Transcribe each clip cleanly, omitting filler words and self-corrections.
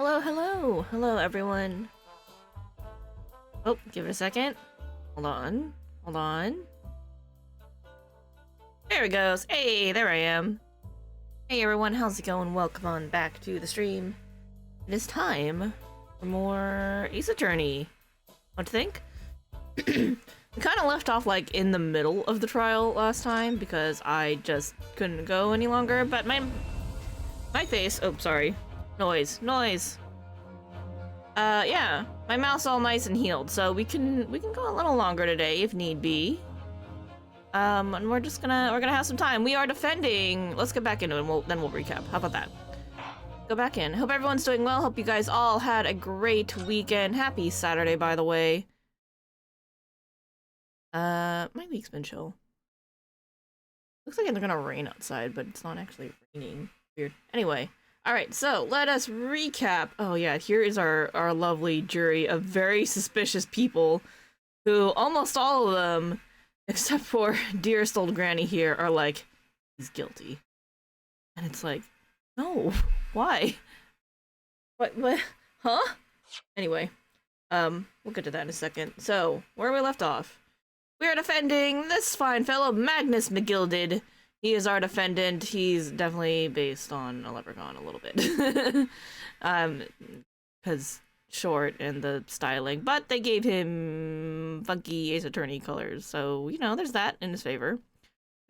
Hello, hello! Hello, everyone. Oh, give it a second. Hold on. Hold on. There it goes. Hey, there I am. Hey, everyone. How's it going? Welcome on back to the stream. It is time for more Ace Attorney. What do you think? We kind of left off, like, in the middle of the trial last time because I just couldn't go any longer, but my face... Oh, sorry. Noise. Yeah, my mouth's all nice and healed, so we can go a little longer today if need be. And we're gonna have some time. We are defending. Let's get back into it, and then we'll recap. How about that? Go back in. Hope everyone's doing well. Hope you guys all had a great weekend. Happy Saturday, by the way. My week's been chill. Looks like it's gonna rain outside, but it's not actually raining. Weird. Anyway. Alright, so let us recap. Oh yeah, here is our lovely jury of very suspicious people who almost all of them, except for dearest old granny here, are like, he's guilty. And it's like, no, why? What, huh? Anyway, we'll get to that in a second. So, where we left off. We are defending this fine fellow, Magnus McGilded. He is our defendant. He's definitely based on a Leprechaun a little bit. Because short and the styling. But they gave him funky Ace Attorney colors. So, you know, there's that in his favor.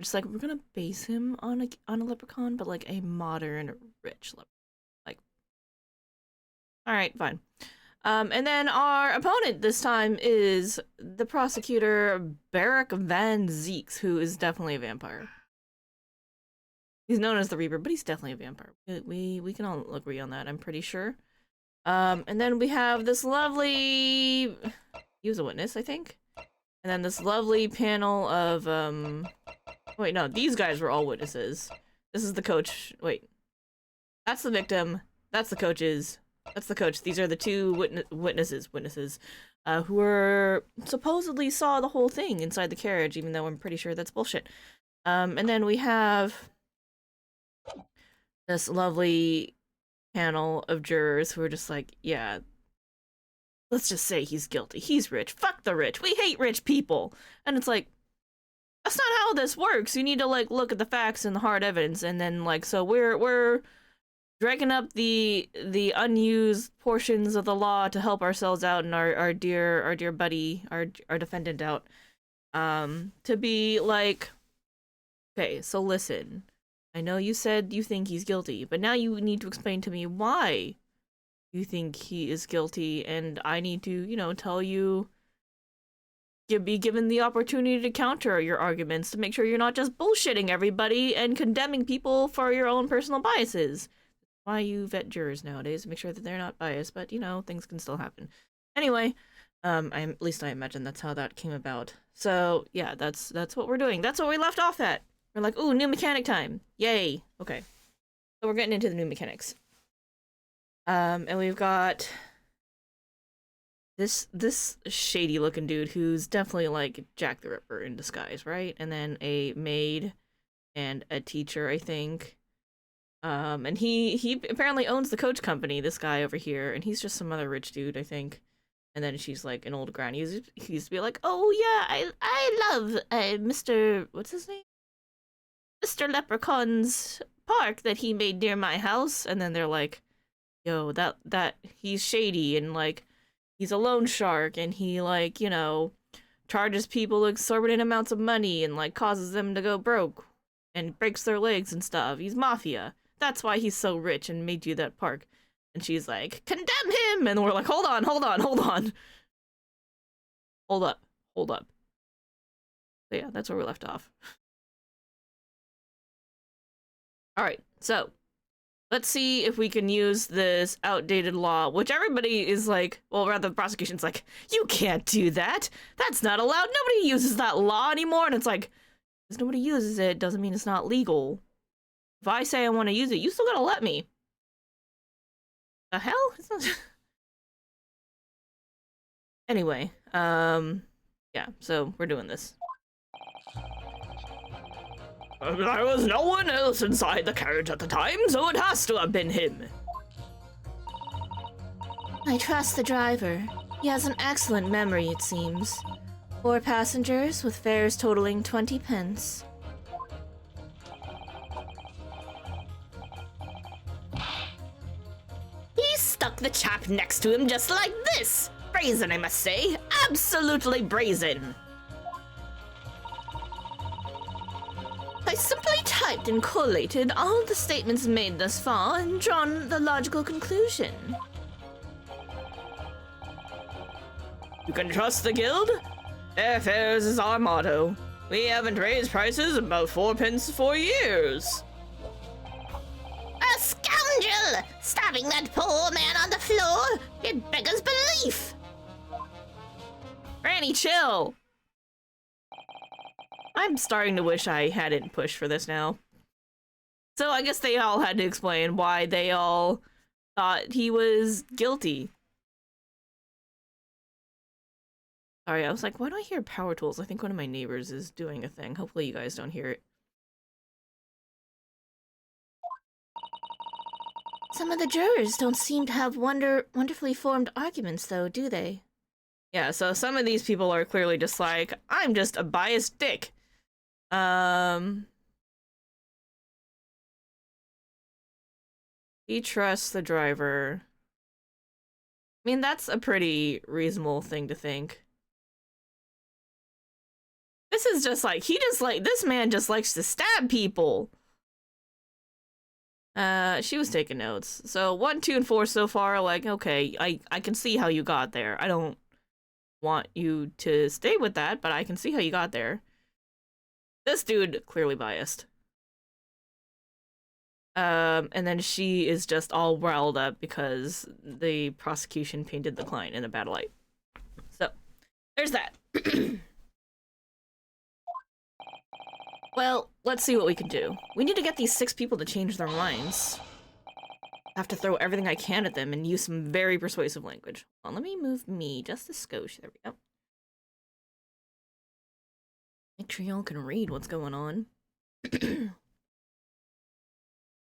Just like, we're gonna base him on a Leprechaun, but like a modern, rich Leprechaun. Like, alright, fine. And then our opponent this time is the prosecutor, Barrack Van Zeeks, who is definitely a vampire. He's known as the Reaper, but he's definitely a vampire. We can all agree on that, I'm pretty sure. And then we have this lovely... He was a witness, I think? And then this lovely panel of, Wait, no, these guys were all witnesses. This is the coach. Wait. That's the victim. That's the coaches. That's the coach. These are the two witnesses, who were supposedly saw the whole thing inside the carriage, even though I'm pretty sure that's bullshit. And then we have this lovely panel of jurors who are just like, yeah, let's just say he's guilty. He's rich. Fuck the rich. We hate rich people. And it's like, that's not how this works. You need to, like, look at the facts and the hard evidence, and then, like, so we're dragging up the unused portions of the law to help ourselves out and our dear buddy, our defendant out, to be like, okay, so listen, I know you said you think he's guilty, but now you need to explain to me why you think he is guilty, and I need to, you know, tell you, be given the opportunity to counter your arguments to make sure you're not just bullshitting everybody and condemning people for your own personal biases. Why you vet jurors nowadays to make sure that they're not biased, but, you know, things can still happen. Anyway, at least I imagine that's how that came about. So, yeah, that's what we're doing. That's what we left off at. We're like, ooh, new mechanic time. Yay. Okay. So we're getting into the new mechanics. And we've got this shady looking dude who's definitely like Jack the Ripper in disguise, right? And then a maid and a teacher, I think. And he apparently owns the coach company, this guy over here, and he's just some other rich dude, I think. And then she's like an old granny. He used to be like, oh yeah, I love Mr. what's his name? Mr. Leprechaun's park that he made near my house. And then they're like, yo, that he's shady, and like he's a loan shark, and he, like, you know, charges people exorbitant amounts of money and like causes them to go broke and breaks their legs and stuff. He's mafia. That's why he's so rich and made you that park. And she's like, condemn him! And we're like, hold on. Hold up. So yeah, that's where we left off. Alright, so let's see if we can use this outdated law, which everybody is like, well, rather the prosecution's like, you can't do that! That's not allowed! Nobody uses that law anymore! And it's like, because nobody uses it doesn't mean it's not legal. If I say I want to use it, you still gotta let me. The hell? It's not... Anyway, yeah, so we're doing this. There was no one else inside the carriage at the time, so it has to have been him. I trust the driver. He has an excellent memory, it seems. 4 passengers with fares totaling 20 pence. He stuck the chap next to him just like this! Brazen, I must say. Absolutely brazen. I simply typed and collated all the statements made thus far and drawn the logical conclusion. You can trust the guild? Airfares is our motto. We haven't raised prices about 4 pence for years. A scoundrel! Stabbing that poor man on the floor! It beggars belief! Granny, chill! I'm starting to wish I hadn't pushed for this now. So I guess they all had to explain why they all thought he was guilty. Sorry, I was like, why do I hear power tools? I think one of my neighbors is doing a thing. Hopefully you guys don't hear it. Some of the jurors don't seem to have wonderfully formed arguments, though, do they? Yeah, so some of these people are clearly just like, I'm just a biased dick. He trusts the driver. I mean, that's a pretty reasonable thing to think. This is just like, this man just likes to stab people. She was taking notes. So 1, 2, and 4 so far, like, okay, I can see how you got there. I don't want you to stay with that, but I can see how you got there. This dude, clearly biased. And then she is just all riled up because the prosecution painted the client in a bad light. So, there's that. Well, let's see what we can do. We need to get these 6 people to change their minds. I have to throw everything I can at them and use some very persuasive language. Well, let me move me just a skosh. There we go. Make sure y'all can read what's going on.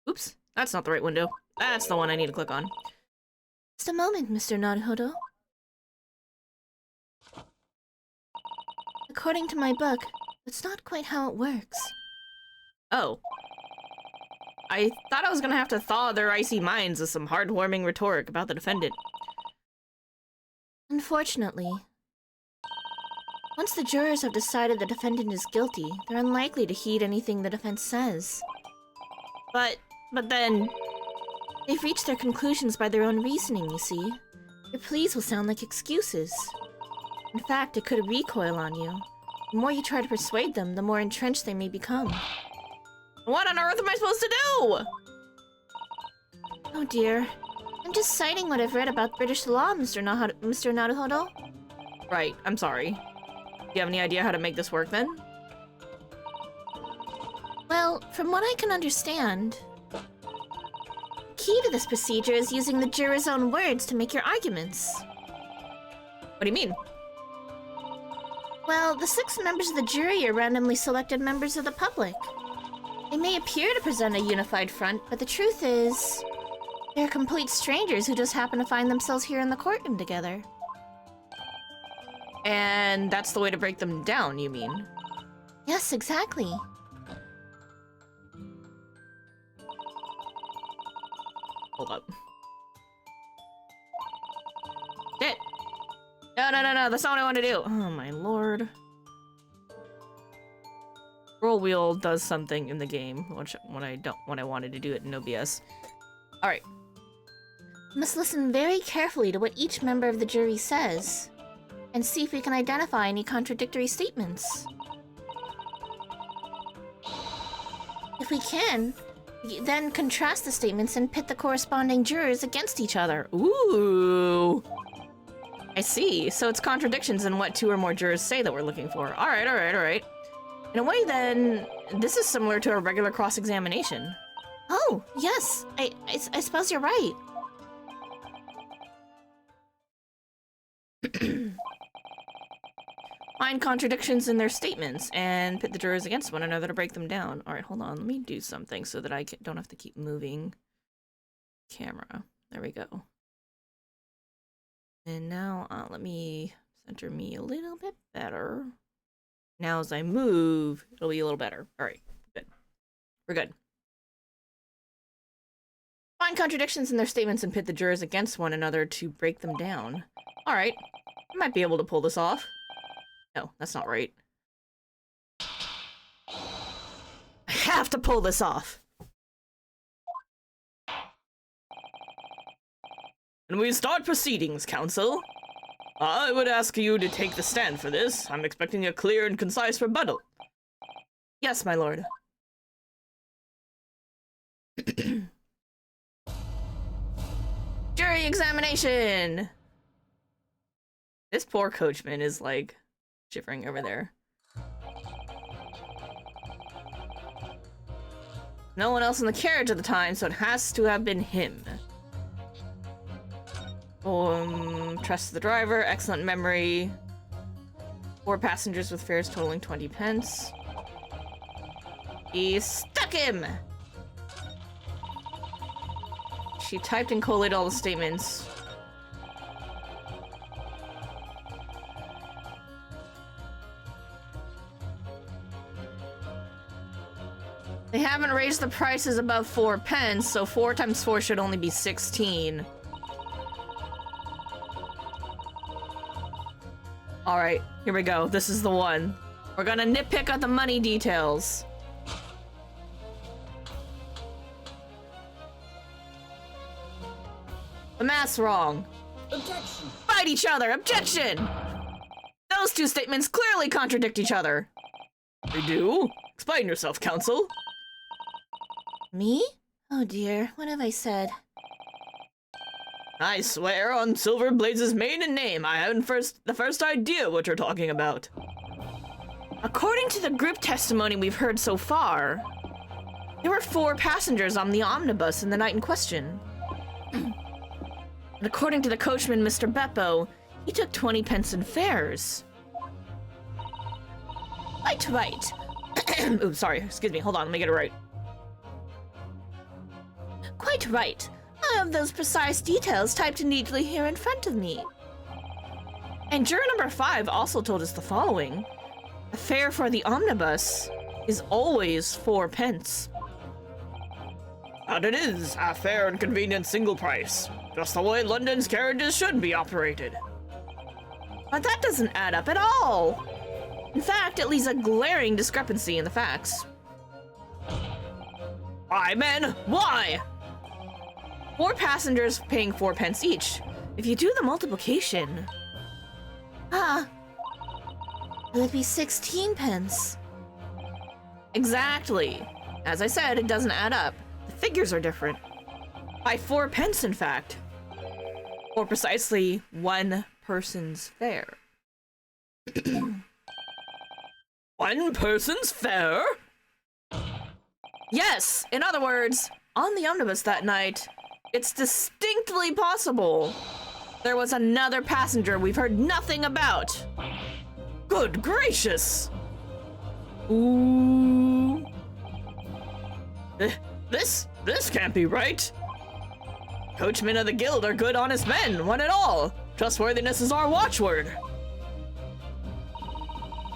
Oops, that's not the right window. That's the one I need to click on. Just a moment, Mr. Naruhodo. According to my book, that's not quite how it works. Oh. I thought I was gonna have to thaw their icy minds with some heartwarming rhetoric about the defendant. Unfortunately, once the jurors have decided the defendant is guilty, they're unlikely to heed anything the defense says. But then, they've reached their conclusions by their own reasoning, you see. Your pleas will sound like excuses. In fact, it could recoil on you. The more you try to persuade them, the more entrenched they may become. What on earth am I supposed to do? Oh dear. I'm just citing what I've read about British law, Mr. Naruhodo. Right, I'm sorry. Do you have any idea how to make this work, then? Well, from what I can understand, the key to this procedure is using the juror's own words to make your arguments. What do you mean? Well, the 6 members of the jury are randomly selected members of the public. They may appear to present a unified front, but the truth is, they're complete strangers who just happen to find themselves here in the courtroom together. And that's the way to break them down, you mean? Yes, exactly. Hold up. Shit! No, that's not what I want to do! Oh my lord. Roll wheel does something in the game, which when I wanted to do it in OBS. Alright. You must listen very carefully to what each member of the jury says, and see if we can identify any contradictory statements. If we can, then contrast the statements and pit the corresponding jurors against each other. Ooh! I see. So it's contradictions in what 2 or more jurors say that we're looking for. Alright. In a way, then, this is similar to a regular cross-examination. Oh, yes. I suppose you're right. Find contradictions in their statements and pit the jurors against one another to break them down. Alright, hold on. Let me do something so that I don't have to keep moving camera. There we go. And now, let me center me a little bit better. Now as I move, it'll be a little better. Alright, good. We're good. Find contradictions in their statements and pit the jurors against one another to break them down. Alright, I might be able to pull this off. No, that's not right. I have to pull this off! And we start proceedings, counsel. I would ask you to take the stand for this. I'm expecting a clear and concise rebuttal. Yes, my lord. Jury examination! This poor coachman is, like, shivering over there. No one else in the carriage at the time, so it has to have been him. Trust the driver, excellent memory. 4 passengers with fares totaling 20 pence. He stuck him! She typed and collated all the statements. They haven't raised the prices above 4 pence, so 4 times 4 should only be 16. Alright, here we go. This is the one. We're gonna nitpick at the money details. The math's wrong. Objection! Fight each other! Objection! Those 2 statements clearly contradict each other. They do? Explain yourself, counsel. Me? Oh dear, what have I said? I swear on Silver Blaze's maiden name, I haven't the first idea what you're talking about. According to the group testimony we've heard so far, there were 4 passengers on the omnibus in the night in question. And according to the coachman, Mr. Beppo, he took 20 pence in fares. Right. Ooh, sorry, excuse me, hold on, let me get it right. Quite right. I have those precise details typed neatly here in front of me. And juror number 5 also told us the following. The fare for the omnibus is always 4 pence. And it is a fair and convenient single price, just the way London's carriages should be operated. But that doesn't add up at all. In fact, it leaves a glaring discrepancy in the facts. Why, men? Why? 4 passengers paying 4 pence each. If you do the multiplication... It would be 16 pence. Exactly. As I said, it doesn't add up. The figures are different. By 4 pence, in fact. Or precisely 1 person's fare. 1 person's fare? Yes! In other words, on the omnibus that night, it's distinctly possible there was another passenger we've heard nothing about. Good gracious! Ooh. This can't be right. Coachmen of the guild are good, honest men, one and all. Trustworthiness is our watchword.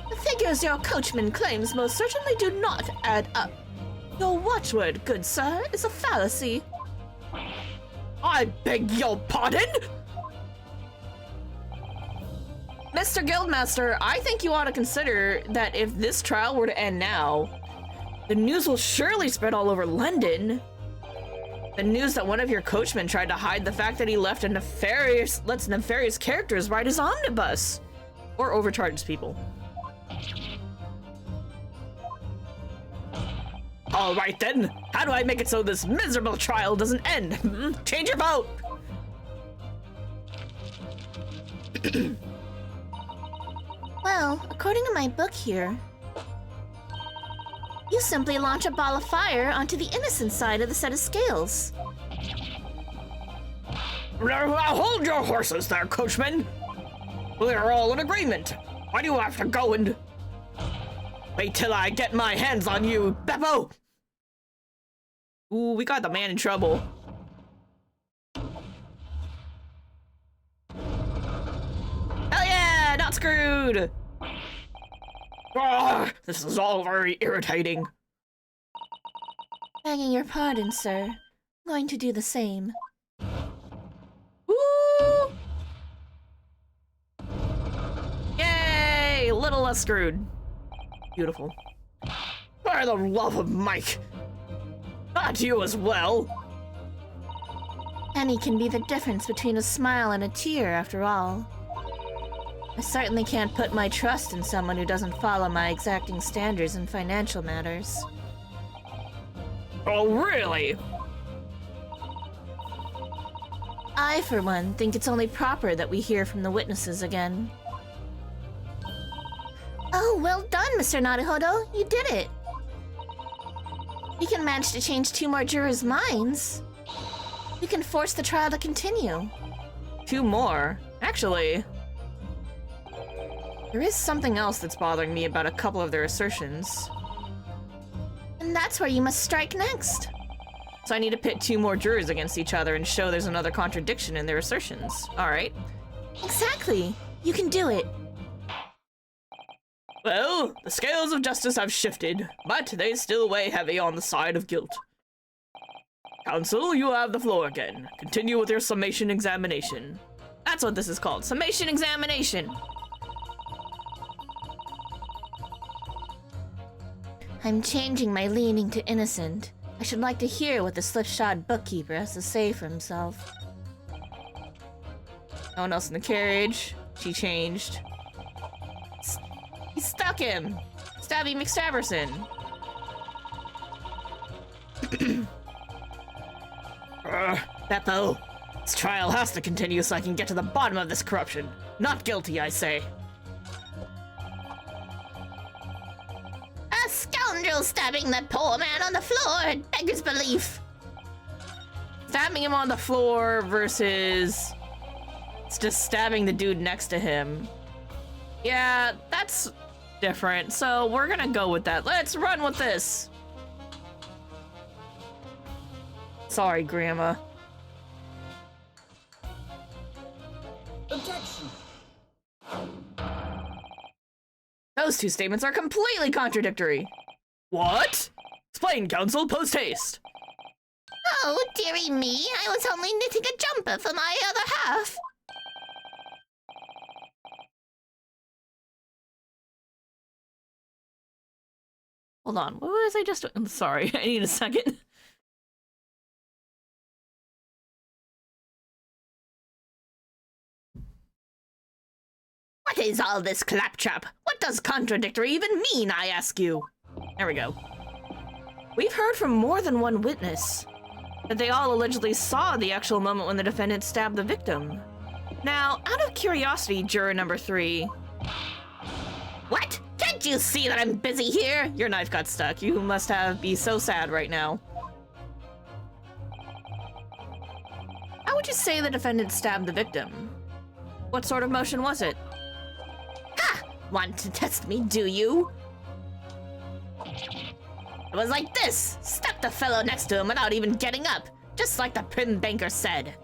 The figures your coachman claims most certainly do not add up. Your watchword, good sir, is a fallacy. I beg your pardon? Mr. Guildmaster, I think you ought to consider that if this trial were to end now, the news will surely spread all over London. The news that one of your coachmen tried to hide the fact that he lets nefarious characters ride his omnibus. Or overcharges people. All right then, how do I make it so this miserable trial doesn't end? Change your vote! Well, according to my book here, you simply launch a ball of fire onto the innocent side of the set of scales. Hold your horses there, coachman! We're all in agreement. Why do you have to go and... Wait till I get my hands on you, Beppo! Ooh, we got the man in trouble. screwed! Ah, this is all very irritating. Begging your pardon, sir. I'm going to do the same. Woo! Yay! A little less screwed. Beautiful. For the love of Mike! Not you as well! Penny can be the difference between a smile and a tear, after all. I certainly can't put my trust in someone who doesn't follow my exacting standards in financial matters. Oh, really? I, for one, think it's only proper that we hear from the witnesses again. Oh, well done, Mr. Naruhodo. You did it. We can manage to change 2 more jurors' minds. We can force the trial to continue. 2 more? Actually, there is something else that's bothering me about a couple of their assertions. And that's where you must strike next. So I need to pit 2 more jurors against each other and show there's another contradiction in their assertions. Alright. Exactly. You can do it. Well, the scales of justice have shifted, but they still weigh heavy on the side of guilt. Counsel, you have the floor again. Continue with your summation examination. That's what this is called, summation examination. I'm changing my leaning to innocent. I should like to hear what the slipshod bookkeeper has to say for himself. No one else in the carriage. She changed. He stuck him! Stabby McStabberson. Beppo, this trial has to continue so I can get to the bottom of this corruption. Not guilty, I say. A scoundrel stabbing that poor man on the floor beggars belief. Stabbing him on the floor versus just stabbing the dude next to him. Yeah, that's different, so we're gonna go with that. Let's run with this. Sorry, Grandma. Objection. Those 2 statements are completely contradictory. What? Explain, counsel, post haste. Oh, dearie me, I was only knitting a jumper for my other half. Hold on, what was I just doing? I'm sorry, I need a second. What is all this claptrap? What does contradictory even mean, I ask you? There we go. We've heard from more than one witness that they all allegedly saw the actual moment when the defendant stabbed the victim. Now, out of curiosity, juror number 3. What? Can't you see that I'm busy here? Your knife got stuck. You must be so sad right now. How would you say the defendant stabbed the victim? What sort of motion was it? Ha! Want to test me, do you? It was like this. Stuck the fellow next to him without even getting up. Just like the prim banker said.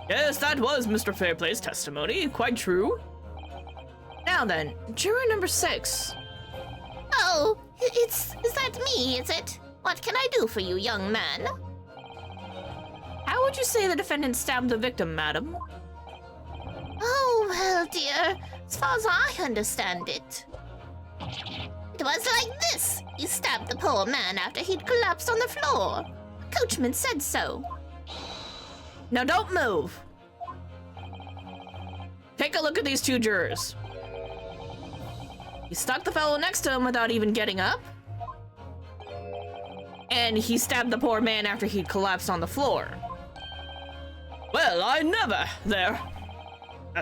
Yes, that was Mr. Fairplay's testimony. Quite true. Now then, juror number 6. Oh, is that me, is it? What can I do for you, young man? How would you say the defendant stabbed the victim, madam? Oh, well, dear, as far as I understand it, it was like this. He stabbed the poor man after he'd collapsed on the floor. The coachman said so. Now don't move. Take a look at these 2 jurors. He stuck the fellow next to him without even getting up. And he stabbed the poor man after he'd collapsed on the floor. Well, I never. They're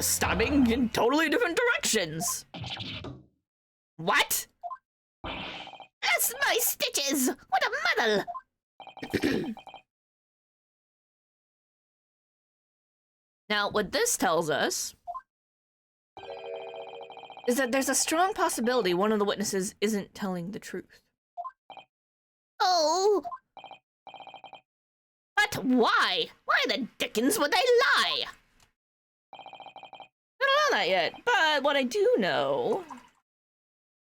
stabbing in totally different directions. What? Bless my stitches! What a muddle! Now, what this tells us is that there's a strong possibility one of the witnesses isn't telling the truth. Oh. But why? Why the dickens would they lie? Then done that yet. But what I do know...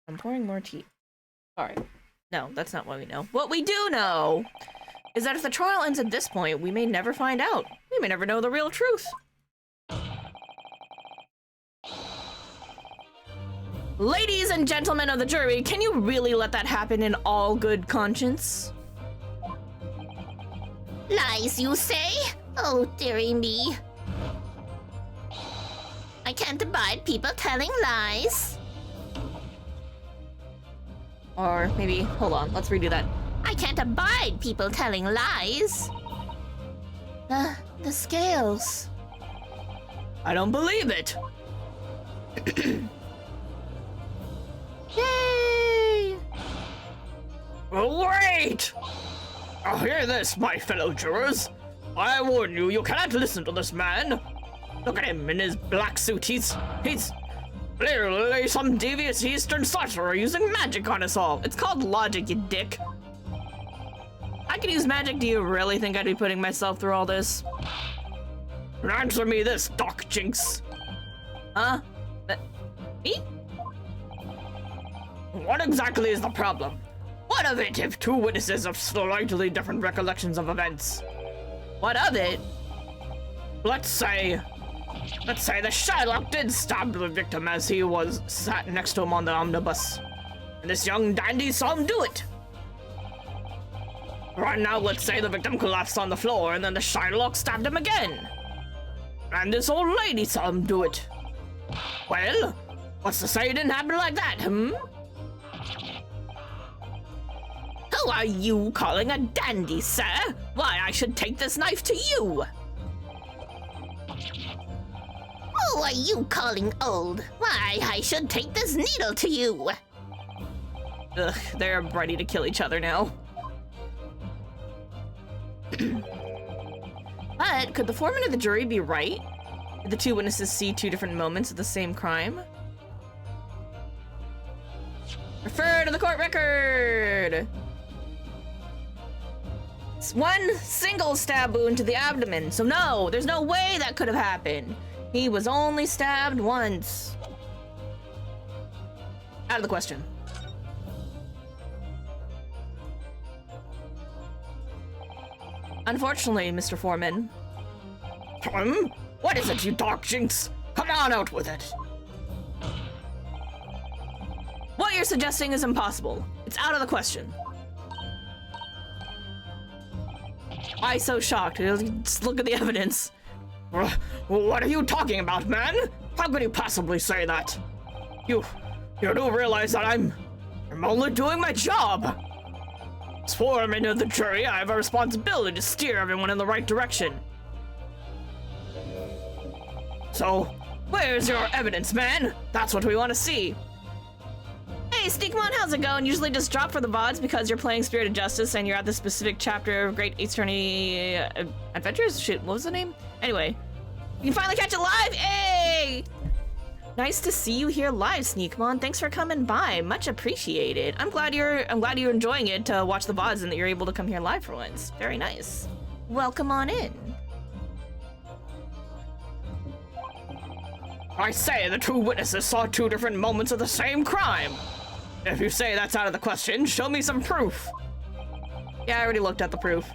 I'm pouring more tea. Alright. No, that's not what we know. What we do know is that if the trial ends at this point, we may never find out. We may never know the real truth. Ladies and gentlemen of the jury, can you really let that happen in all good conscience? Lies, you say? Oh, dearie me. I can't abide people telling lies. Or maybe, hold on, let's redo that. I can't abide people telling lies. The scales. I don't believe it. Yay! Oh, wait! Oh, hear this, my fellow jurors. I warn you, you cannot listen to this man. Look at him in his black suit. He's clearly some devious Eastern sorcerer using magic on us all. It's called logic, you dick. I can use magic. Do you really think I'd be putting myself through all this? Answer me this, Doc Jinx. Huh? Me? What exactly is the problem? What of it if two witnesses have slightly different recollections of events? What of it? Let's say the Shylock did stab the victim as he was sat next to him on the omnibus. And this young dandy saw him do it. Right now, let's say the victim collapsed on the floor and then the Shylock stabbed him again. And this old lady saw him do it. Well, what's to say it didn't happen like that, hmm? Who are you calling a dandy, sir? Why, I should take this knife to you. Who are you calling old? Why, I should take this needle to you. Ugh, they're ready to kill each other now. But could the foreman of the jury be right? Did the two witnesses see two different moments of the same crime? Refer to the court record! It's one single stab wound to the abdomen, so no, there's no way that could have happened. He was only stabbed once. Out of the question. Unfortunately, Mr. Foreman. What is it, you Doc Jinx? Come on out with it. What you're suggesting is impossible. It's out of the question. Why so shocked? Just look at the evidence. What are you talking about, man? How could you possibly say that? You do realize that I'm only doing my job. As foreman of the jury, I have a responsibility to steer everyone in the right direction. So, where's your evidence, man? That's what we want to see. Hey, Sneakmon, how's it going? Usually just drop for the VoDs because you're playing Spirit of Justice and you're at the specific chapter of Great Attorney Adventures? Shit, what was the name? Anyway, you can finally catch it live! Hey! Nice to see you here live, Sneakmon. Thanks for coming by. Much appreciated. I'm glad you're enjoying it to watch the VoDs and that you're able to come here live for once. Very nice. Welcome on in. I say the two witnesses saw two different moments of the same crime. If you say that's out of the question, show me some proof. Yeah, I already looked at the proof.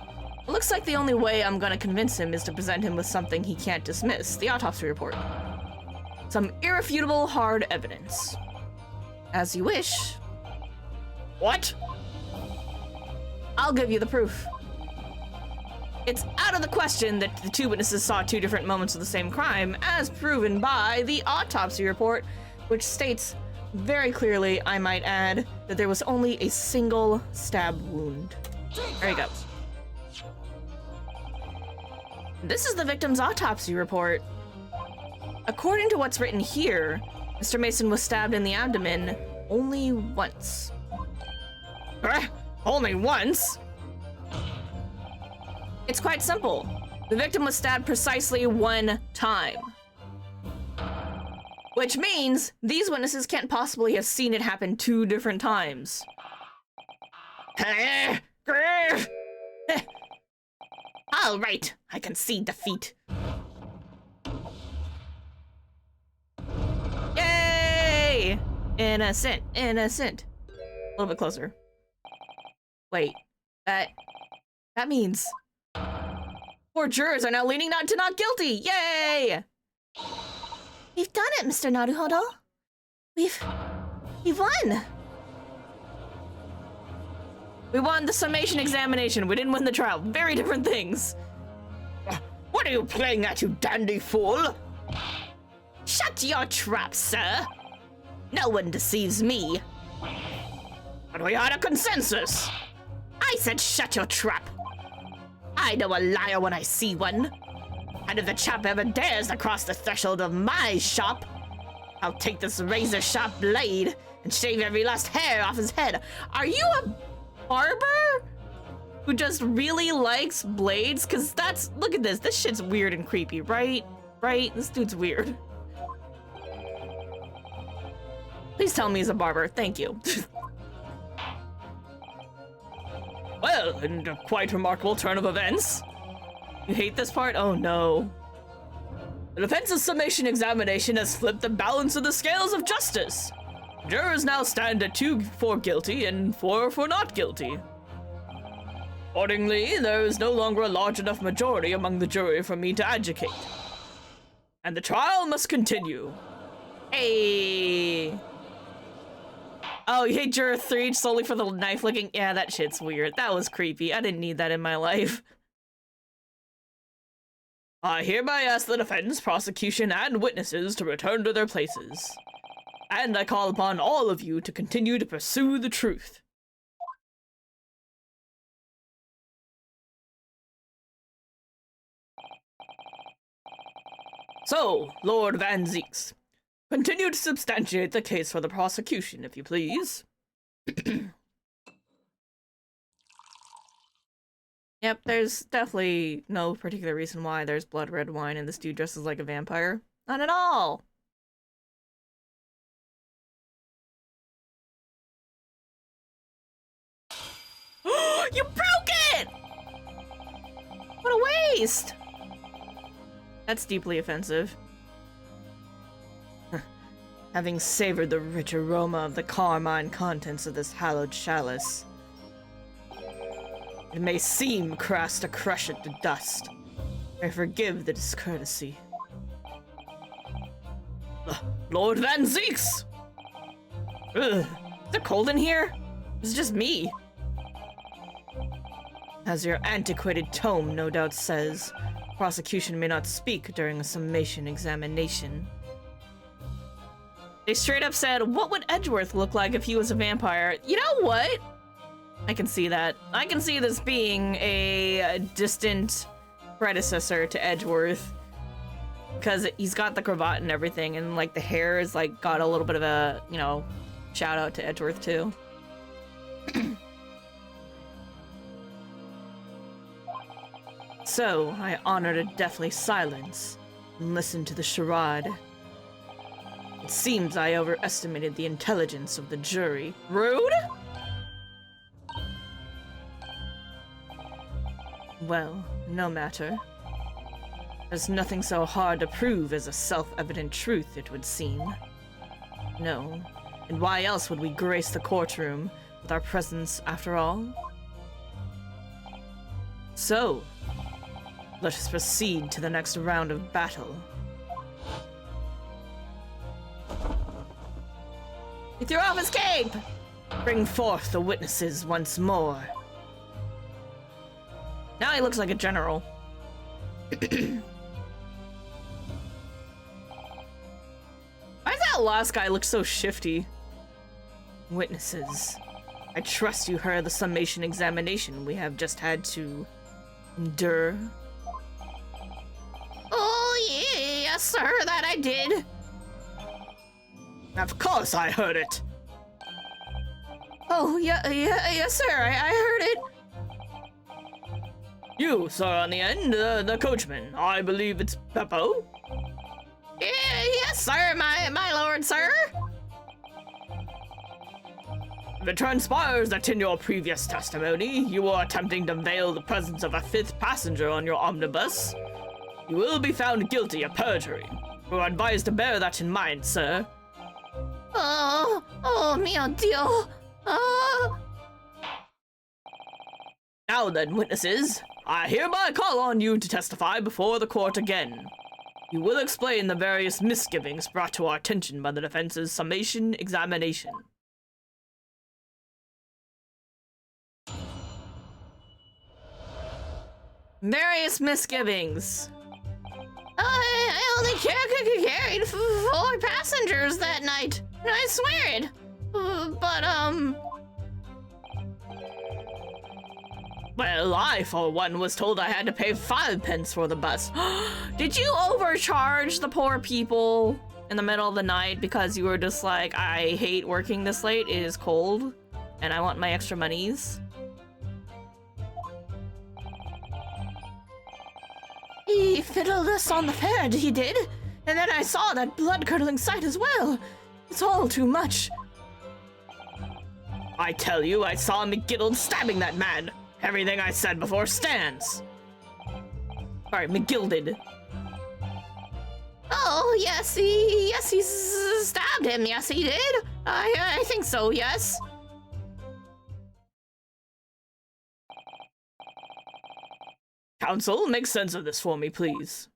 It looks like the only way I'm gonna convince him is to present him with something he can't dismiss, the autopsy report. Some irrefutable hard evidence. As you wish. What? I'll give you the proof. It's out of the question that the two witnesses saw two different moments of the same crime, as proven by the autopsy report, which states very clearly, I might add, that there was only a single stab wound. There you go. This is the victim's autopsy report. According to what's written here, Mr. Mason was stabbed in the abdomen only once. Only once? It's quite simple. The victim was stabbed precisely one time. Which means these witnesses can't possibly have seen it happen two different times. All right, I concede defeat. Innocent, innocent. A little bit closer. Wait, that means 4 jurors are now leaning not to not guilty. Yay! We've done it, Mr. Naruhodo. We've won. We won the summation examination. We didn't win the trial. Very different things. What are you playing at, you dandy fool? Shut your trap, sir. No one deceives me. But we had a consensus. I said shut your trap. I know a liar when I see one. And if the chap ever dares to cross the threshold of my shop, I'll take this razor-sharp blade and shave every last hair off his head. Are you a barber who just really likes blades? Cause look at this. This shit's weird and creepy, right? Right? This dude's weird. Please tell me he's a barber. Thank you. Well, in a quite remarkable turn of events. You hate this part? Oh no. The defense's summation examination has flipped the balance of the scales of justice. Jurors now stand at 2 for guilty and 4 for not guilty. Accordingly, there is no longer a large enough majority among the jury for me to adjudicate. And the trial must continue. Hey. Oh, you hate juror 3 solely for the knife licking? Yeah, that shit's weird. That was creepy. I didn't need that in my life. I hereby ask the defense, prosecution, and witnesses to return to their places. And I call upon all of you to continue to pursue the truth. So, Lord Van Zeeks, continue to substantiate the case for the prosecution, if you please. Yep, there's definitely no particular reason why there's blood red wine and this dude dresses like a vampire. Not at all! You broke it! What a waste! That's deeply offensive. Having savored the rich aroma of the carmine contents of this hallowed chalice, it may seem crass to crush it to dust. I forgive the discourtesy. Lord Van Zeeks! Ugh. Is it cold in here? It's just me. As your antiquated tome no doubt says, prosecution may not speak during a summation examination. They straight up said, what would Edgeworth look like if he was a vampire? You know what? I can see that. I can see this being a distant predecessor to Edgeworth. Because he's got the cravat and everything, and like the hair is like got a little bit of a, you know, shout out to Edgeworth too. So, I honored a deathly silence and listened to the charade. It seems I overestimated the intelligence of the jury. Rude? Well, no matter. There's nothing so hard to prove as a self-evident truth, it would seem. No. And why else would we grace the courtroom with our presence after all? So, let us proceed to the next round of battle. He threw off his cape! Bring forth the witnesses once more. Now he looks like a general. Why does that last guy look so shifty? Witnesses, I trust you heard the summation examination we have just had to endure. Oh, yes, sir, that I did. Of course I heard it. Oh, yes, sir, I heard it. You, sir, on the end, the coachman. I believe it's Beppo. Yes, sir, my lord, sir. If it transpires that in your previous testimony you were attempting to veil the presence of a 5th passenger on your omnibus, you will be found guilty of perjury. We are advised to bear that in mind, sir. Oh, Oh, mio Dio. Now then, witnesses, I hereby call on you to testify before the court again. You will explain the various misgivings brought to our attention by the defense's summation examination. Various misgivings. I only carried 4 passengers that night. I swear it. Well, I, for one, was told I had to pay 5 pence for the bus. Did you overcharge the poor people in the middle of the night because you were just like, I hate working this late, it is cold, and I want my extra monies? He fiddled us on the fare, he did. And then I saw that blood-curdling sight as well. It's all too much. I tell you, I saw McGiddle stabbing that man. Everything I said before stands. Alright, McGilded. Oh, yes, he stabbed him. Yes, he did. I think so, yes. Counsel, make sense of this for me, please.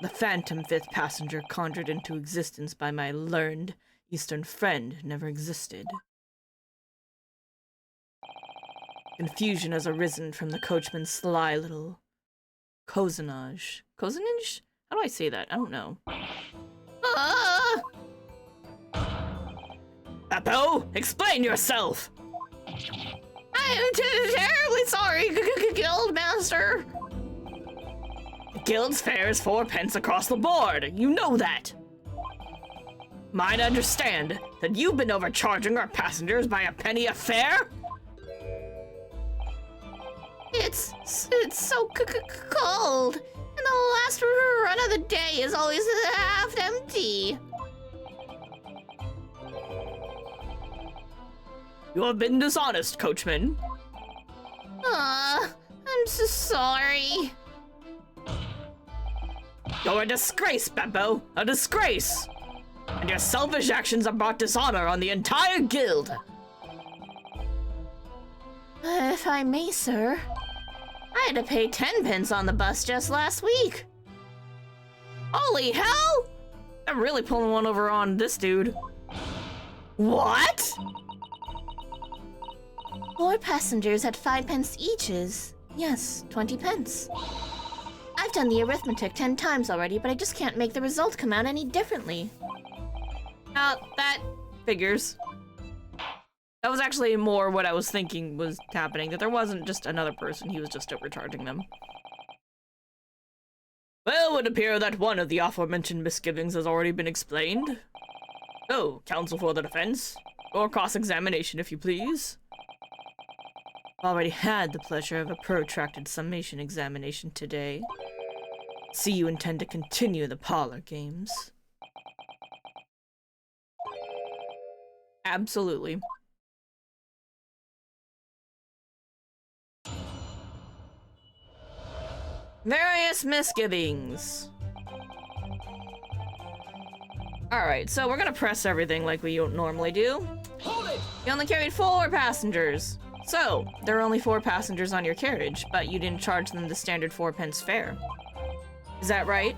The phantom 5th passenger conjured into existence by my learned Eastern friend never existed. Confusion has arisen from the coachman's sly little cozenage. Cozenage? How do I say that? I don't know. Beppo, explain yourself! I am terribly sorry, Guildmaster. The guild's fare is 4 pence across the board. You know that. Might understand that you've been overcharging our passengers by a penny a fare? It's so cold, and the last run of the day is always half empty. You have been dishonest, coachman. I'm so sorry. You're a disgrace, Beppo. A disgrace. And your selfish actions have brought dishonor on the entire guild. If I may, sir, I had to pay 10 pence on the bus just last week. Holy hell! I'm really pulling one over on this dude. What? 4 passengers at 5 pence each is, yes, 20 pence. I've done the arithmetic 10 times already, but I just can't make the result come out any differently. That figures. That was actually more what I was thinking was happening, that there wasn't just another person, he was just overcharging them. Well, it would appear that one of the aforementioned misgivings has already been explained. So, counsel for the defense, or cross-examination if you please. Already had the pleasure of a protracted summation examination today. See you intend to continue the parlor games. Absolutely. Various misgivings. Alright, so we're gonna press everything like we normally do. Hold it! You only carried 4 passengers. So, there are only 4 passengers on your carriage, but you didn't charge them the standard 4 pence fare. Is that right?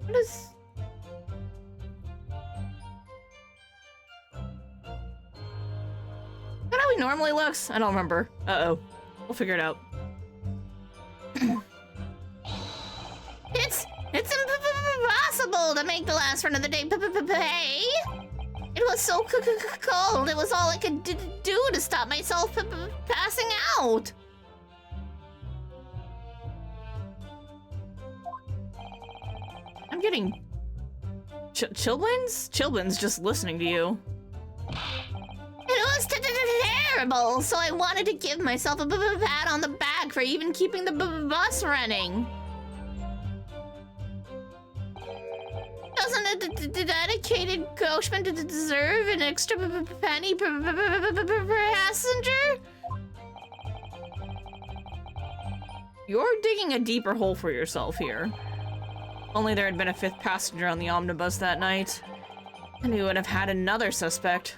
What is... Is that how he normally looks? I don't remember. Uh-oh. We'll figure it out. It's impossible to make the last run of the day pay. It was so cold. It was all I could do to stop myself passing out. I'm getting... Chilblains? Chilblains just listening to you. It was terrible, so I wanted to give myself a pat on the back for even keeping the bus running. Doesn't a dedicated coachman deserve an extra penny per passenger? You're digging a deeper hole for yourself here. Only there had been a fifth passenger on the omnibus that night, and we would have had another suspect.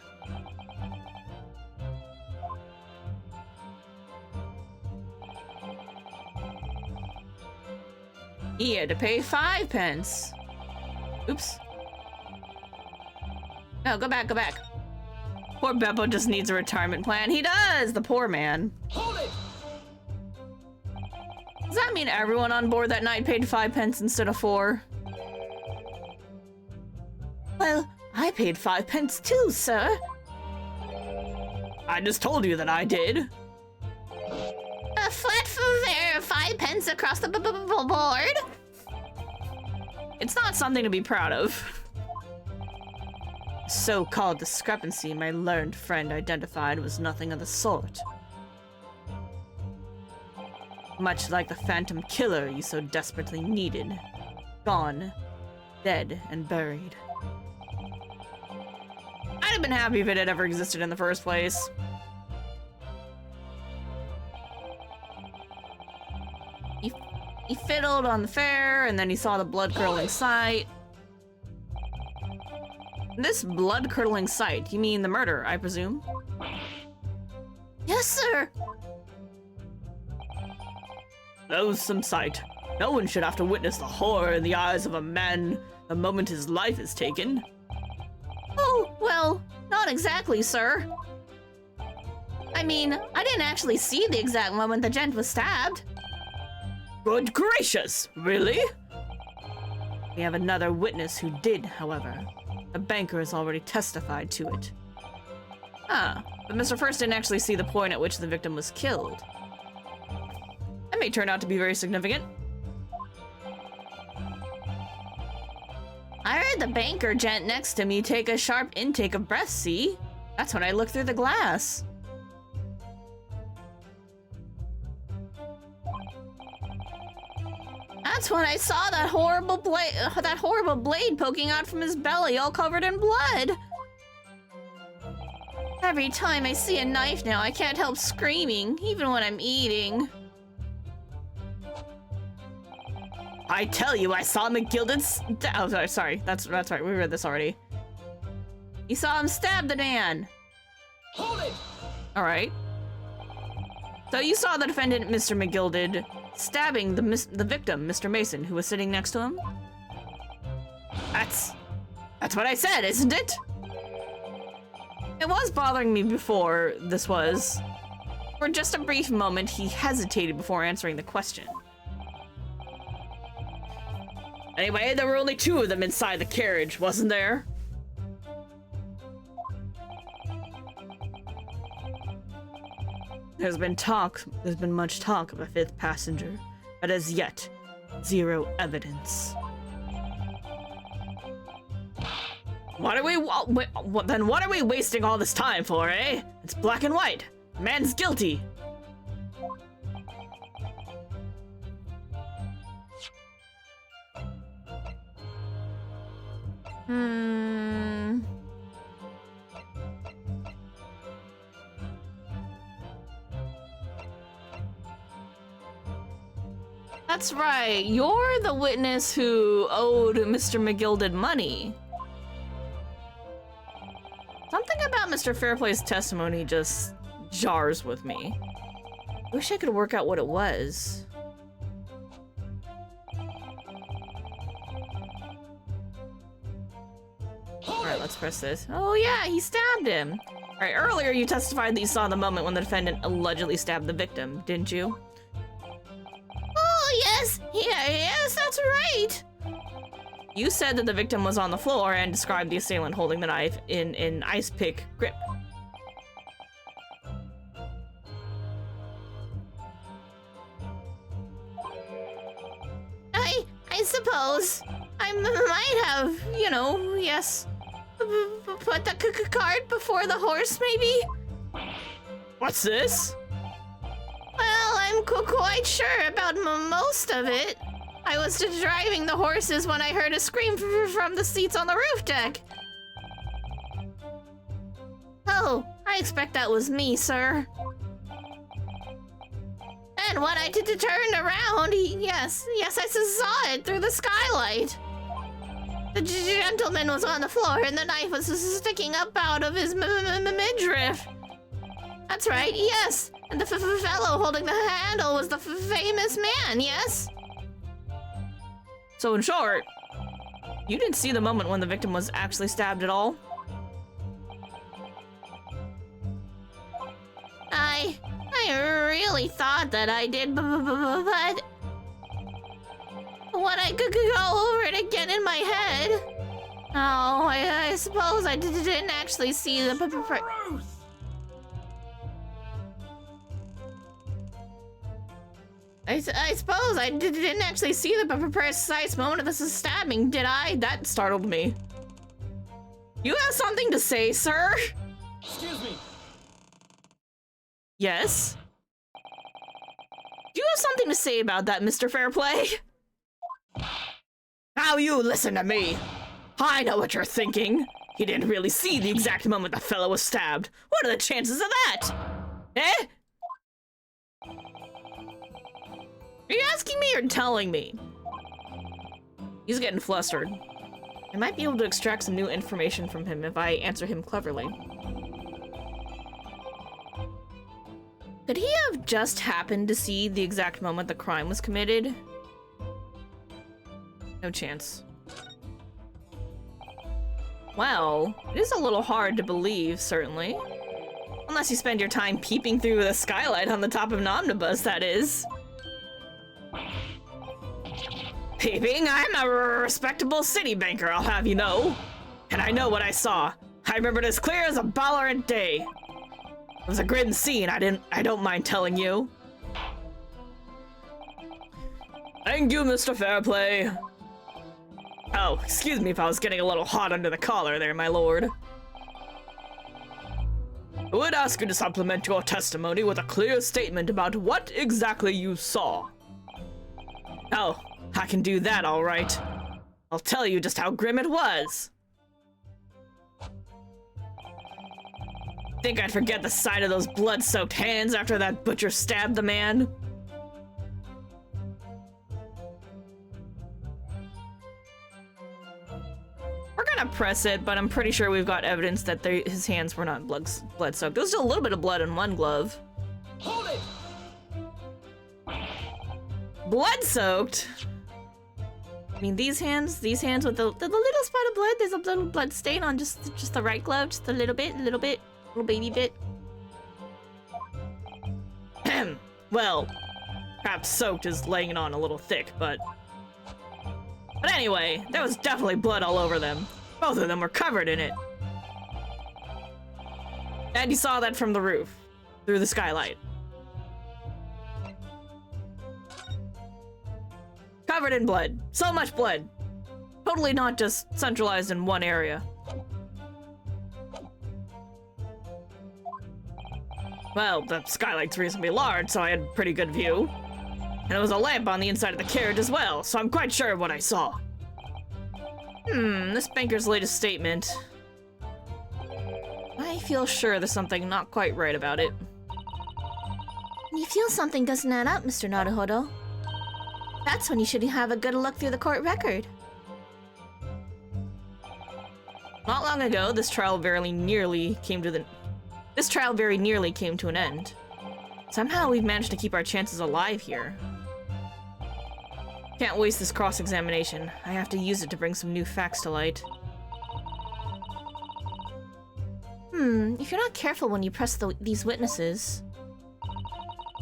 He had to pay 5 pence. Oops. No, go back, go back. Poor Beppo just needs a retirement plan. He does, the poor man. Hold it! Does that mean everyone on board that night paid 5 pence instead of 4? Well, I paid 5 pence too, sir. I just told you that I did. A flat fare of 5 pence across the board? It's not something to be proud of. So-called discrepancy my learned friend identified was nothing of the sort. Much like the phantom killer you so desperately needed. Gone, dead, and buried. I'd have been happy if it had ever existed in the first place. He fiddled on the fare, and then he saw the blood-curdling sight. This blood-curdling sight, you mean the murder, I presume? Yes, sir. That was some sight. No one should have to witness the horror in the eyes of a man the moment his life is taken. Oh, well, not exactly, sir. I mean, I didn't actually see the exact moment the gent was stabbed. Good gracious, really? We have another witness who did, however. The banker has already testified to it. Ah, but Mr. First didn't actually see the point at which the victim was killed. That may turn out to be very significant. I heard the banker gent next to me take a sharp intake of breath, see? That's when I looked through the glass. That's when I saw that horrible blade poking out from his belly, all covered in blood. Every time I see a knife now, I can't help screaming, even when I'm eating. I tell you, I saw McGilden's. Oh, sorry. That's right. We read this already. You saw him stab the man. Hold it! All right. So you saw the defendant, Mr. McGilded, stabbing the victim, Mr. Mason, who was sitting next to him? That's what I said, isn't it? It was bothering me before this was. For just a brief moment, he hesitated before answering the question. Anyway, there were only 2 of them inside the carriage, wasn't there? There's been much talk of a 5th passenger, but as yet, 0 evidence. What are we wasting all this time for, eh? It's black and white. The man's guilty. That's right. You're the witness who owed Mr. McGilded money. Something about Mr. Fairplay's testimony just jars with me. I wish I could work out what it was. Alright, let's press this. Oh yeah, he stabbed him. Alright, earlier you testified that you saw the moment when the defendant allegedly stabbed the victim, didn't you? Oh, yes. Yes, that's right. You said that the victim was on the floor and described the assailant holding the knife in an ice pick grip. I suppose I might have, you know, yes, put the cart before the horse, maybe? What's this? Well, I'm quite sure about most of it. I was driving the horses when I heard a scream from the seats on the roof deck. Oh, I expect that was me, sir. And when I turned around, yes, I saw it through the skylight. The gentleman was on the floor and the knife was sticking up out of his midriff. That's right, yes. And the fellow holding the handle was the famous man, yes? So in short, you didn't see the moment when the victim was actually stabbed at all? I really thought that I did, but when I could go over it again in my head, oh, I suppose I didn't actually see the I suppose I didn't actually see the precise moment of the stabbing, did I? That startled me. You have something to say, sir? Excuse me. Yes? Do you have something to say about that, Mr. Fairplay? Now you listen to me. I know what you're thinking. He didn't really see the exact moment the fellow was stabbed. What are the chances of that? Eh? Are you asking me or telling me? He's getting flustered. I might be able to extract some new information from him if I answer him cleverly. Could he have just happened to see the exact moment the crime was committed? No chance. Well, it is a little hard to believe, certainly. Unless you spend your time peeping through the skylight on the top of an omnibus, that is. Peeping? I'm a respectable city banker, I'll have you know. And I know what I saw. I remember it as clear as a Ballarat day. It was a grim scene, I don't mind telling you. Thank you, Mr. Fairplay. Oh, excuse me if I was getting a little hot under the collar there, my lord. I would ask you to supplement your testimony with a clear statement about what exactly you saw. Oh, I can do that, all right. I'll tell you just how grim it was. Think I'd forget the sight of those blood-soaked hands after that butcher stabbed the man? We're gonna press it, but I'm pretty sure we've got evidence that his hands were not blood-soaked. There was still a little bit of blood in one glove. Hold it! Blood-soaked? I mean, these hands with the little spot of blood, there's a little blood stain on just the right glove, just a little baby bit. Well, perhaps soaked is laying it on a little thick, but anyway, there was definitely blood all over them. Both of them were covered in it. And you saw that from the roof, through the skylight. Covered in blood. So much blood. Totally not just centralized in one area. Well, the skylight's reasonably large, so I had a pretty good view. And there was a lamp on the inside of the carriage as well, so I'm quite sure of what I saw. This banker's latest statement. I feel sure there's something not quite right about it. When you feel something doesn't add up, Mr. Naruhodo, that's when you should have a good look through the court record. Not long ago, this trial very nearly came to an end. Somehow we've managed to keep our chances alive here. Can't waste this cross-examination. I have to use it to bring some new facts to light. If you're not careful when you press these witnesses,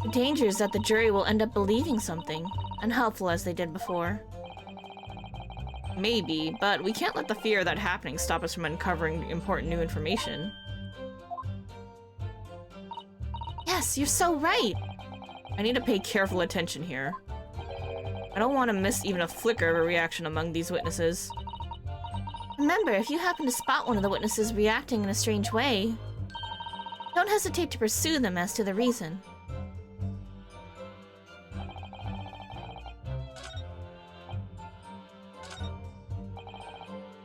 the danger is that the jury will end up believing something, unhelpful as they did before. Maybe, but we can't let the fear of that happening stop us from uncovering important new information. Yes, you're so right. I need to pay careful attention here. I don't want to miss even a flicker of a reaction among these witnesses. Remember, if you happen to spot one of the witnesses reacting in a strange way, don't hesitate to pursue them as to the reason.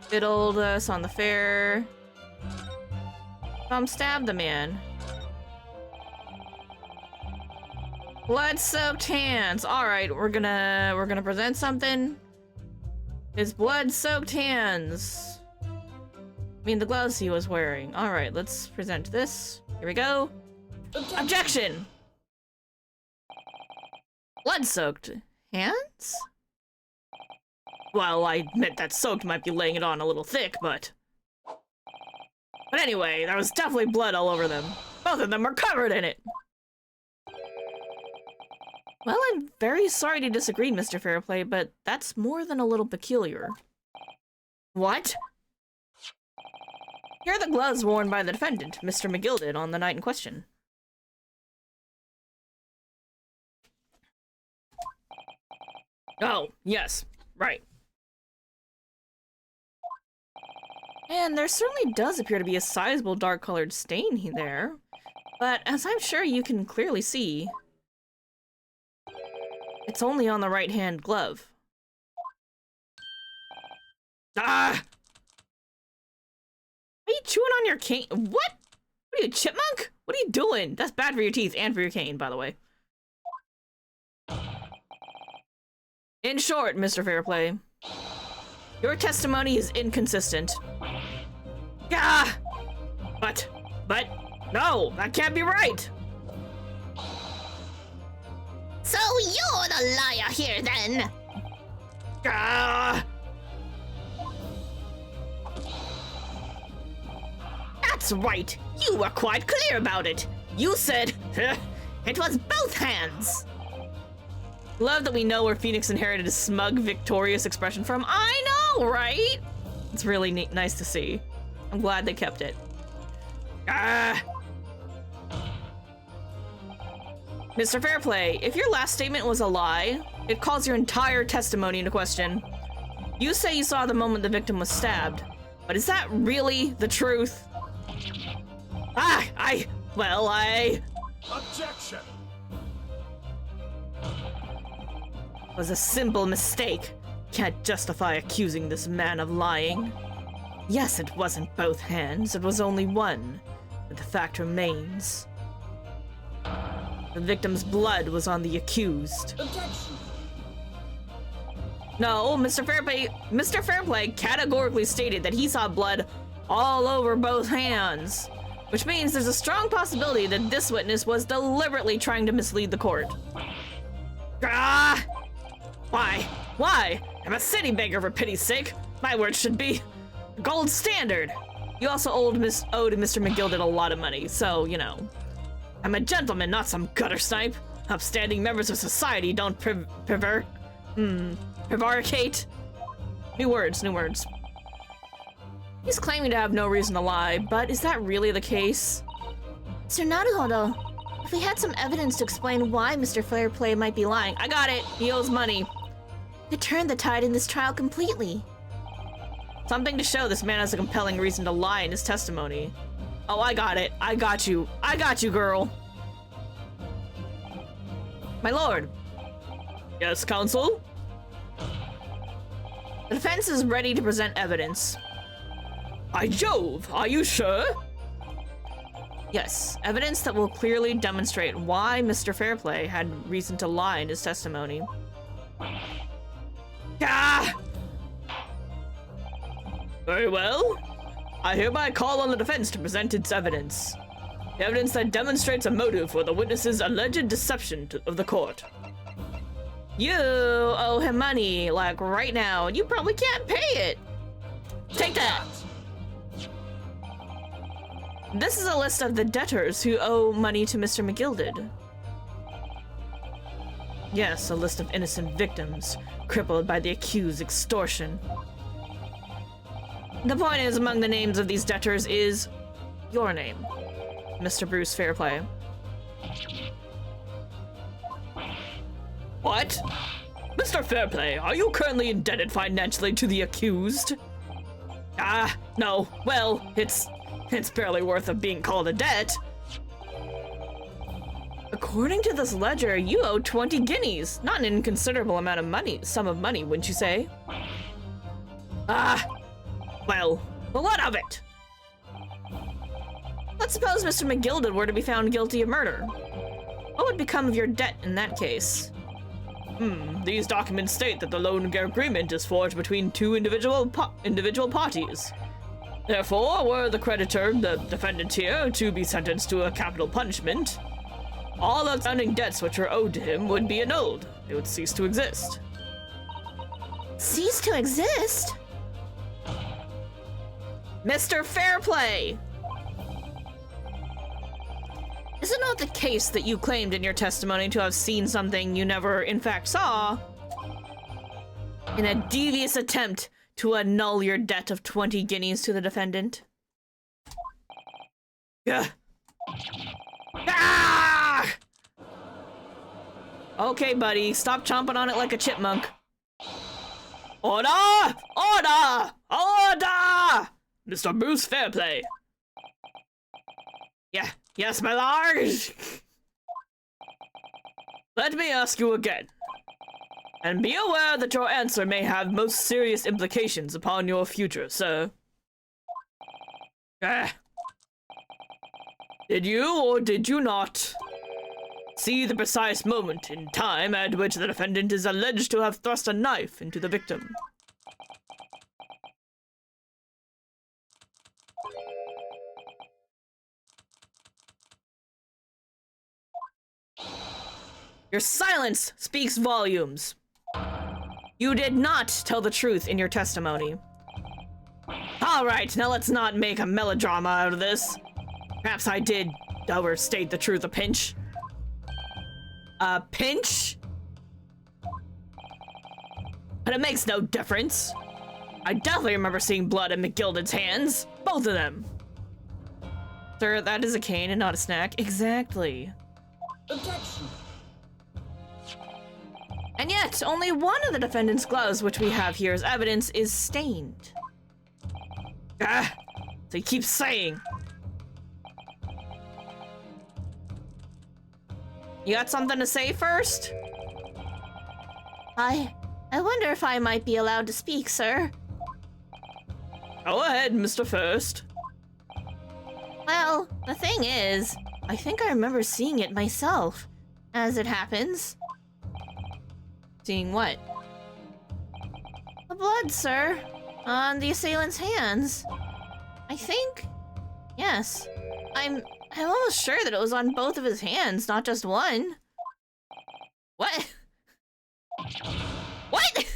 Fiddled us on the fair. Stabbed the man. Blood-soaked hands. All right, we're gonna present something. His blood-soaked hands. I mean, the gloves he was wearing. All right, let's present this. Here we go. Objection. Blood-soaked hands? Well, I admit that soaked might be laying it on a little thick, but anyway, there was definitely blood all over them. Both of them were covered in it. Well, I'm very sorry to disagree, Mr. Fairplay, but that's more than a little peculiar. What? Here are the gloves worn by the defendant, Mr. McGilded, on the night in question. Oh, yes, right. And there certainly does appear to be a sizable dark-colored stain there, but as I'm sure you can clearly see, it's only on the right-hand glove. Ah! Are you chewing on your cane? What? What are you, a chipmunk? What are you doing? That's bad for your teeth and for your cane, by the way. In short, Mr. Fairplay, your testimony is inconsistent. Ah! But, no, that can't be right! So you're the liar here, then? Ah! That's right. You were quite clear about it. You said it was both hands. Love that we know where Phoenix inherited his smug, victorious expression from. I know, right? It's really nice to see. I'm glad they kept it. Ah! Mr. Fairplay, if your last statement was a lie, it calls your entire testimony into question. You say you saw the moment the victim was stabbed, but is that really the truth? Ah! Well, Objection! It was a simple mistake. Can't justify accusing this man of lying. Yes, it wasn't both hands, it was only one, but the fact remains. The victim's blood was on the accused. Objection! No, Mr. Fairplay categorically stated that he saw blood all over both hands, which means there's a strong possibility that this witness was deliberately trying to mislead the court. ah! Why? I'm a city banker, for pity's sake. My word should be gold standard. You also owed Mr. McGilded a lot of money, so, you know. I'm a gentleman, not some gutter snipe. Upstanding members of society don't prevaricate. New words. He's claiming to have no reason to lie, but is that really the case? Mr. Naruhodo, if we had some evidence to explain why Mr. Fairplay might be lying, I got it. He owes money. it turned the tide in this trial completely. Something to show this man has a compelling reason to lie in his testimony. Oh, I got it. I got you, girl. My lord. Yes, counsel? The defense is ready to present evidence. By Jove, are you sure? Yes, evidence that will clearly demonstrate why Mr. Fairplay had reason to lie in his testimony. Ah! Very well. I hereby call on the defense to present its evidence. Evidence that demonstrates a motive for the witness's alleged deception of the court. You owe him money, like right now, and you probably can't pay it. Take that. This is a list of the debtors who owe money to Mr. McGilded. Yes, a list of innocent victims, crippled by the accused's extortion. The point is, among the names of these debtors is your name, Mr. Bruce Fairplay. What? Mr. Fairplay, are you currently indebted financially to the accused? Ah, no. Well, it's barely worth of being called a debt. According to this ledger, you owe 20 guineas. Not an inconsiderable amount of money, sum of money, wouldn't you say? Ah, well, what of it? Let's suppose Mr. McGilded were to be found guilty of murder. What would become of your debt in that case? These documents state that the loan agreement is forged between two individual parties. Therefore, were the creditor, the defendant here, to be sentenced to a capital punishment, all outstanding debts which are owed to him would be annulled. They would cease to exist. Cease to exist? Mr. Fairplay! Is it not the case that you claimed in your testimony to have seen something you never in fact saw? In a devious attempt to annul your debt of 20 guineas to the defendant? Yeah. Ah! Okay, buddy, stop chomping on it like a chipmunk. Order! Order! Order! Mr. Bruce Fairplay. Yeah. Yes, my lord! Let me ask you again. And be aware that your answer may have most serious implications upon your future, sir. Did you or did you not see the precise moment in time at which the defendant is alleged to have thrust a knife into the victim? Your silence speaks volumes. You did not tell the truth in your testimony. All right, now let's not make a melodrama out of this. Perhaps I did overstate the truth a pinch. A pinch? But it makes no difference. I definitely remember seeing blood in McGilded's hands. Both of them. Sir, that is a cane and not a snack. Exactly. Objection. And yet, only one of the defendant's gloves, which we have here as evidence, is stained. So he keeps saying. You got something to say first? I wonder if I might be allowed to speak, sir. Go ahead, Mr. First. Well, the thing is, I think I remember seeing it myself, as it happens. Seeing what? The blood, sir, on the assailant's hands. I think. Yes. I'm almost sure that it was on both of his hands, not just one. What? What?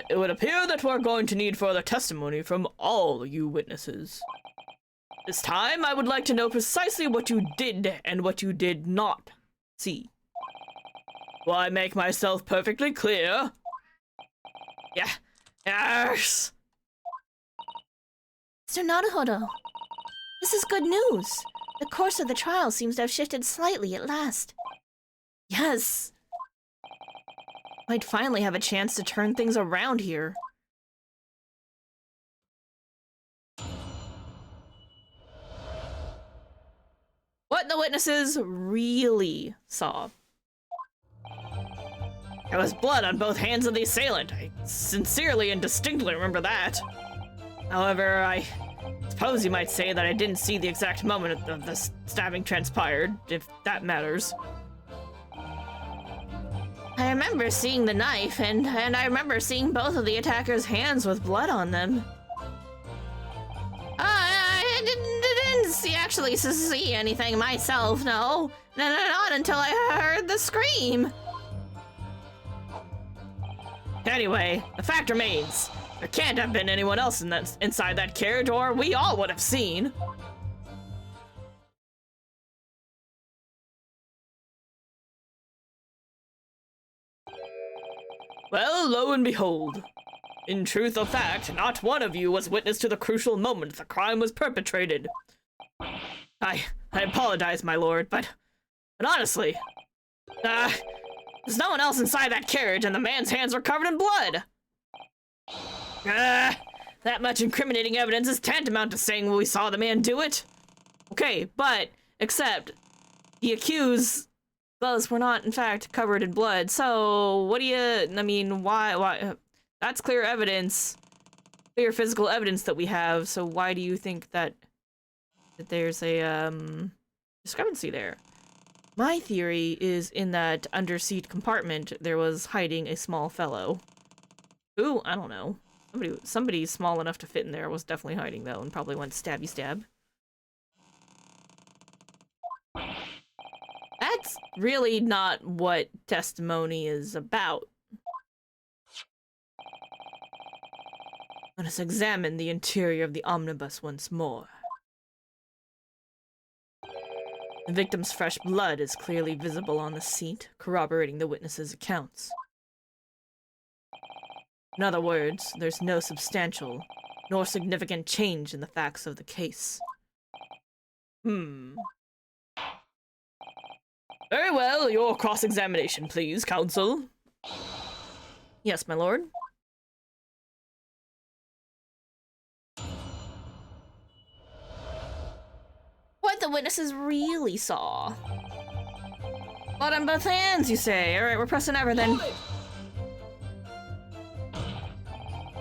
It would appear that we're going to need further testimony from all you witnesses. This time, I would like to know precisely what you did and what you did not see. Will I make myself perfectly clear? Yeah. Yes. Mr. Naruhodo, this is good news. The course of the trial seems to have shifted slightly at last. Yes. Might finally have a chance to turn things around here. What the witnesses really saw. There was blood on both hands of the assailant. I sincerely and distinctly remember that. However, I suppose you might say that I didn't see the exact moment of the stabbing transpired, if that matters. I remember seeing the knife, and I remember seeing both of the attacker's hands with blood on them. I didn't actually see anything myself, no. Not until I heard the scream. Anyway, the fact remains, there can't have been anyone else inside that carriage, or we all would have seen. Well, lo and behold. In truth of fact, not one of you was witness to the crucial moment the crime was perpetrated. I apologize, my lord, but honestly, there's no one else inside that carriage, and the man's hands were covered in blood. That much incriminating evidence is tantamount to saying we saw the man do it. Okay, but, except, the accused gloves were not, in fact, covered in blood, so what do you, I mean, why, that's clear evidence clear physical evidence that we have, so why do you think that there's a discrepancy there? My theory is in that underseat compartment there was hiding a small fellow. Who? I don't know. Somebody small enough to fit in there was definitely hiding though, and probably went stabby stab. That's really not what testimony is about. Let us examine the interior of the omnibus once more. The victim's fresh blood is clearly visible on the seat, corroborating the witness's accounts. In other words, there's no substantial nor significant change in the facts of the case. Very well, your cross-examination, please, counsel. Yes, my lord. What the witnesses really saw. Blood on both hands, you say? Alright, we're pressing everything.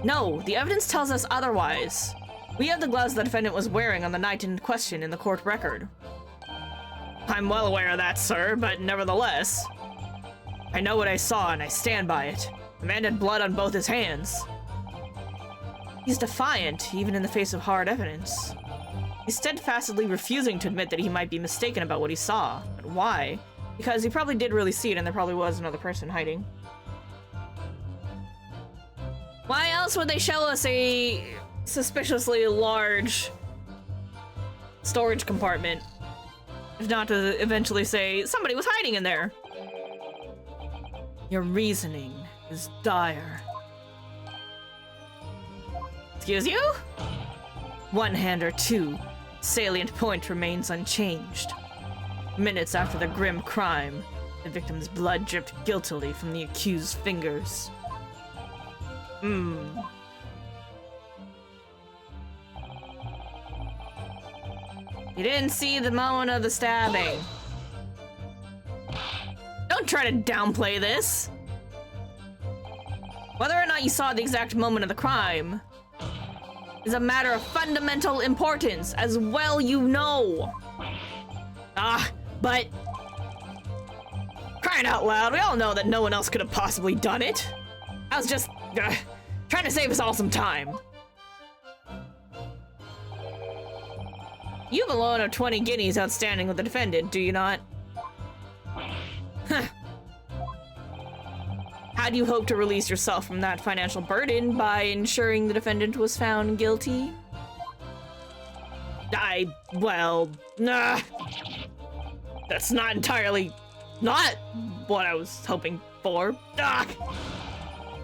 No, the evidence tells us otherwise. We have the gloves the defendant was wearing on the night in question in the court record. I'm well aware of that, sir, but nevertheless, I know what I saw and I stand by it. The man had blood on both his hands. He's defiant, even in the face of hard evidence. He's steadfastly refusing to admit that he might be mistaken about what he saw. But why? Because he probably did really see it and there probably was another person hiding. Why else would they show us a suspiciously large storage compartment? If not to eventually say, somebody was hiding in there. Your reasoning is dire. Excuse you? One hand or two, salient point remains unchanged. Minutes after the grim crime, the victim's blood dripped guiltily from the accused's fingers. You didn't see the moment of the stabbing. Don't try to downplay this. Whether or not you saw the exact moment of the crime is a matter of fundamental importance, as well you know. But crying out loud, we all know that no one else could have possibly done it. I was just trying to save us all some time. You have a loan of 20 guineas outstanding with the defendant, do you not? How do you hope to release yourself from that financial burden? By ensuring the defendant was found guilty? Nah. That's not entirely not what I was hoping for.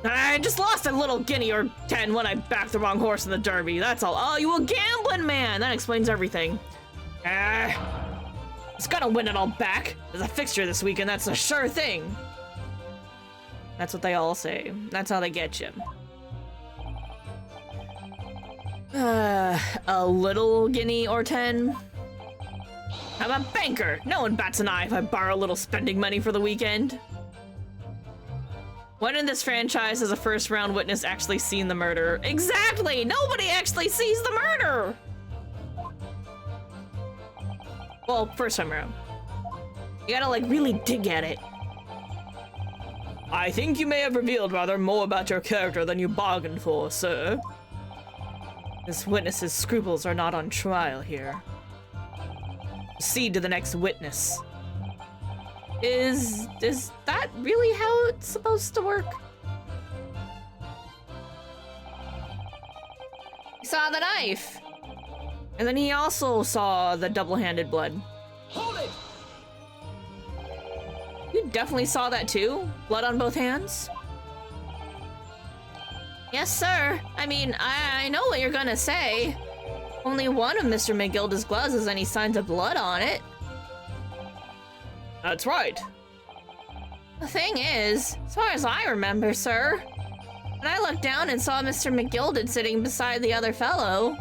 I just lost a little guinea or 10 when I backed the wrong horse in the derby, that's all. Oh, you a gambling man! That explains everything. It's gonna win it all back. There's a fixture this weekend, that's a sure thing. That's what they all say. That's how they get you. A little guinea or 10? I'm a banker! No one bats an eye if I borrow a little spending money for the weekend. When in this franchise has a first round witness actually seen the murder? Exactly! Nobody actually sees the murder! Well, first time around. You gotta, like, really dig at it. I think you may have revealed rather more about your character than you bargained for, sir. This witness's scruples are not on trial here. Proceed to the next witness. Is that really how it's supposed to work? He saw the knife. And then he also saw the double-handed blood. Hold it! You definitely saw that too? Blood on both hands? Yes, sir. I mean, I know what you're gonna say. Only one of Mr. McGilda's gloves has any signs of blood on it. That's right. The thing is, as far as I remember, sir, when I looked down and saw Mr. McGilded sitting beside the other fellow,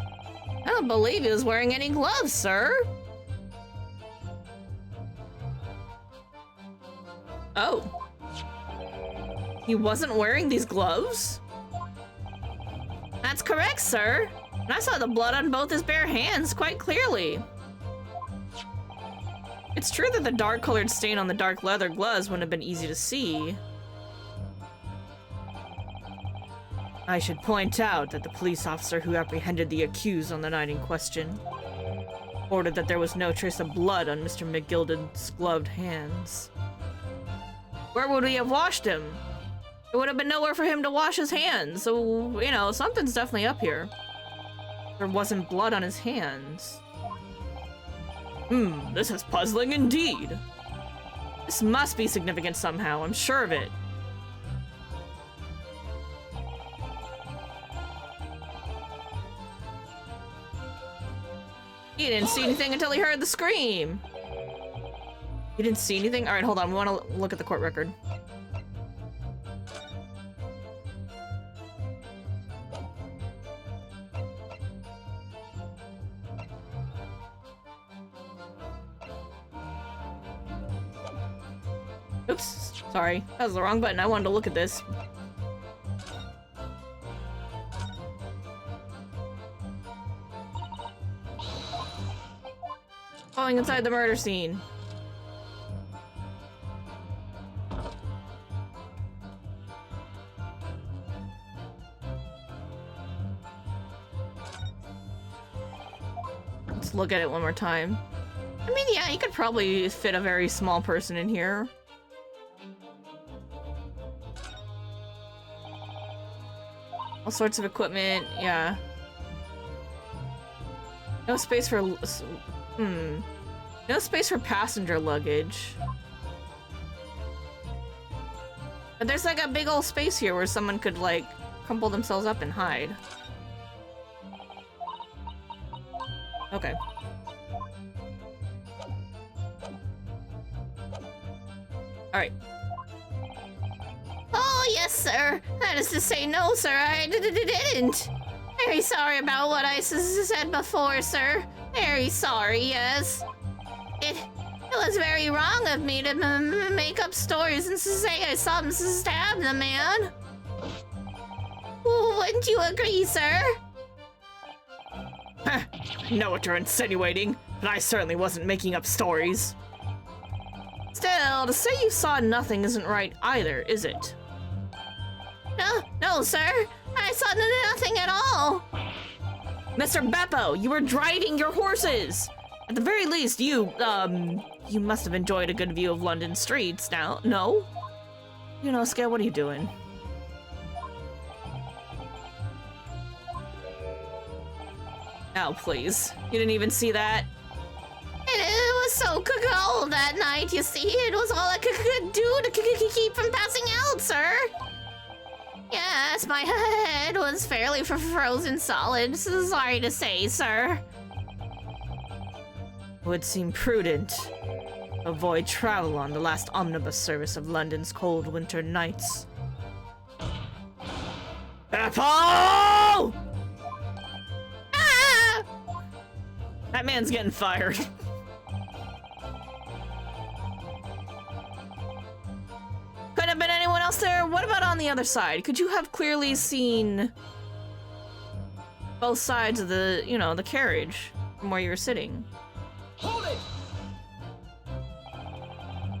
I don't believe he was wearing any gloves, sir. Oh. He wasn't wearing these gloves? That's correct, sir. And I saw the blood on both his bare hands quite clearly. It's true that the dark-colored stain on the dark leather gloves wouldn't have been easy to see. I should point out that the police officer who apprehended the accused on the night in question ordered that there was no trace of blood on Mr. McGilden's gloved hands. Where would we have washed him? There would have been nowhere for him to wash his hands, so, you know, something's definitely up here. There wasn't blood on his hands. This is puzzling indeed. This must be significant somehow, I'm sure of it. He didn't see anything until he heard the scream. He didn't see anything? Alright, hold on, we want to look at the court record. Oops, sorry. That was the wrong button. I wanted to look at this. Going inside the murder scene. Let's look at it one more time. I mean, yeah, you could probably fit a very small person in here. All sorts of equipment, yeah. No space for... No space for passenger luggage. But there's like a big old space here where someone could like crumple themselves up and hide. Okay. Alright. Oh, yes, sir. That is to say, no, sir, I didn't. Very sorry about what I said before, sir. Very sorry, yes. It was very wrong of me to make up stories and to say I saw him stab the man. Wouldn't you agree, sir? I know what you're insinuating, but I certainly wasn't making up stories. Still, to say you saw nothing isn't right either, is it? No, sir. I saw nothing at all. Mr. Beppo, you were driving your horses! At the very least, you must have enjoyed a good view of London streets now, no? You know, Scale, what are you doing? Oh, please. You didn't even see that? It was so cold that night, you see. It was all I could do to keep from passing out, sir. Yes, my head was fairly frozen solid. Sorry to say, sir. Would seem prudent. Avoid travel on the last omnibus service of London's cold winter nights. Apple! Ah! That man's getting fired. Could have been anyone else there. What about on the other side? Could you have clearly seen both sides of the, you know, the carriage from where you were sitting? Hold it!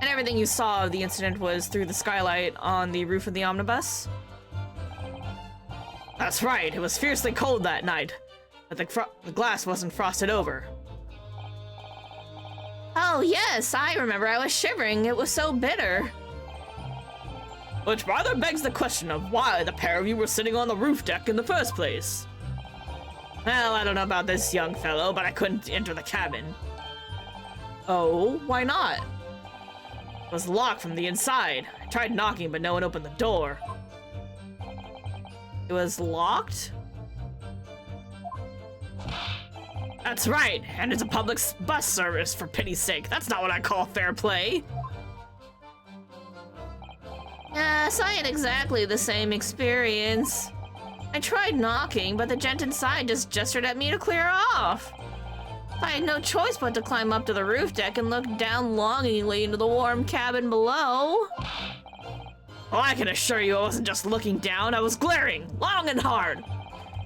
And everything you saw of the incident was through the skylight on the roof of the omnibus? That's right, it was fiercely cold that night, but the glass wasn't frosted over. Oh yes, I remember. I was shivering. It was so bitter. Which rather begs the question of why the pair of you were sitting on the roof deck in the first place. Well, I don't know about this young fellow, but I couldn't enter the cabin. Oh, why not? It was locked from the inside. I tried knocking, but no one opened the door. It was locked? That's right, and it's a public bus service, for pity's sake. That's not what I call fair play. Yes, I had exactly the same experience. I tried knocking, but the gent inside just gestured at me to clear off. I had no choice but to climb up to the roof deck and look down longingly into the warm cabin below. Well, I can assure you I wasn't just looking down, I was glaring, long and hard.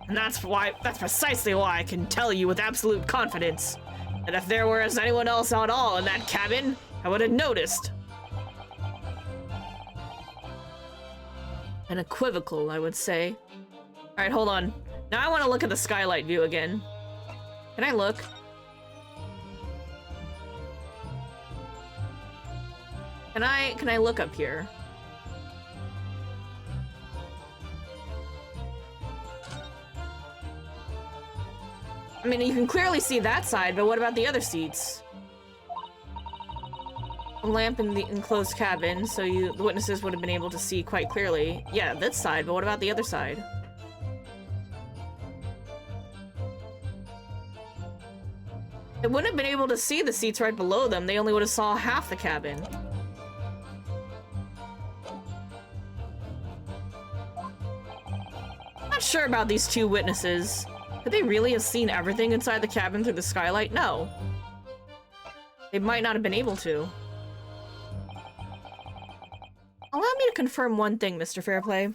And that's precisely why I can tell you with absolute confidence that if there was anyone else at all in that cabin, I would have noticed. Unequivocal, I would say. Alright, hold on. Now I want to look at the skylight view again. Can I look? Can I look up here? I mean, you can clearly see that side, but what about the other seats? A lamp in the enclosed cabin, so the witnesses would have been able to see quite clearly. Yeah, this side, but what about the other side? They wouldn't have been able to see the seats right below them. They only would have saw half the cabin. I'm not sure about these two witnesses. Could they really have seen everything inside the cabin through the skylight? No. They might not have been able to. Allow me to confirm one thing, Mr. Fairplay.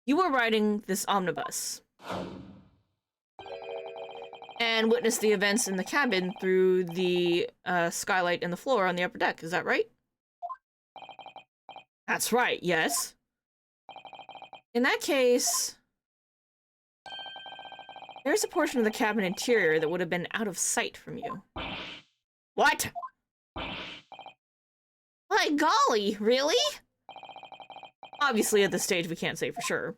You were riding this omnibus and witnessed the events in the cabin through the skylight in the floor on the upper deck. Is that right? That's right, yes. In that case, there's a portion of the cabin interior that would have been out of sight from you. What? My golly, really? Obviously, at this stage, we can't say for sure.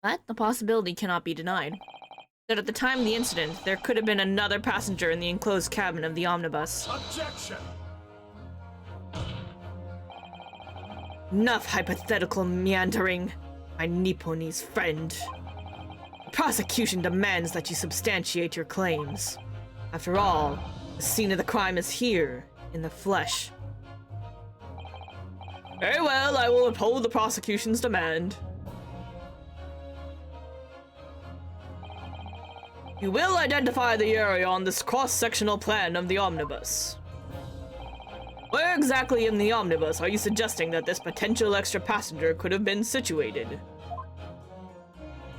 But the possibility cannot be denied. That at the time of the incident, there could have been another passenger in the enclosed cabin of the omnibus. Objection! Enough hypothetical meandering, my Nipponese friend. The prosecution demands that you substantiate your claims. After all, the scene of the crime is here, in the flesh. Very well, I will uphold the prosecution's demand. You will identify the area on this cross-sectional plan of the omnibus. Where exactly in the omnibus are you suggesting that this potential extra passenger could have been situated?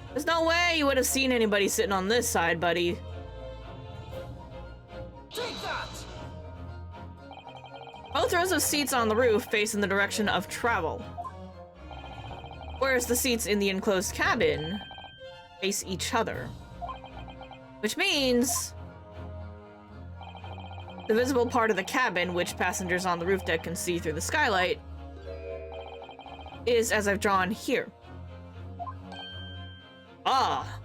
There's no way you would have seen anybody sitting on this side, buddy. Take that! Both rows of seats on the roof face in the direction of travel, whereas the seats in the enclosed cabin face each other. Which means the visible part of the cabin, which passengers on the roof deck can see through the skylight, is as I've drawn here. Ah!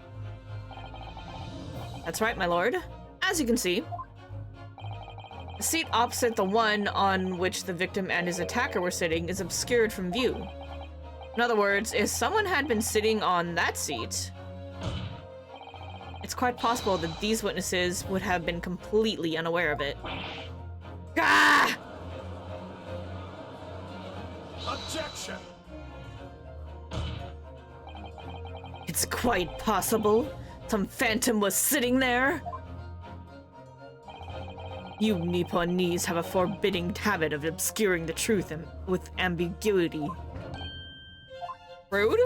That's right, my lord. As you can see, the seat opposite the one on which the victim and his attacker were sitting is obscured from view. In other words, if someone had been sitting on that seat, it's quite possible that these witnesses would have been completely unaware of it. Ah! Objection! It's quite possible some phantom was sitting there. You Nipponese have a forbidding habit of obscuring the truth with ambiguity. Rude?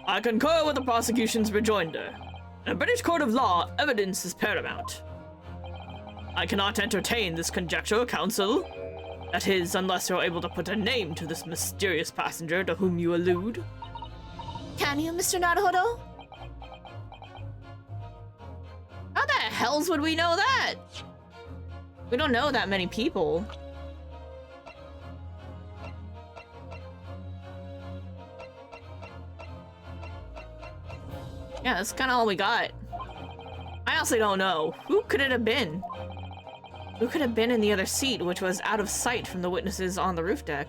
I concur with the prosecution's rejoinder. In a British court of law, evidence is paramount. I cannot entertain this conjecture, counsel. That is, unless you're able to put a name to this mysterious passenger to whom you allude. Can you, Mr. Naruhodo? How the hells would we know that? We don't know that many people. Yeah, that's kind of all we got. I honestly don't know. Who could it have been? Who could have been in the other seat, which was out of sight from the witnesses on the roof deck?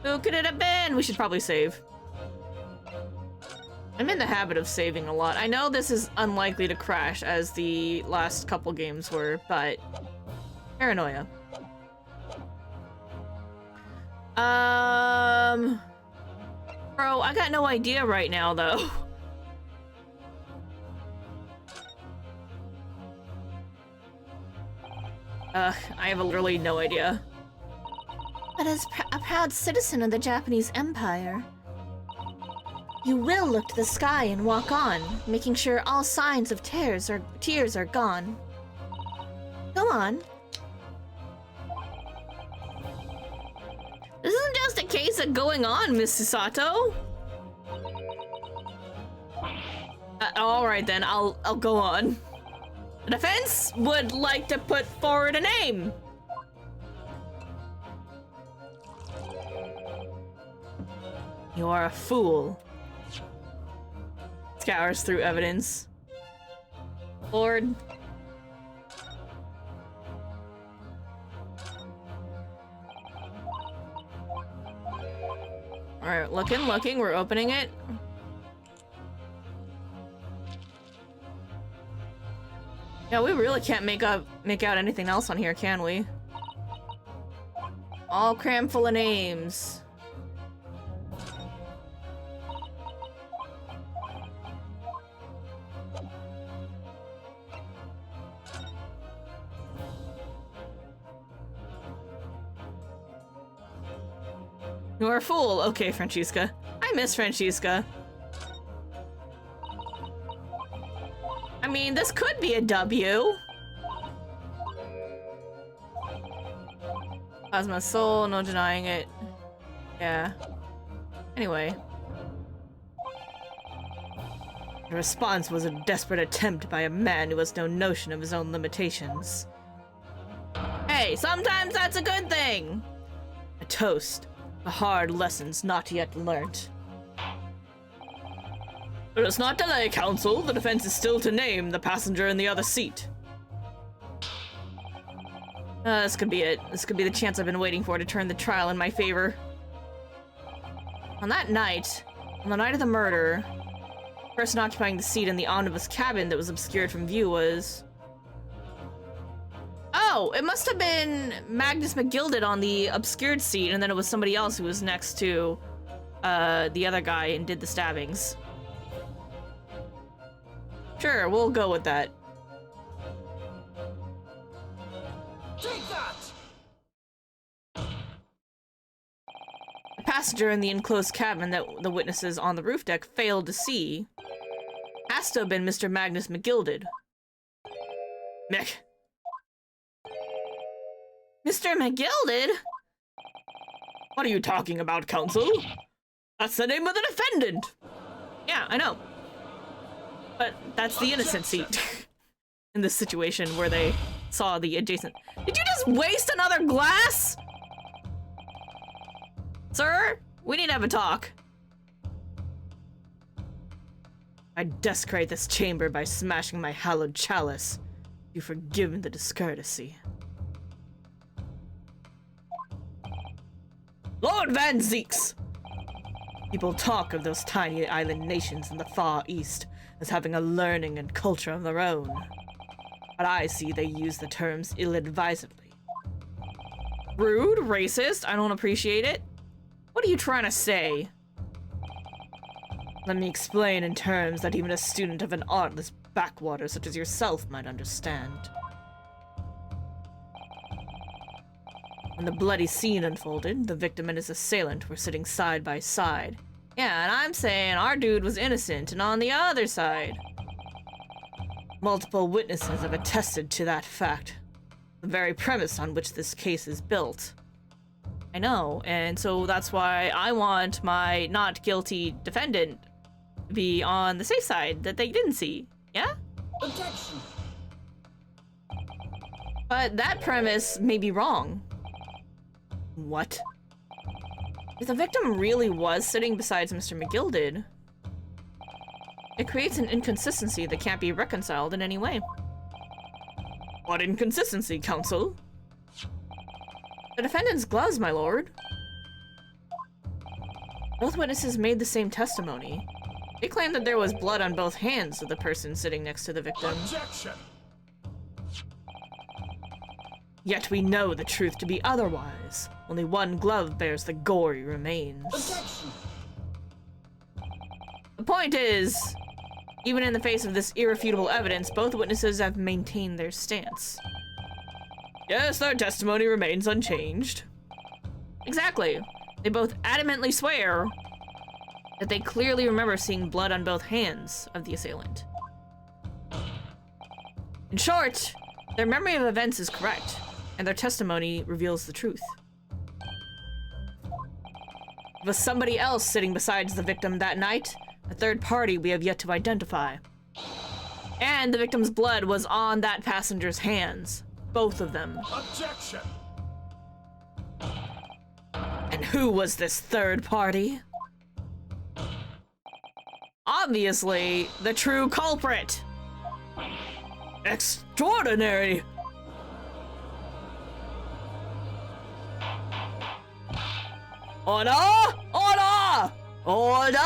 Who could it have been? We should probably save. I'm in the habit of saving a lot. I know this is unlikely to crash as the last couple games were, but paranoia. Bro, I got no idea right now, though. I have literally no idea. But as a proud citizen of the Japanese Empire, you will look to the sky and walk on, making sure all signs of tears are gone. Go on. This isn't just a case of going on, Miss Sato. All right then, I'll go on. The defense would like to put forward a name. You are a fool. Scours through evidence. Lord. Alright, looking, we're opening it. Yeah, we really can't make out anything else on here, can we? All crammed full of names. You're a fool. Okay, Francesca. I miss Francesca. I mean, this could be a W. Plasma soul, no denying it. Yeah. Anyway. The response was a desperate attempt by a man who has no notion of his own limitations. Hey, sometimes that's a good thing! A toast. The hard lessons not yet learnt. Let us not delay, counsel. The defense is still to name the passenger in the other seat. This could be it. This could be the chance I've been waiting for to turn the trial in my favor. On that night, on the night of the murder, the person occupying the seat in the omnibus cabin that was obscured from view was... Oh, it must have been Magnus McGilded on the obscured seat, and then it was somebody else who was next to the other guy and did the stabbings. Sure, we'll go with that. Take that! The passenger in the enclosed cabin that the witnesses on the roof deck failed to see has to have been Mr. Magnus McGilded. Mick. Mr. McGilded? What are you talking about, counsel? That's the name of the defendant! Yeah, I know. But that's the innocent seat. In this situation where they saw the adjacent... Did you just waste another glass? Sir, we need to have a talk. I desecrate this chamber by smashing my hallowed chalice. You forgive the discourtesy. Lord Van Zeeks! People talk of those tiny island nations in the Far East as having a learning and culture of their own. But I see they use the terms ill-advisedly. Rude, racist, I don't appreciate it. What are you trying to say? Let me explain in terms that even a student of an artless backwater such as yourself might understand. When the bloody scene unfolded, the victim and his assailant were sitting side by side. Yeah, and I'm saying our dude was innocent and on the other side. Multiple witnesses have attested to that fact. The very premise on which this case is built. I know, and so that's why I want my not guilty defendant to be on the safe side that they didn't see. Yeah? Objection! But that premise may be wrong. What? If the victim really was sitting beside Mr. McGilded, it creates an inconsistency that can't be reconciled in any way. What inconsistency, counsel? The defendant's gloves, my lord. Both witnesses made the same testimony. They claimed that there was blood on both hands of the person sitting next to the victim. Objection! Yet we know the truth to be otherwise. Only one glove bears the gory remains. Objection! The point is, even in the face of this irrefutable evidence, both witnesses have maintained their stance. Yes, their testimony remains unchanged. Exactly. They both adamantly swear that they clearly remember seeing blood on both hands of the assailant. In short, their memory of events is correct, and their testimony reveals the truth. It was somebody else sitting besides the victim that night, a third party we have yet to identify. And the victim's blood was on that passenger's hands, both of them. Objection! And who was this third party? Obviously, the true culprit. Extraordinary! Order! Order! Order!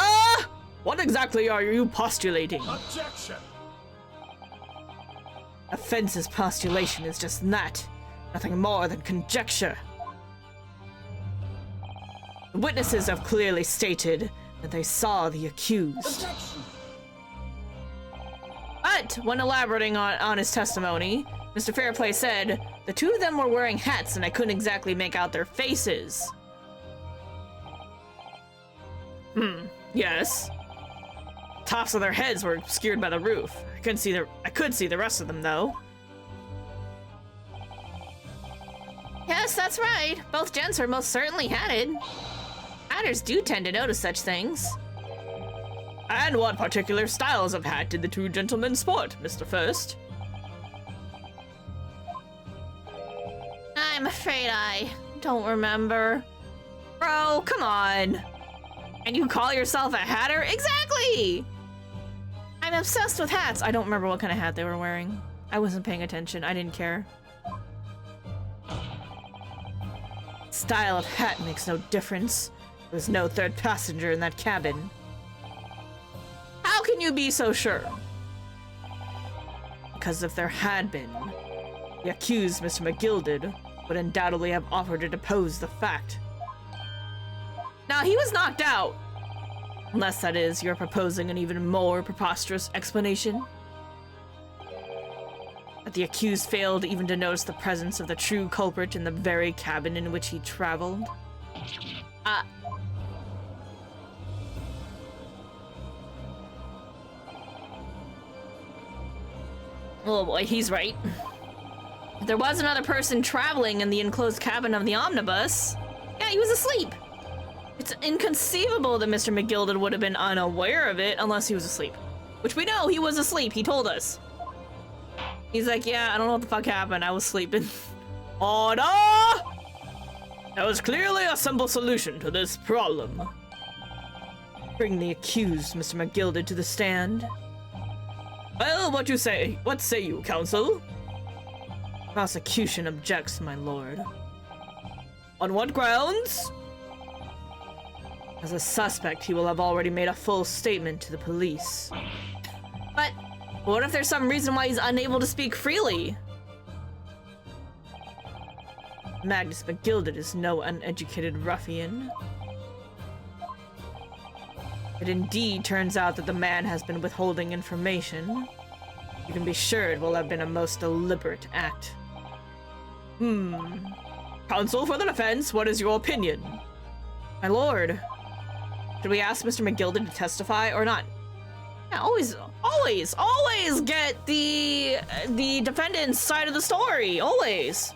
What exactly are you postulating? Objection! Offense's postulation is just that, nothing more than conjecture. The witnesses have clearly stated that they saw the accused. Objection! But when elaborating on his testimony, Mr. Fairplay said the two of them were wearing hats and I couldn't exactly make out their faces. Yes. Tops of their heads were obscured by the roof. I could see the rest of them though. Yes, that's right. Both gents are most certainly hatted. Hatters do tend to notice such things. And what particular styles of hat did the two gentlemen sport, Mr. First? I'm afraid I don't remember. Bro, come on. And you call yourself a hatter? Exactly! I'm obsessed with hats. I don't remember what kind of hat they were wearing. I wasn't paying attention. I didn't care. Style of hat makes no difference. There was no third passenger in that cabin. How can you be so sure? Because if there had been, the accused, Mr. McGilded, would undoubtedly have offered to depose the fact. Now, he was knocked out. Unless, that is, you're proposing an even more preposterous explanation. That the accused failed even to notice the presence of the true culprit in the very cabin in which he traveled. Oh boy, he's right. There was another person traveling in the enclosed cabin of the omnibus. Yeah, he was asleep. It's inconceivable that Mr. McGilded would have been unaware of it unless he was asleep. Which we know he was asleep, he told us. He's like, yeah, I don't know what the fuck happened, I was sleeping. Order! There was clearly a simple solution to this problem. Bring the accused, Mr. McGilded, to the stand. Well, what say you, counsel? Prosecution objects, my lord. On what grounds? As a suspect, he will have already made a full statement to the police. But what if there's some reason why he's unable to speak freely? Magnus McGilded is no uneducated ruffian. It indeed turns out that the man has been withholding information. You can be sure it will have been a most deliberate act. Counsel for the defense, what is your opinion? My lord, should we ask Mr. McGilded to testify or not? Yeah, always get the defendant's side of the story, always.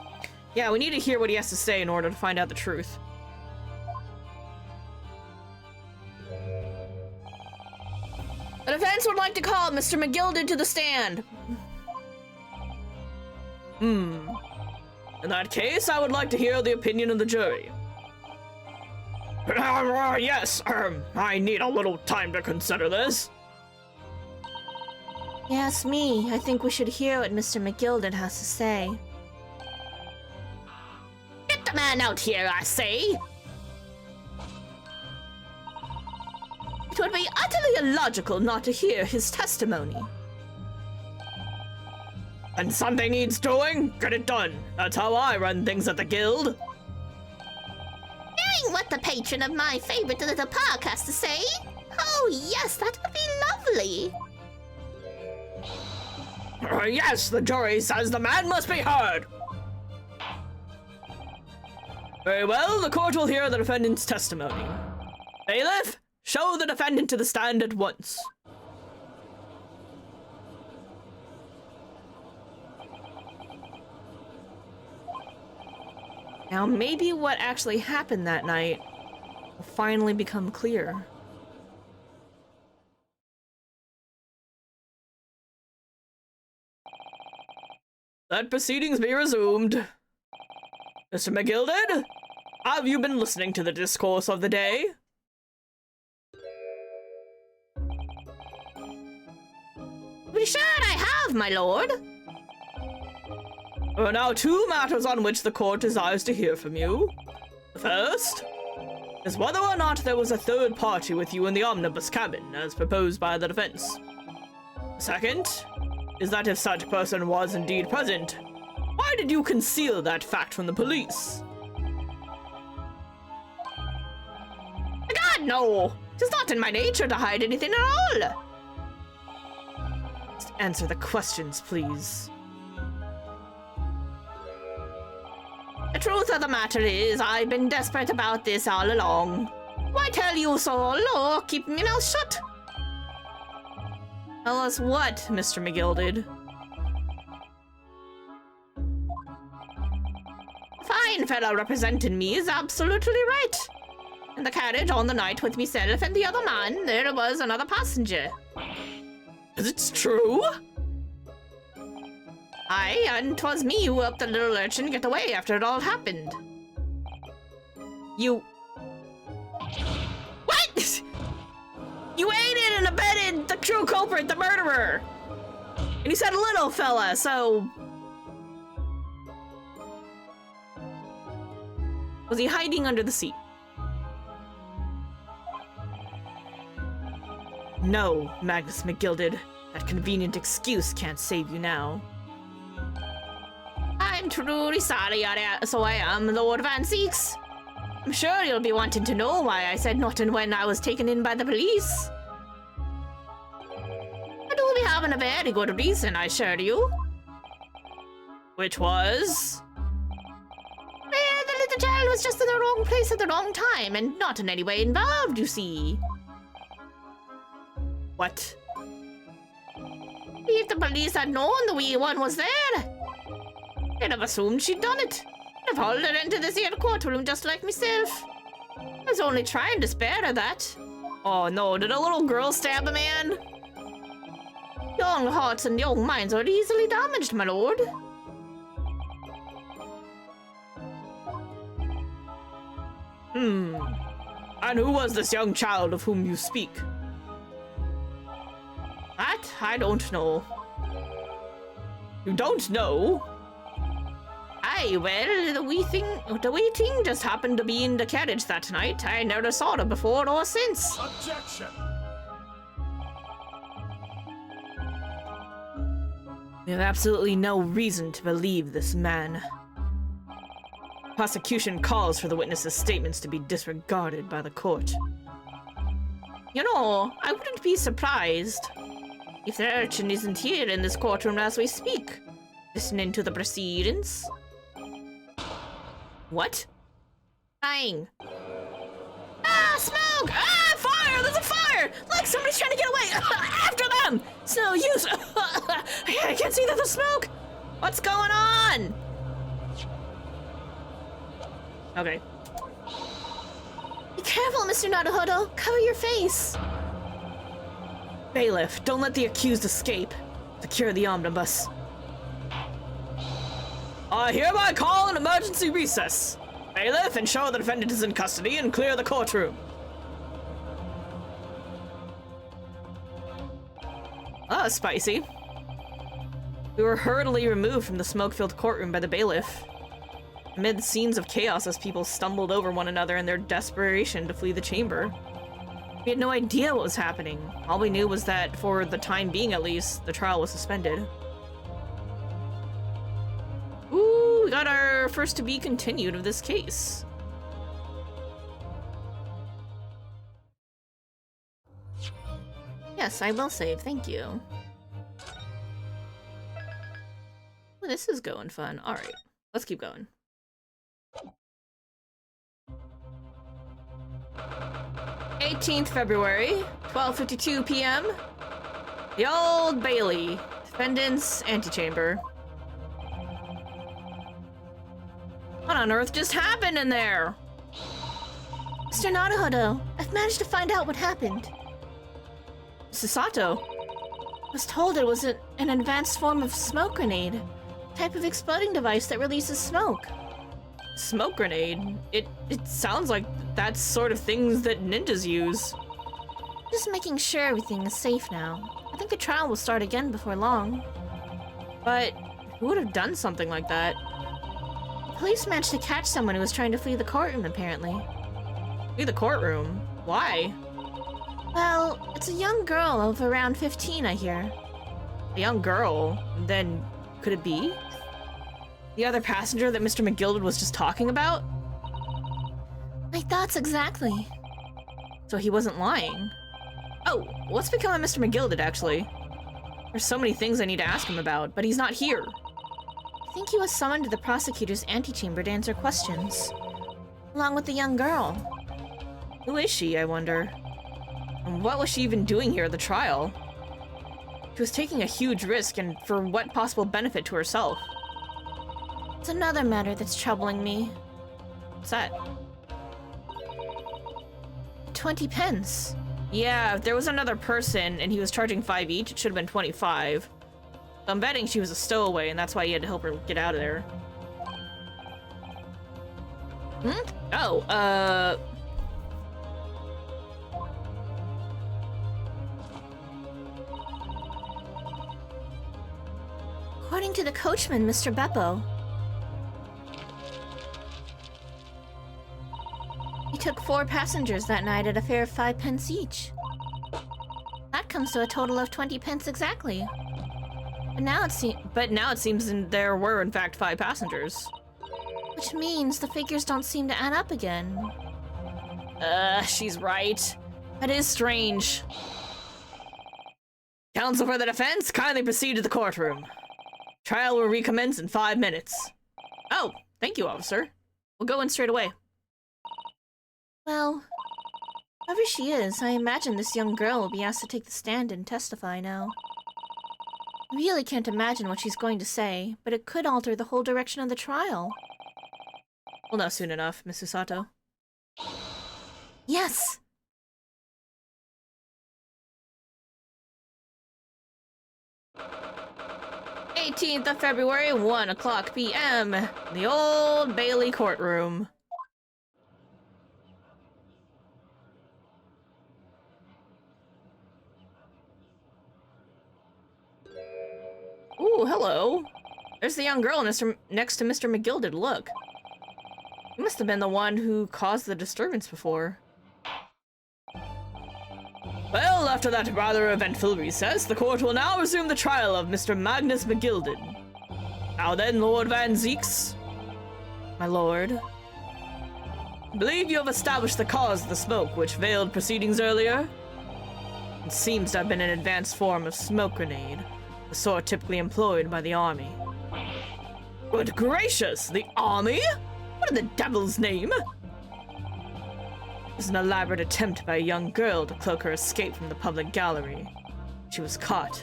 Yeah, we need to hear what he has to say in order to find out the truth. The defense would like to call Mr. McGilded to the stand. In that case, I would like to hear the opinion of the jury. Yes, I need a little time to consider this. Yes, me. I think we should hear what Mr. McGilded has to say. Get the man out here, I say! It would be utterly illogical not to hear his testimony. And something needs doing? Get it done. That's how I run things at the guild. Hearing what the patron of my favorite little park has to say? Oh yes, that would be lovely. Yes, the jury says the man must be heard. Very well, the court will hear the defendant's testimony. Bailiff, show the defendant to the stand at once. Now maybe what actually happened that night will finally become clear. Let proceedings be resumed. Mr. McGilded, have you been listening to the discourse of the day? To be sure I have, my lord. There are now two matters on which the court desires to hear from you. The first is whether or not there was a third party with you in the omnibus cabin, as proposed by the defense. The second is that if such person was indeed present, why did you conceal that fact from the police? God, no! Tis not in my nature to hide anything at all! Just answer the questions, please. The truth of the matter is, I've been desperate about this all along. Why tell you so? Look, keep me mouth shut. Tell us what, Mr. McGilded? The fine fellow representing me is absolutely right. In the carriage on the night with myself and the other man, there was another passenger. Is it true? Aye, and 'twas me who helped the little urchin get away after it all happened. You... What? You aided and abetted the true culprit, the murderer! And he said little fella, so... Was he hiding under the seat? No, Magnus McGilded. That convenient excuse can't save you now. I'm truly sorry, so I am, Lord Van Seeks. I'm sure you'll be wanting to know why I said nothing when I was taken in by the police. I do be having a very good reason, I assure you. Which was? Well, the little child was just in the wrong place at the wrong time, and not in any way involved, you see. What? If the police had known the wee one was there, they'd have assumed she'd done it. They'd have hauled her into this here courtroom just like myself. I was only trying to spare her that. Oh no, did a little girl stab a man? Young hearts and young minds are easily damaged, my lord. And who was this young child of whom you speak? That I don't know. You don't know? Aye, well, the wee thing just happened to be in the carriage that night. I never saw her before or since. Objection! We have absolutely no reason to believe this man. Prosecution calls for the witness's statements to be disregarded by the court. You know, I wouldn't be surprised if the urchin isn't here in this courtroom as we speak, listening to the proceedings. What? Dying. Ah, smoke! Ah, fire! There's a fire! Like somebody's trying to get away! After them! It's no use! I can't see the smoke! What's going on? Okay. Be careful, Mr. Naruhodo. Cover your face. Bailiff, don't let the accused escape. Secure the omnibus. I hereby call an emergency recess. Bailiff, ensure the defendant is in custody and clear the courtroom. Ah, spicy. We were hurriedly removed from the smoke-filled courtroom by the bailiff. Amid scenes of chaos as people stumbled over one another in their desperation to flee the chamber. We had no idea what was happening. All we knew was that, for the time being at least, the trial was suspended. Ooh, we got our first to be continued of this case. Yes, I will save, thank you. Well, this is going fun. Alright, let's keep going. 18th February, 12:52 p.m. The Old Bailey, defendant's antechamber. What on earth just happened in there? Mr. Naruhodo, I've managed to find out what happened. Susato. I was told it was an advanced form of smoke grenade. Type of exploding device that releases smoke. Smoke grenade? It sounds like that's sort of things that ninjas use. Just making sure everything is safe now. I think the trial will start again before long. But who would have done something like that? The police managed to catch someone who was trying to flee the courtroom, apparently. Flee the courtroom? Why? Well, it's a young girl of around 15, I hear. A young girl? Then could it be the other passenger that Mr. McGilded was just talking about? My thoughts exactly. So he wasn't lying. Oh, what's become of Mr. McGilded, actually? There's so many things I need to ask him about, but he's not here. I think he was summoned to the prosecutor's antechamber to answer questions, along with the young girl. Who is she, I wonder? And what was she even doing here at the trial? She was taking a huge risk, and for what possible benefit to herself? It's another matter that's troubling me. What's that? 20 pence. Yeah, if there was another person and he was charging 5 each, it should have been 25. So I'm betting she was a stowaway, and that's why he had to help her get out of there. Oh, According to the coachman, Mr. Beppo, he took 4 passengers that night at a fare of 5 pence each. That comes to a total of 20 pence exactly. But now it seems there were in fact 5 passengers. Which means the figures don't seem to add up again. She's right. That is strange. Counsel for the defense, kindly proceed to the courtroom. Trial will recommence in 5 minutes. Oh, thank you, officer. We'll go in straight away. Well, whoever she is, I imagine this young girl will be asked to take the stand and testify now. I really can't imagine what she's going to say, but it could alter the whole direction of the trial. We'll know soon enough, Miss Susato. Yes! '18th of February, 1 o'clock p.m. The Old Bailey courtroom. Ooh, hello. There's the young girl next to Mr. McGilded. Look. He must have been the one who caused the disturbance before. Well, after that rather eventful recess, the court will now resume the trial of Mr. Magnus McGilded. Now then, Lord Van Zeeks. My lord. I believe you have established the cause of the smoke which veiled proceedings earlier. It seems to have been an advanced form of smoke grenade, the sort typically employed by the army. Good gracious, the army? What in the devil's name? It was an elaborate attempt by a young girl to cloak her escape from the public gallery. She was caught,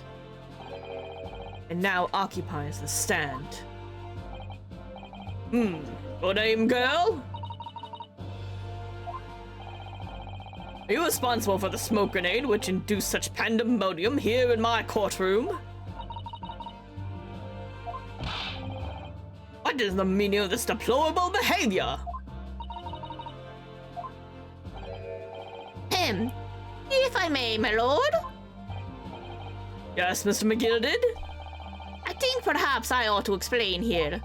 and now occupies the stand. Good aim, girl? Are you responsible for the smoke grenade which induced such pandemonium here in my courtroom? What is the meaning of this deplorable behavior? If I may, my lord? Yes, Mr. McGilded? I think perhaps I ought to explain here.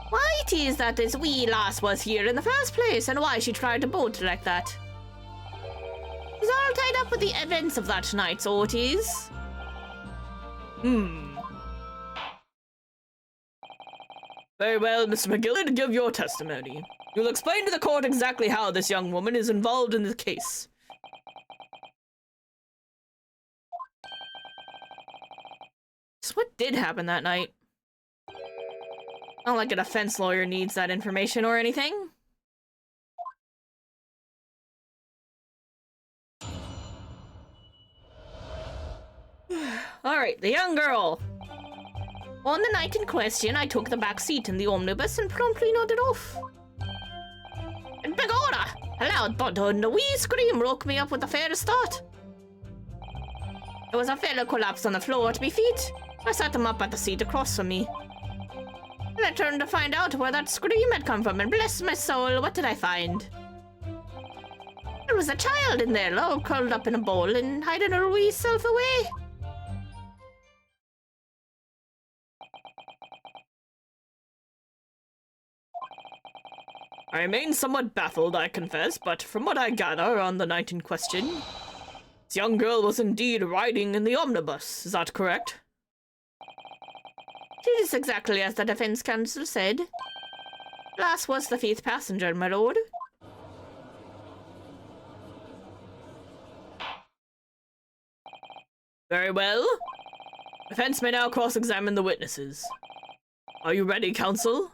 Why it is that this wee lass was here in the first place, and why she tried to bolt like that. It's all tied up with the events of that night, so it is. Very well, Mr. McGilded, give your testimony. You'll explain to the court exactly how this young woman is involved in the case. So what did happen that night? Not like a defense lawyer needs that information or anything. Alright, the young girl. On the night in question, I took the back seat in the omnibus and promptly nodded off. And begorra! A loud thud and a wee scream woke me up with a fair start. There was a fellow collapsed on the floor at my feet. I sat him up at the seat across from me. And I turned to find out where that scream had come from, and bless my soul, what did I find? There was a child in there, all curled up in a ball and hiding her wee self away. I remain somewhat baffled, I confess, but from what I gather on the night in question, this young girl was indeed riding in the omnibus. Is that correct? It is exactly as the defense counsel said. Lass was the 5th passenger, my lord. Very well. Defense may now cross-examine the witnesses. Are you ready, counsel?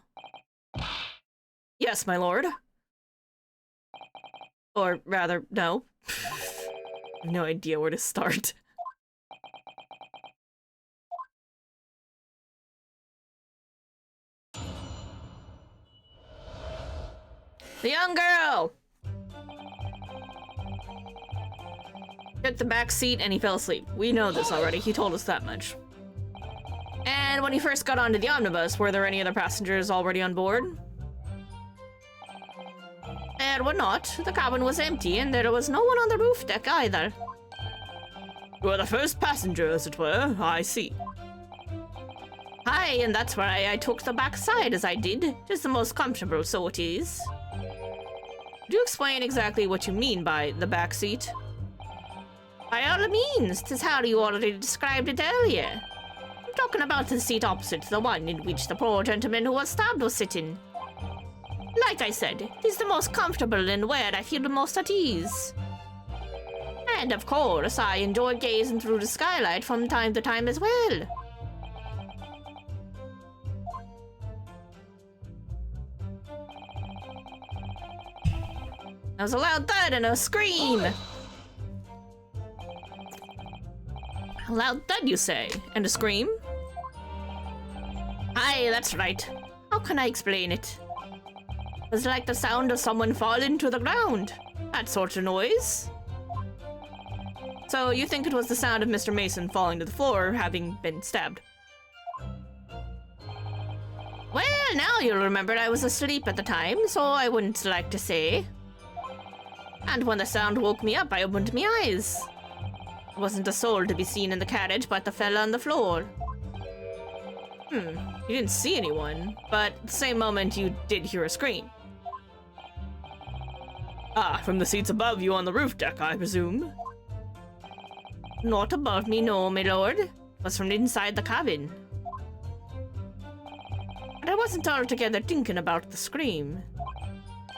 Yes, my lord. Or rather, no. I have no idea where to start. The young girl took the back seat and he fell asleep. We know this already. He told us that much. And when he first got onto the omnibus, were there any other passengers already on board? There were not. The cabin was empty and there was no one on the roof deck either. You were the first passenger, as it were. I see. Aye, and that's why I took the back side as I did. Just the most comfortable, so it is. Could you explain exactly what you mean by the back seat? By all means, 'tis how you already described it earlier. I'm talking about the seat opposite the one in which the poor gentleman who was stabbed was sitting. Like I said, it is the most comfortable and where I feel the most at ease. And of course, I enjoy gazing through the skylight from time to time as well. There was a loud thud and a scream! A loud thud, you say? And a scream? Aye, that's right. How can I explain it? It was like the sound of someone falling to the ground. That sort of noise. So you think it was the sound of Mr. Mason falling to the floor, having been stabbed? Well, now you'll remember I was asleep at the time, so I wouldn't like to say. And when the sound woke me up, I opened my eyes. There wasn't a soul to be seen in the carriage but the fella on the floor. You didn't see anyone, but at the same moment you did hear a scream. Ah, from the seats above you on the roof deck, I presume? Not above me, no, my lord. It was from inside the cabin. But I wasn't altogether thinking about the scream.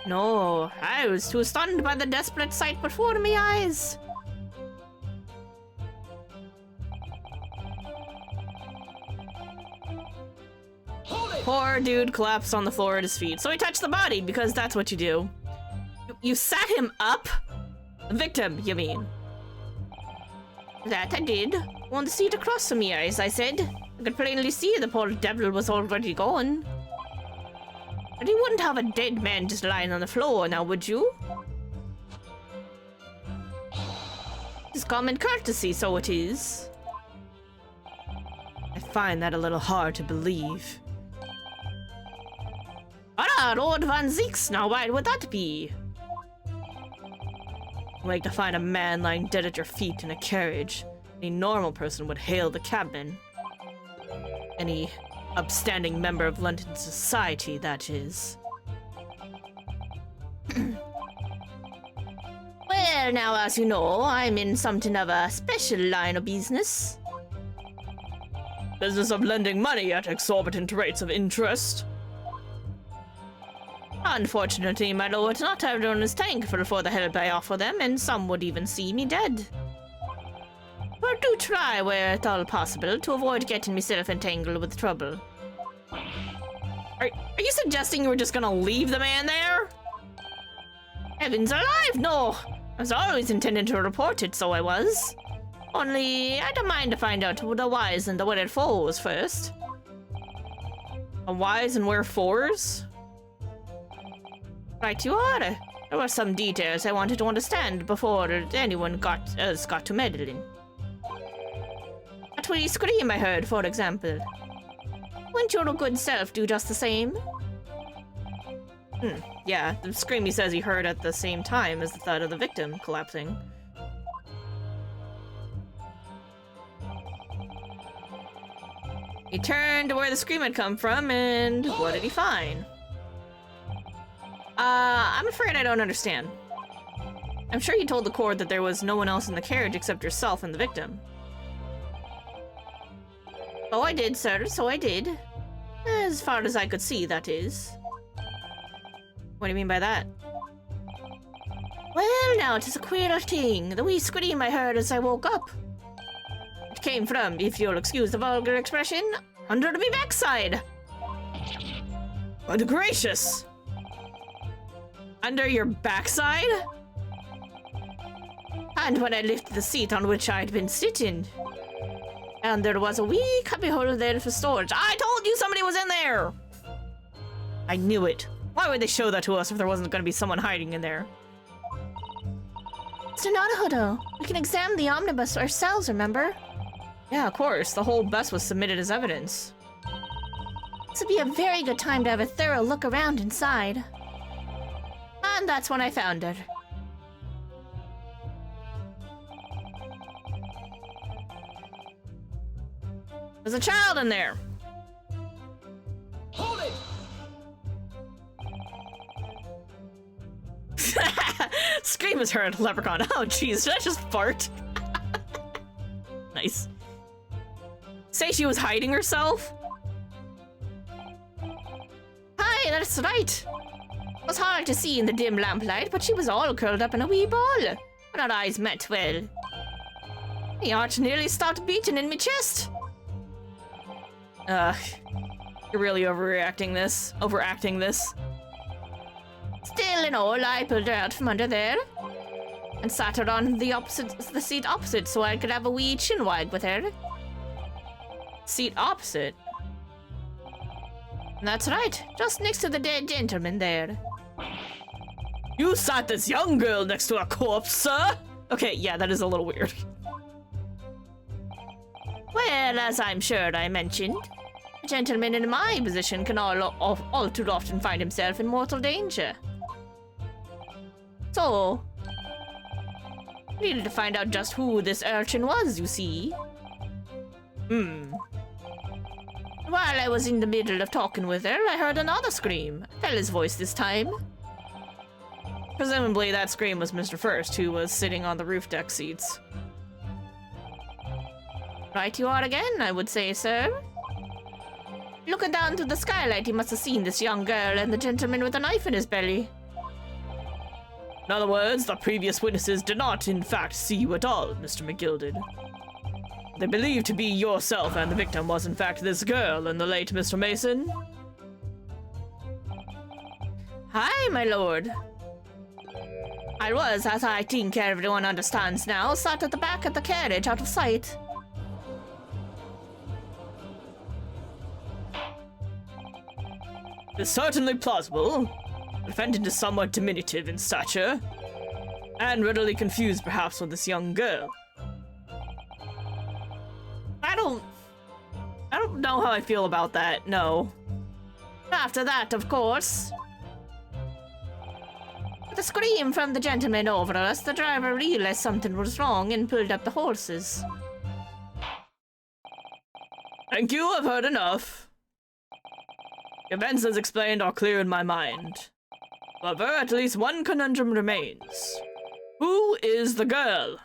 No, I was too stunned by the desperate sight before my eyes. Poor dude collapsed on the floor at his feet, so he touched the body, because that's what you do. You sat him up? The victim, you mean? That I did. On the seat across from me, as I said. I could plainly see the poor devil was already gone. But you wouldn't have a dead man just lying on the floor, now would you? It's common courtesy, so it is. I find that a little hard to believe. Ah, Lord Van Zeeks, now why would that be? Like to find a man lying dead at your feet in a carriage. Any normal person would hail the cabman. Any upstanding member of London society, that is. Well, now, as you know, I'm in something of a special line of business. Business of lending money at exorbitant rates of interest? Unfortunately, my lord, not everyone is thankful for the help I offer them, and some would even see me dead. But do try, where at all possible, to avoid getting myself entangled with trouble. Are you suggesting you were just gonna leave the man there? Heavens alive, no! I was always intending to report it, so I was. Only, I don't mind to find out the whys and the wherefores first. The whys and wherefores? Right you are. There were some details I wanted to understand before anyone else got to meddling. That wee scream I heard, for example. Wouldn't your good self do just the same? Yeah, the scream he says he heard at the same time as the thud of the victim collapsing. He turned to where the scream had come from, and what did he find? I'm afraid I don't understand. I'm sure he told the court that there was no one else in the carriage except yourself and the victim. Oh, I did, sir, so I did. As far as I could see, that is. What do you mean by that? Well, now, 'tis a queer thing. The wee scream I heard as I woke up. It came from, if you'll excuse the vulgar expression, under me backside. Good gracious! Under your backside? And when I lifted the seat on which I'd been sitting. And there was a wee cubbyhole there for storage. I told you somebody was in there! I knew it. Why would they show that to us if there wasn't going to be someone hiding in there? Mr. Naruhodo, we can examine the omnibus ourselves, remember? Yeah, of course. The whole bus was submitted as evidence. This would be a very good time to have a thorough look around inside. And that's when I found her. There's a child in there. Hold it! Scream is heard, Leprechaun. Oh, jeez, did I just fart? Nice. Say she was hiding herself? Hi, that's right. It was hard to see in the dim lamplight, but she was all curled up in a wee ball. When our eyes met, well, my heart nearly stopped beating in my chest. You're really overacting this. Still in all, I pulled her out from under there and sat her on the seat opposite so I could have a wee chin wag with her. Seat opposite? That's right, just next to the dead gentleman there. You sat this young girl next to a corpse, sir? Okay, yeah, that is a little weird. Well, as I'm sure I mentioned, a gentleman in my position can all too often find himself in mortal danger. So, needed to find out just who this urchin was, you see. While I was in the middle of talking with her, I heard another scream. A fella's voice this time. Presumably that scream was Mr. First, who was sitting on the roof deck seats. Right you are again, I would say, sir. Looking down through the skylight, he must have seen this young girl and the gentleman with a knife in his belly. In other words, the previous witnesses did not, in fact, see you at all, Mr. McGilded. They believe to be yourself and the victim was, in fact, this girl and the late Mr. Mason. Hi, my lord. I was, as I think everyone understands now, sat at the back of the carriage out of sight. It is certainly plausible. The defendant is somewhat diminutive in stature, and readily confused perhaps with this young girl. I don't know how I feel about that, no. After that, of course. With a scream from the gentleman over us, the driver realized something was wrong and pulled up the horses. Thank you, I've heard enough. The events as explained are clear in my mind. However, at least one conundrum remains. Who is the girl?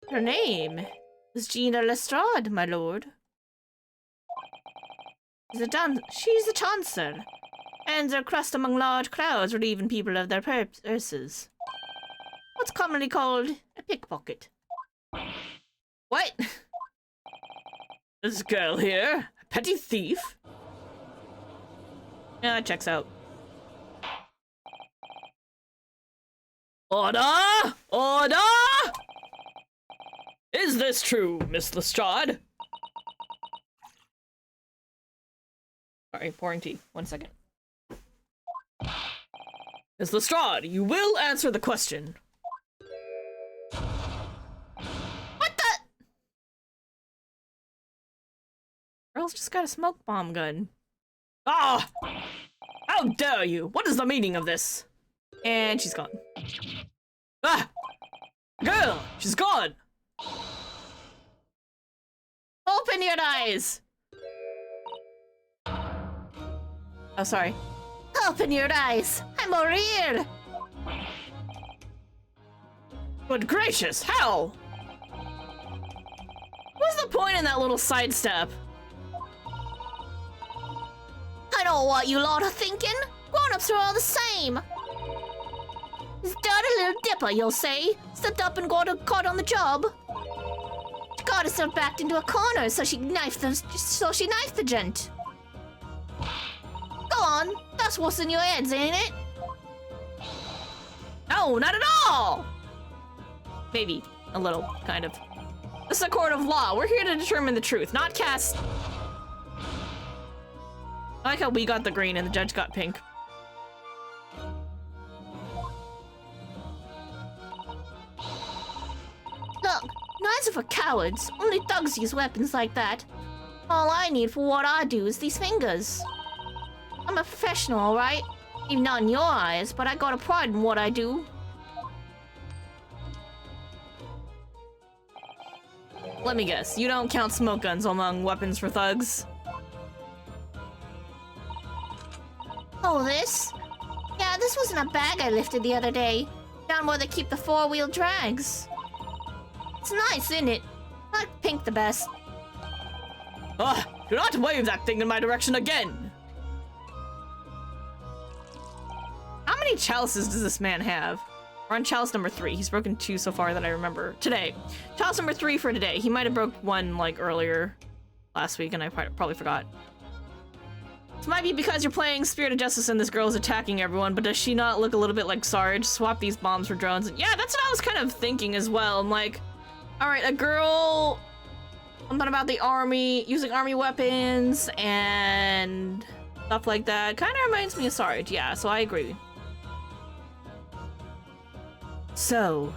Her name is Gina Lestrade, my lord. She's a dancer, and are crossed among large crowds relieving people of their purses. What's commonly called a pickpocket. What? This girl here? A petty thief? Yeah, it checks out. Order! Order! Is this true, Miss Lestrade? Sorry, pouring tea. 1 second. Miss Lestrade, you will answer the question. What the? Girl's just got a smoke bomb gun. Ah! How dare you! What is the meaning of this? And she's gone. Ah! Girl, she's gone! Open your eyes! Oh, sorry. Open your eyes. I'm over here. But gracious, how? What's the point in that little sidestep? I know what you lot are thinking. Grown-ups are all the same. This dirty little dipper, you'll say, slipped up and got caught on the job. She got herself backed into a corner, so she knifed the gent. Go on, that's what's in your heads, ain't it? No, not at all! Maybe. A little, kind of. This is a court of law. We're here to determine the truth, not cast... I like how we got the green and the judge got pink. Look, knives are for cowards. Only thugs use weapons like that. All I need for what I do is these fingers. I'm a professional, alright? Maybe not in your eyes, but I got a pride in what I do. Let me guess, you don't count smoke guns among weapons for thugs? Oh, this? Yeah, this was in a bag I lifted the other day. Down where they keep the four-wheel drags. It's nice, isn't it? I like pink the best. Ah! Do not wave that thing in my direction again! How many chalices does this man have? We're on chalice number 3. He's broken 2 so far that I remember. Today. Chalice number 3 for today. He might have broke 1, like, earlier last week, and I probably forgot. This might be because you're playing Spirit of Justice and this girl is attacking everyone, but does she not look a little bit like Sarge? Swap these bombs for drones. And yeah, that's what I was kind of thinking as well. I'm like, alright, a girl... Something about the army, using army weapons, and stuff like that. Kind of reminds me of Sarge, yeah, so I agree. So,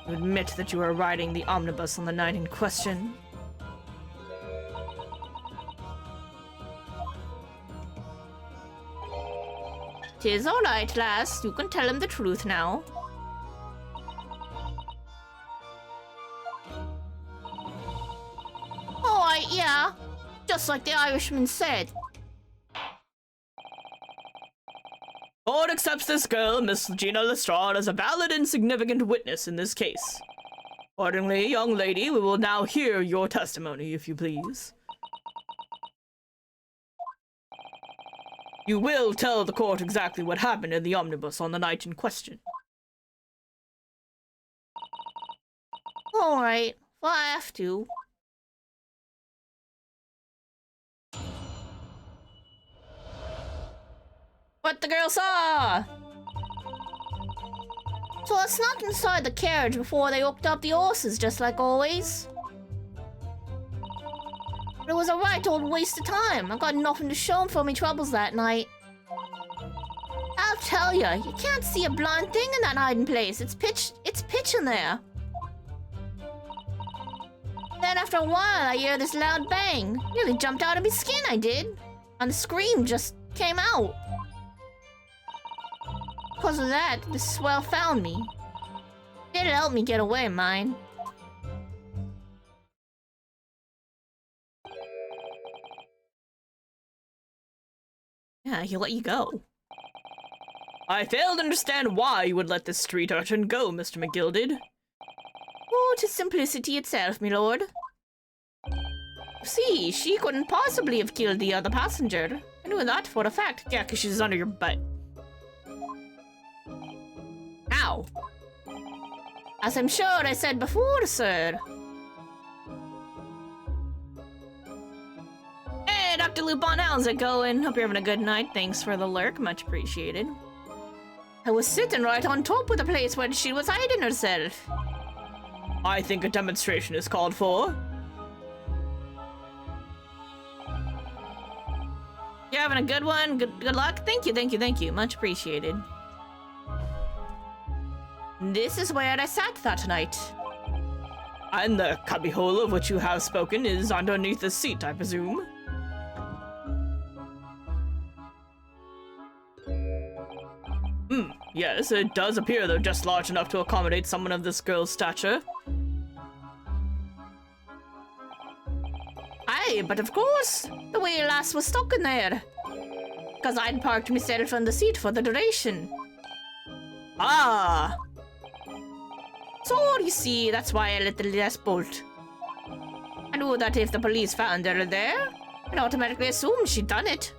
you admit that you were riding the omnibus on the night in question? Tis alright, lass. You can tell him the truth now. Alright, yeah. Just like the Irishman said. Court accepts this girl, Miss Gina Lestrade, as a valid and significant witness in this case. Accordingly, young lady, we will now hear your testimony, if you please. You will tell the court exactly what happened in the omnibus on the night in question. Alright, well, I have to. What the girl saw! So I snuck inside the carriage before they hooked up the horses, just like always. But it was a right old waste of time. I got nothing to show for me troubles that night. I'll tell ya, you can't see a blind thing in that hiding place. It's pitch in there. Then after a while, I hear this loud bang. Nearly jumped out of my skin, I did. And the scream just came out. Because of that, the swell found me. It helped me get away, mine. Yeah, he let you go. I fail to understand why you would let this street urchin go, Mr. McGilded. Oh, 'tis simplicity itself, my lord. See, she couldn't possibly have killed the other passenger. I knew that for a fact. Yeah, 'cause she's under your butt. Ow! As I'm sure I said before, sir. Hey, Dr. Lupin, how's it going? Hope you're having a good night. Thanks for the lurk, much appreciated. I was sitting right on top of the place where she was hiding herself. I think a demonstration is called for. You're having a good one. Good luck. Thank you. Much appreciated. This is where I sat that night. And the cubbyhole of which you have spoken is underneath the seat, I presume. Yes, it does appear they're just large enough to accommodate someone of this girl's stature. Aye, but of course, the wee lass was stuck in there. Because I'd parked myself on the seat for the duration. Ah! So, you see, that's why I let the last bolt. I knew that if the police found her there, I'd automatically assume she'd done it.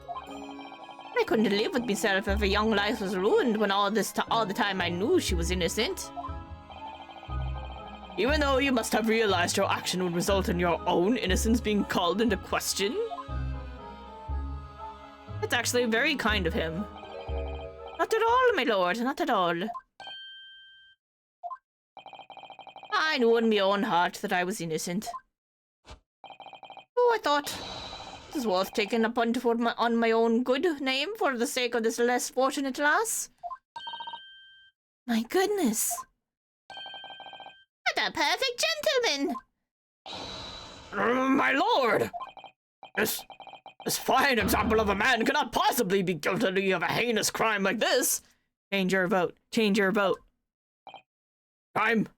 I couldn't live with myself if a young life was ruined when all the time I knew she was innocent. Even though you must have realized your action would result in your own innocence being called into question? That's actually very kind of him. Not at all, my lord, not at all. I knew in my own heart that I was innocent. Oh, I thought it was worth taking a punt on my own good name for the sake of this less fortunate lass. My goodness. What a perfect gentleman! My lord! This fine example of a man cannot possibly be guilty of a heinous crime like this. Change your vote. Change your vote. I'm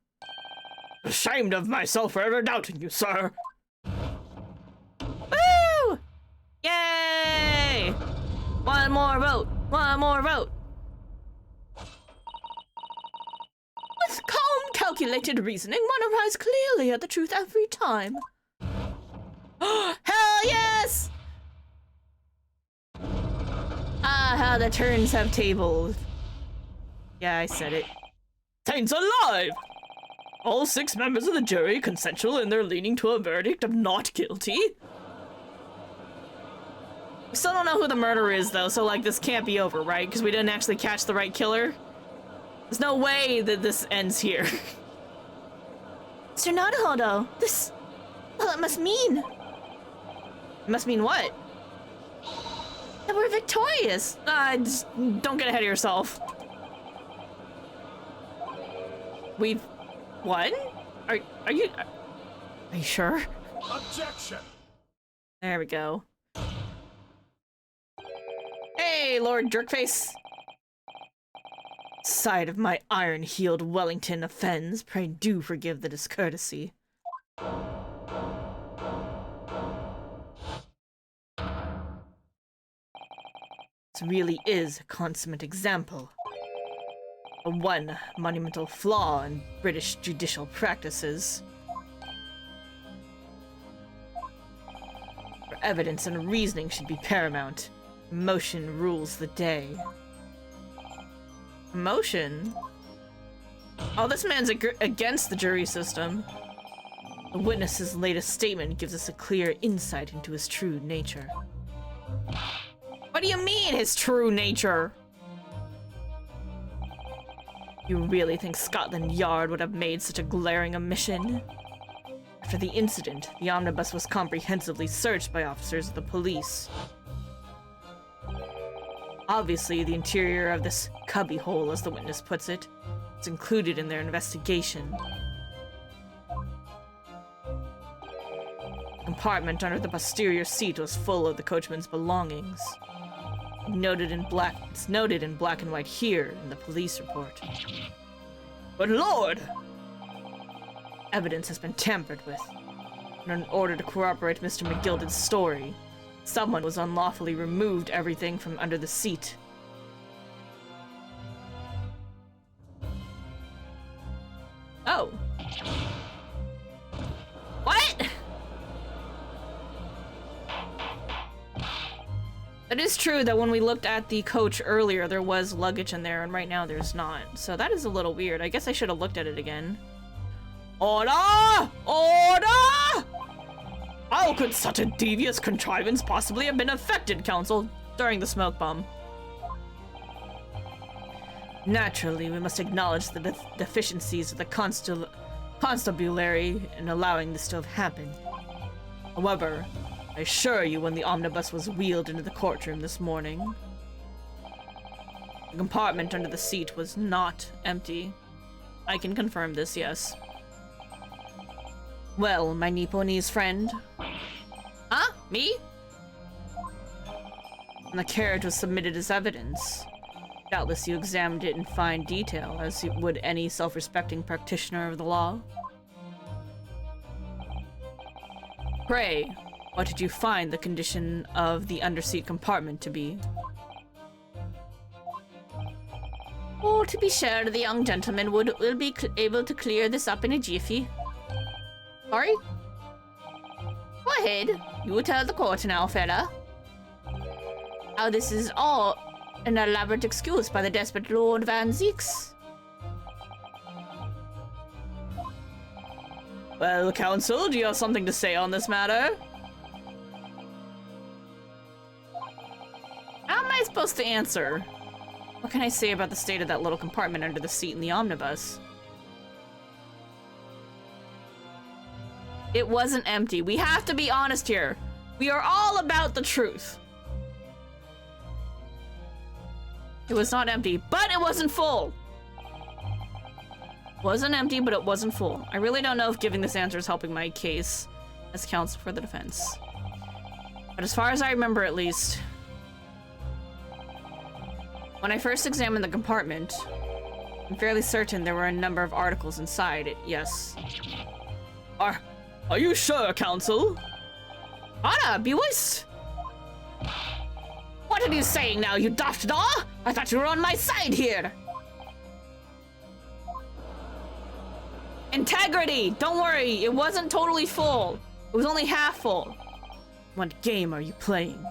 ashamed of myself for ever doubting you, sir. Woo! Yay! One more vote. One more vote. With calm, calculated reasoning, one arrives clearly at the truth every time. Hell yes! Ah, how the turns have tabled. Yeah, I said it. Saints alive! All 6 members of the jury consensual in their leaning to a verdict of not guilty? We still don't know who the murderer is, though, so, like, this can't be over, right? Because we didn't actually catch the right killer. There's no way that this ends here. Mr. Naruhodo, this... Well, it must mean... It must mean what? That we're victorious. Just don't get ahead of yourself. We've won? Are you sure? Objection! There we go. Hey, Lord Jerkface. Sight of my iron-heeled Wellington offends. Pray do forgive the discourtesy. This really is a consummate example. A one monumental flaw in British judicial practices. Where evidence and reasoning should be paramount. Emotion rules the day. Emotion? Oh, this man's against the jury system. The witness's latest statement gives us a clear insight into his true nature. What do you mean, his true nature? You really think Scotland Yard would have made such a glaring omission? After the incident, the omnibus was comprehensively searched by officers of the police. Obviously, the interior of this cubbyhole, as the witness puts it, is included in their investigation. The compartment under the posterior seat was full of the coachman's belongings. It's noted in black and white here in the police report. But Lord! Evidence has been tampered with. And in order to corroborate Mr. McGilden's story, someone was unlawfully removed everything from under the seat. Oh. What? It is true that when we looked at the coach earlier, there was luggage in there, and right now there's not. So that is a little weird. I guess I should have looked at it again. Order! Order! How could such a devious contrivance possibly have been effected, Counsel? During the smoke bomb. Naturally, we must acknowledge the deficiencies of the constabulary in allowing this to have happened. However, I assure you when the omnibus was wheeled into the courtroom this morning, the compartment under the seat was not empty. I can confirm this, yes. Well, my Nipponese friend. Huh? Me? And the carriage was submitted as evidence. Doubtless you examined it in fine detail, as would any self-respecting practitioner of the law. Pray, what did you find the condition of the underseat compartment to be? Oh, to be sure, the young gentleman will be able to clear this up in a jiffy. Sorry? Go ahead. You tell the court now, fella. How this is all an elaborate excuse by the desperate Lord Van Zeeks. Well, counsel, do you have something to say on this matter? How am I supposed to answer? What can I say about the state of that little compartment under the seat in the omnibus? It wasn't empty. We have to be honest here. We are all about the truth. It was not empty, but it wasn't full. Wasn't empty, but it wasn't full. I really don't know if giving this answer is helping my case as counsel for the defense. But as far as I remember, at least, when I first examined the compartment, I'm fairly certain there were a number of articles inside it, yes. Are you sure, counsel? Anna, be whist! What are you saying now, you daft daw? I thought you were on my side here. Integrity! Don't worry, it wasn't totally full. It was only half full. What game are you playing?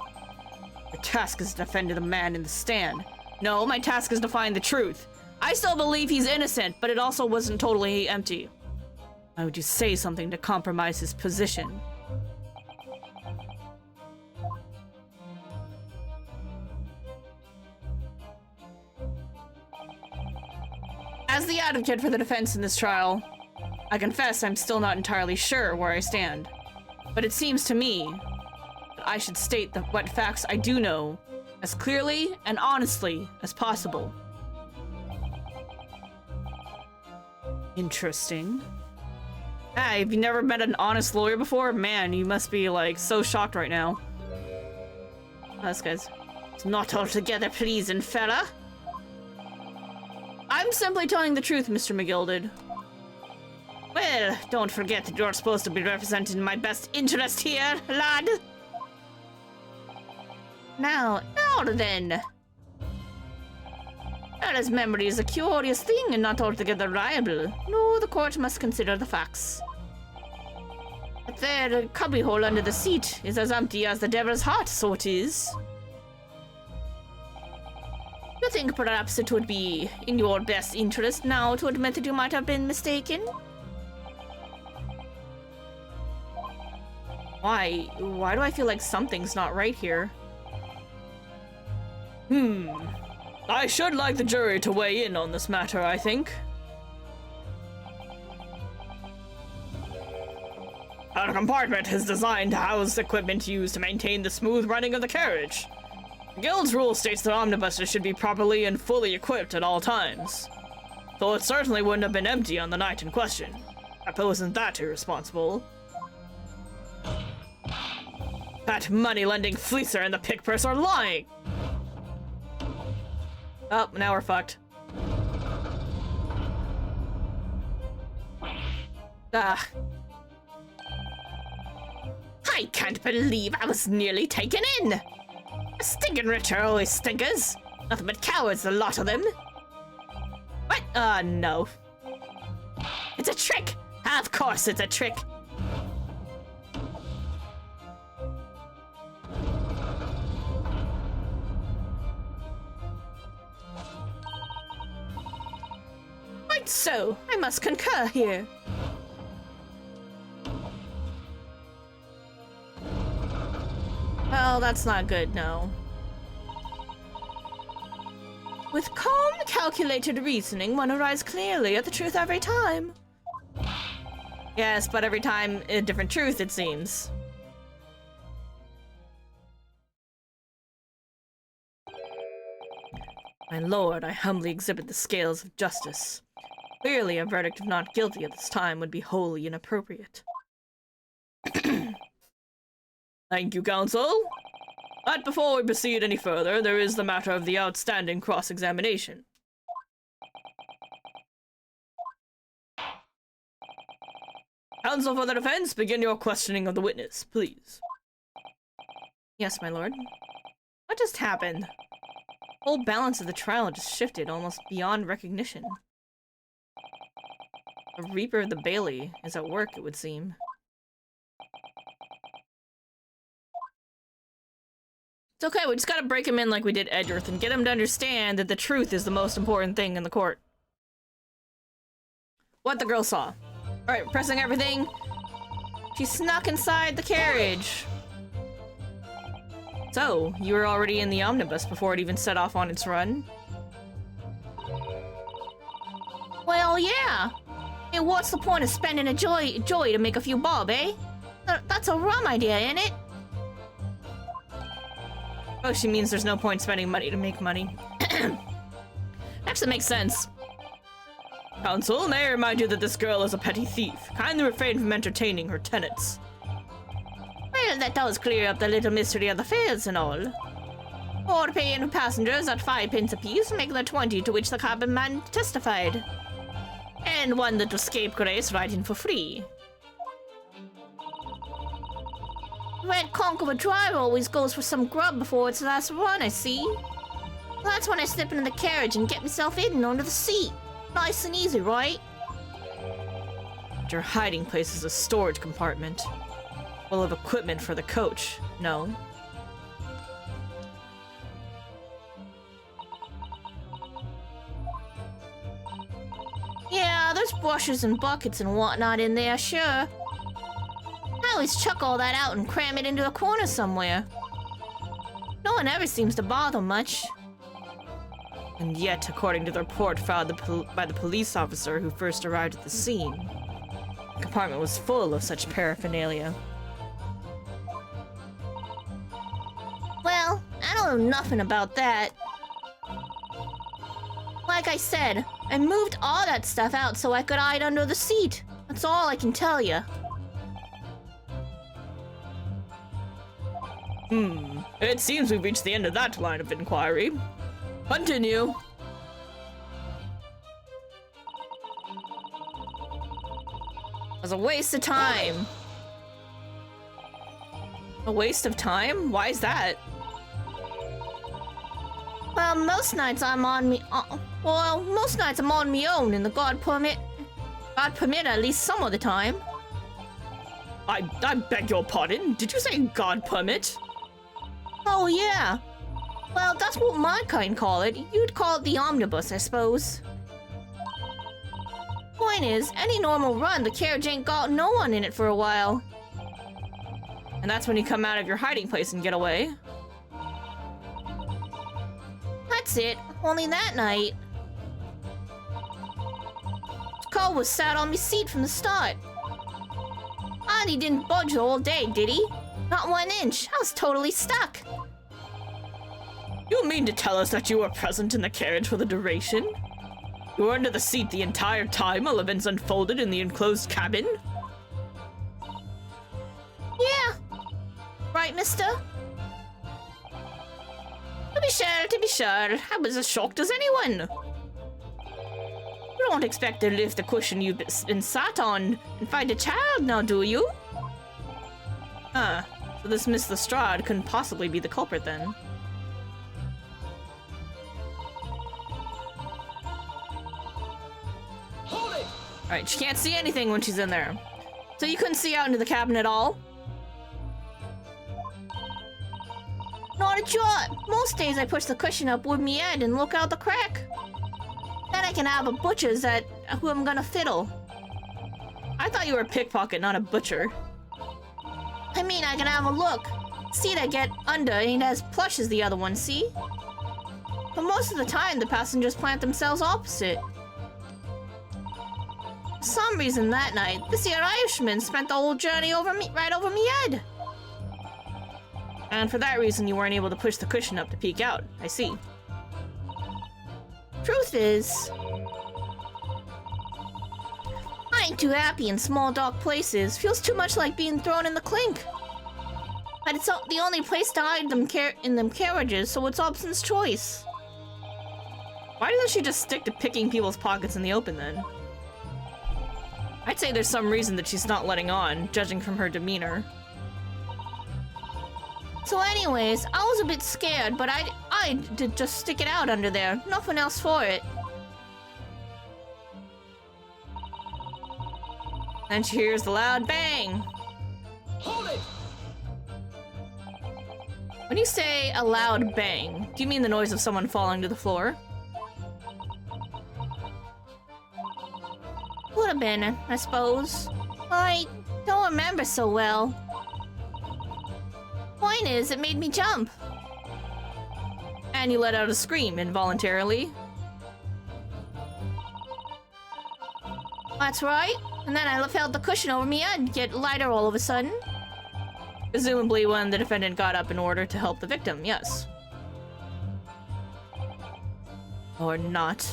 Your task is to defend the man in the stand. No, my task is to find the truth. I still believe he's innocent, but it also wasn't totally empty. Why would you say something to compromise his position? As the advocate for the defense in this trial, I confess I'm still not entirely sure where I stand. But it seems to me that I should state what facts I do know as clearly and honestly as possible. Interesting. Hey, have you never met an honest lawyer before? Man, you must be, like, so shocked right now. Oh, this guy's not altogether pleasing, fella. I'm simply telling the truth, Mr. McGilded. Well, don't forget that you're supposed to be representing my best interest here, lad. Now then. Fella's memory is a curious thing and not altogether reliable. No, the court must consider the facts. But there, cubbyhole under the seat is as empty as the devil's heart, so it is. You think perhaps it would be in your best interest now to admit that you might have been mistaken? Why? Why do I feel like something's not right here? I should like the jury to weigh in on this matter, I think. Our compartment is designed to house equipment used to maintain the smooth running of the carriage. The Guild's rule states that omnibuses should be properly and fully equipped at all times. So it certainly wouldn't have been empty on the night in question. Apple isn't that irresponsible. That money-lending fleecer and the pick purse are lying! Oh, now we're fucked. Ah. I can't believe I was nearly taken in! A stinking rich are always stinkers. Nothing but cowards, the lot of them. What? No. It's a trick! Of course it's a trick! Quite so. I must concur here. Well, that's not good, no. With calm, calculated reasoning, one arrives clearly at the truth every time. Yes, but every time a different truth, it seems. My lord, I humbly exhibit the scales of justice. Clearly, a verdict of not guilty at this time would be wholly inappropriate. Thank you, counsel. But before we proceed any further, there is the matter of the outstanding cross-examination. Counsel for the defense, begin your questioning of the witness, please. Yes, my lord. What just happened? The whole balance of the trial just shifted almost beyond recognition. The Reaper of the Bailey is at work, it would seem. It's okay, we just gotta break him in like we did Edgeworth and get him to understand that the truth is the most important thing in the court. What the girl saw. Alright, pressing everything. She snuck inside the carriage. So, you were already in the omnibus before it even set off on its run? Well, yeah. Hey, what's the point of spending a joy to make a few bob, eh? That's a rum idea, ain't it? Oh, she means there's no point spending money to make money. Actually makes sense. Counsel, may I remind you that this girl is a petty thief. Kindly refrain from entertaining her tenants. Well, that does clear up the little mystery of the fares and all. 4 paying passengers at 5 pence apiece make the 20 to which the cabin man testified. And 1 little scapegrace riding for free. Red conch of a driver always goes for some grub before its last run, I see. That's when I slip into the carriage and get myself in under the seat. Nice and easy, right? Your hiding place is a storage compartment. Full of equipment for the coach, no? Yeah, there's brushes and buckets and whatnot in there, sure. I always chuck all that out and cram it into a corner somewhere. No one ever seems to bother much. And yet, according to the report filed by the police officer who first arrived at the scene, the compartment was full of such paraphernalia. Well, I don't know nothing about that. Like I said, I moved all that stuff out so I could hide under the seat. That's all I can tell you. It seems we've reached the end of that line of inquiry. Continue. It was a waste of time. A waste of time? Why is that? Well, most nights I'm on me. Most nights I'm on me own, and the God permit at least some of the time. I beg your pardon. Did you say God permit? Oh yeah. Well, that's what my kind call it. You'd call it the omnibus, I suppose. Point is, any normal run, the carriage ain't got no one in it for a while. And that's when you come out of your hiding place and get away. That's it. Only that night. Cole was sat on me seat from the start. And he didn't budge all day, did he? Not 1 inch. I was totally stuck. You mean to tell us that you were present in the carriage for the duration? You were under the seat the entire time while events unfolded in the enclosed cabin? Yeah. Right, mister? To be sure. I was as shocked as anyone. You don't expect to lift the cushion you've been sat on and find a child now, do you? Huh. So this Miss Lestrade couldn't possibly be the culprit then. Alright, she can't see anything when she's in there. So you couldn't see out into the cabin at all? Not a jot. Most days I push the cushion up with me head and look out the crack. Then I can have a butcher's at who I'm gonna fiddle. I thought you were a pickpocket, not a butcher. I mean, I can have a look. Seat I get under ain't as plush as the other one, see? But most of the time, the passengers plant themselves opposite. For some reason that night, this here Irishman spent the whole journey right over me head. And for that reason, you weren't able to push the cushion up to peek out. I see. Truth is, I ain't too happy in small, dark places. Feels too much like being thrown in the clink. But it's the only place to hide them in them carriages, so it's Obson's choice. Why doesn't she just stick to picking people's pockets in the open then? I'd say there's some reason that she's not letting on, judging from her demeanor. So anyways, I was a bit scared, but I did just stick it out under there. Nothing else for it. Then she hears the loud bang. Hold it! When you say a loud bang, do you mean the noise of someone falling to the floor? Would have been, I suppose. I don't remember so well. Point is, it made me jump. And you let out a scream involuntarily. That's right. And then I felt the cushion over me and get lighter all of a sudden. Presumably when the defendant got up in order to help the victim, yes. Or not.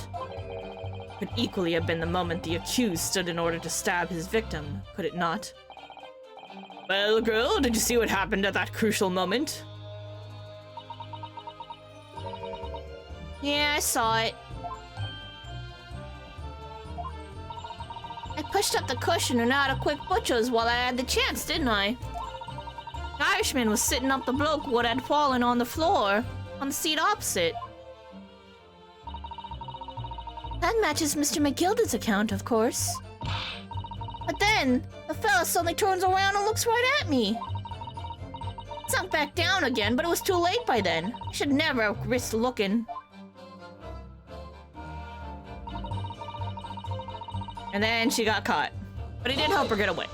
Could equally have been the moment the accused stood in order to stab his victim, could it not? Well, girl, did you see what happened at that crucial moment? Yeah, I saw it. I pushed up the cushion and out a quick butcher's while I had the chance, didn't I? The Irishman was sitting up the bloke what had fallen on the floor, on the seat opposite. That matches Mr. McGilda's account, of course. But then, the fella suddenly turns around and looks right at me. Sunk back down again, but it was too late by then. I should never have risked looking. And then she got caught. But he did help her get away.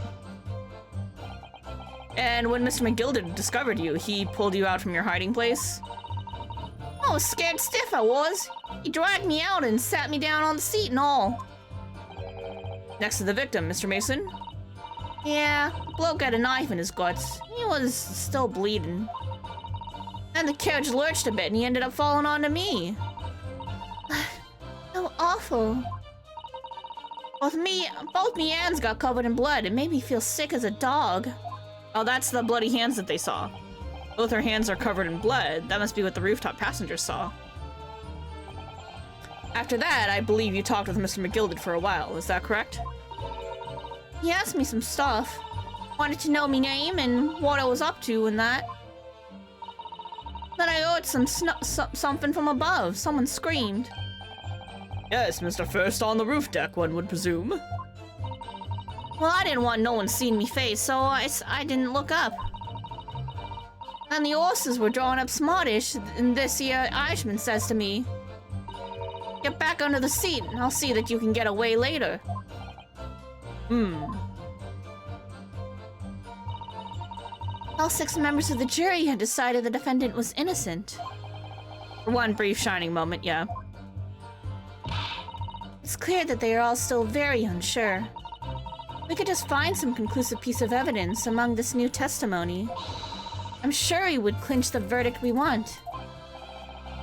And when Mr. McGilda discovered you, he pulled you out from your hiding place? I was scared stiff, I was. He dragged me out and sat me down on the seat and all. Next to the victim, Mr. Mason? Yeah, the bloke had a knife in his guts. He was still bleeding. Then the carriage lurched a bit and he ended up falling onto me. How awful. Both me hands got covered in blood. It made me feel sick as a dog. Oh, that's the bloody hands that they saw. Both her hands are covered in blood. That must be what the rooftop passengers saw. After that, I believe you talked with Mr. McGilded for a while. Is that correct? He asked me some stuff. Wanted to know me name and what I was up to and that. Then I heard something from above. Someone screamed. Yes, Mr. First on the roof deck, one would presume. Well, I didn't want no one seeing me face, so I didn't look up. And the horses were drawing up smartish, and this here Irishman says to me, "Get back under the seat, and I'll see that you can get away later." All 6 members of the jury had decided the defendant was innocent. For one brief shining moment, yeah. It's clear that they are all still very unsure. We could just find some conclusive piece of evidence among this new testimony. I'm sure he would clinch the verdict we want.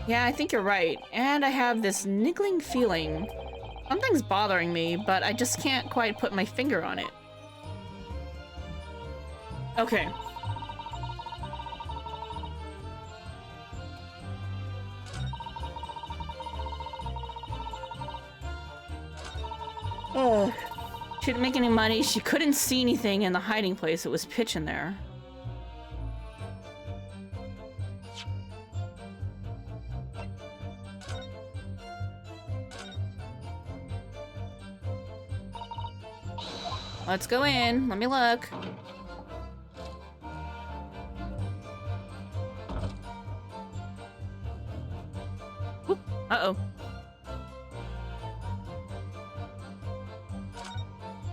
Yeah, I think you're right. And I have this niggling feeling. Something's bothering me, but I just can't quite put my finger on it. Okay. Oh. She didn't make any money. She couldn't see anything in the hiding place. It was pitch in there. Let's go in. Let me look. Oop. Uh-oh.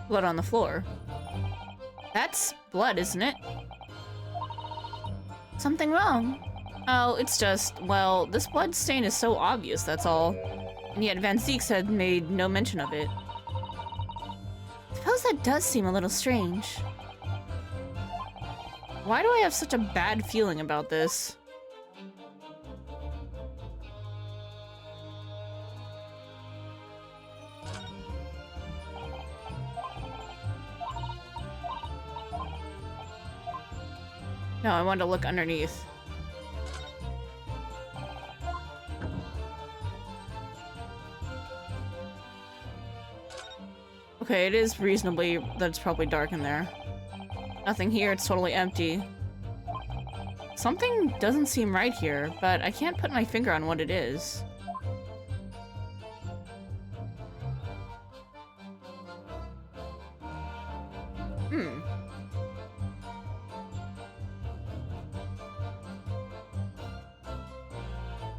Blood on the floor. That's blood, isn't it? Something wrong. Oh, it's just, well, this blood stain is so obvious, that's all. And yet Van Zieks had made no mention of it. Suppose that does seem a little strange. Why do I have such a bad feeling about this? No, I wanted to look underneath. Okay, it is reasonably that it's probably dark in there. Nothing here, it's totally empty. Something doesn't seem right here, but I can't put my finger on what it is.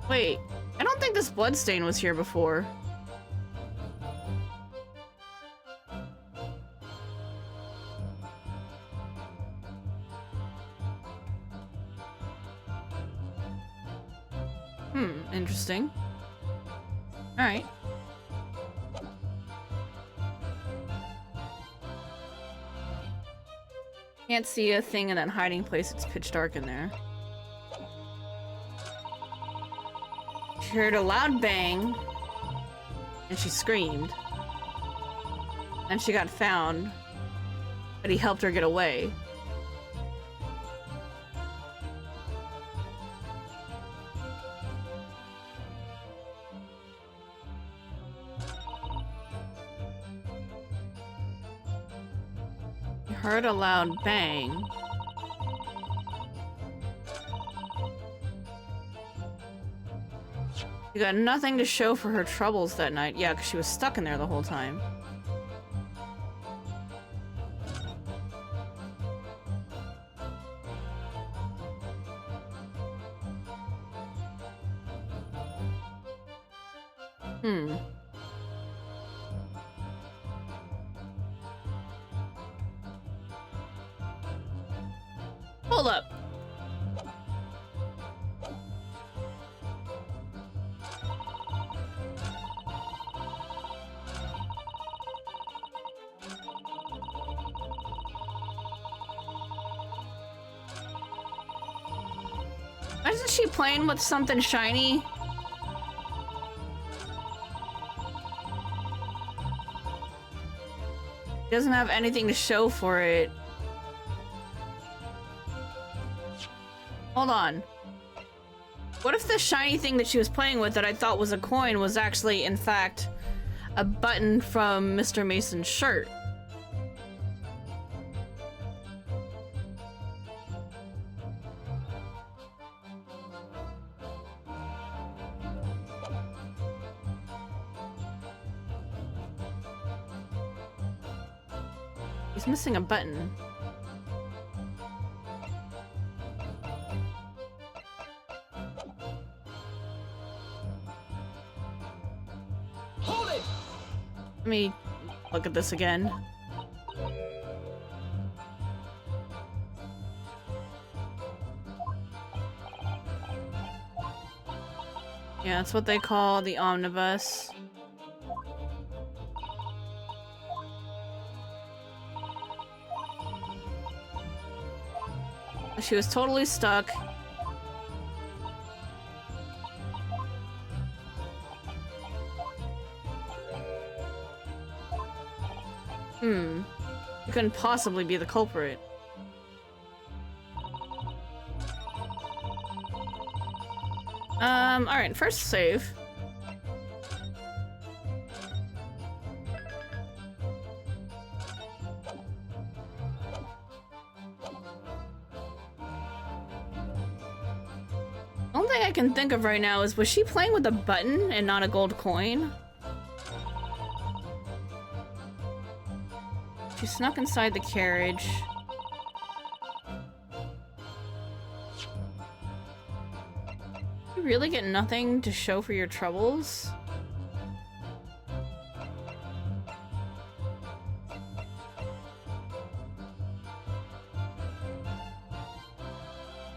Wait, I don't think this bloodstain was here before. Interesting. Alright. Can't see a thing in that hiding place, it's pitch dark in there. She heard a loud bang, and she screamed. And she got found, but he helped her get away. He heard a loud bang. She got nothing to show for her troubles that night. Yeah, because she was stuck in there the whole time. Hold up. Isn't she playing with something shiny? Doesn't have anything to show for it. Hold on. What if the shiny thing that she was playing with that I thought was a coin was actually, in fact, a button from Mr. Mason's shirt? He's missing a button. Hold it! Let me look at this again. Yeah, that's what they call the omnibus. She was totally stuck. You couldn't possibly be the culprit. Alright, first save. Only thing I can think of right now is, was she playing with a button and not a gold coin? She snuck inside the carriage. You really get nothing to show for your troubles?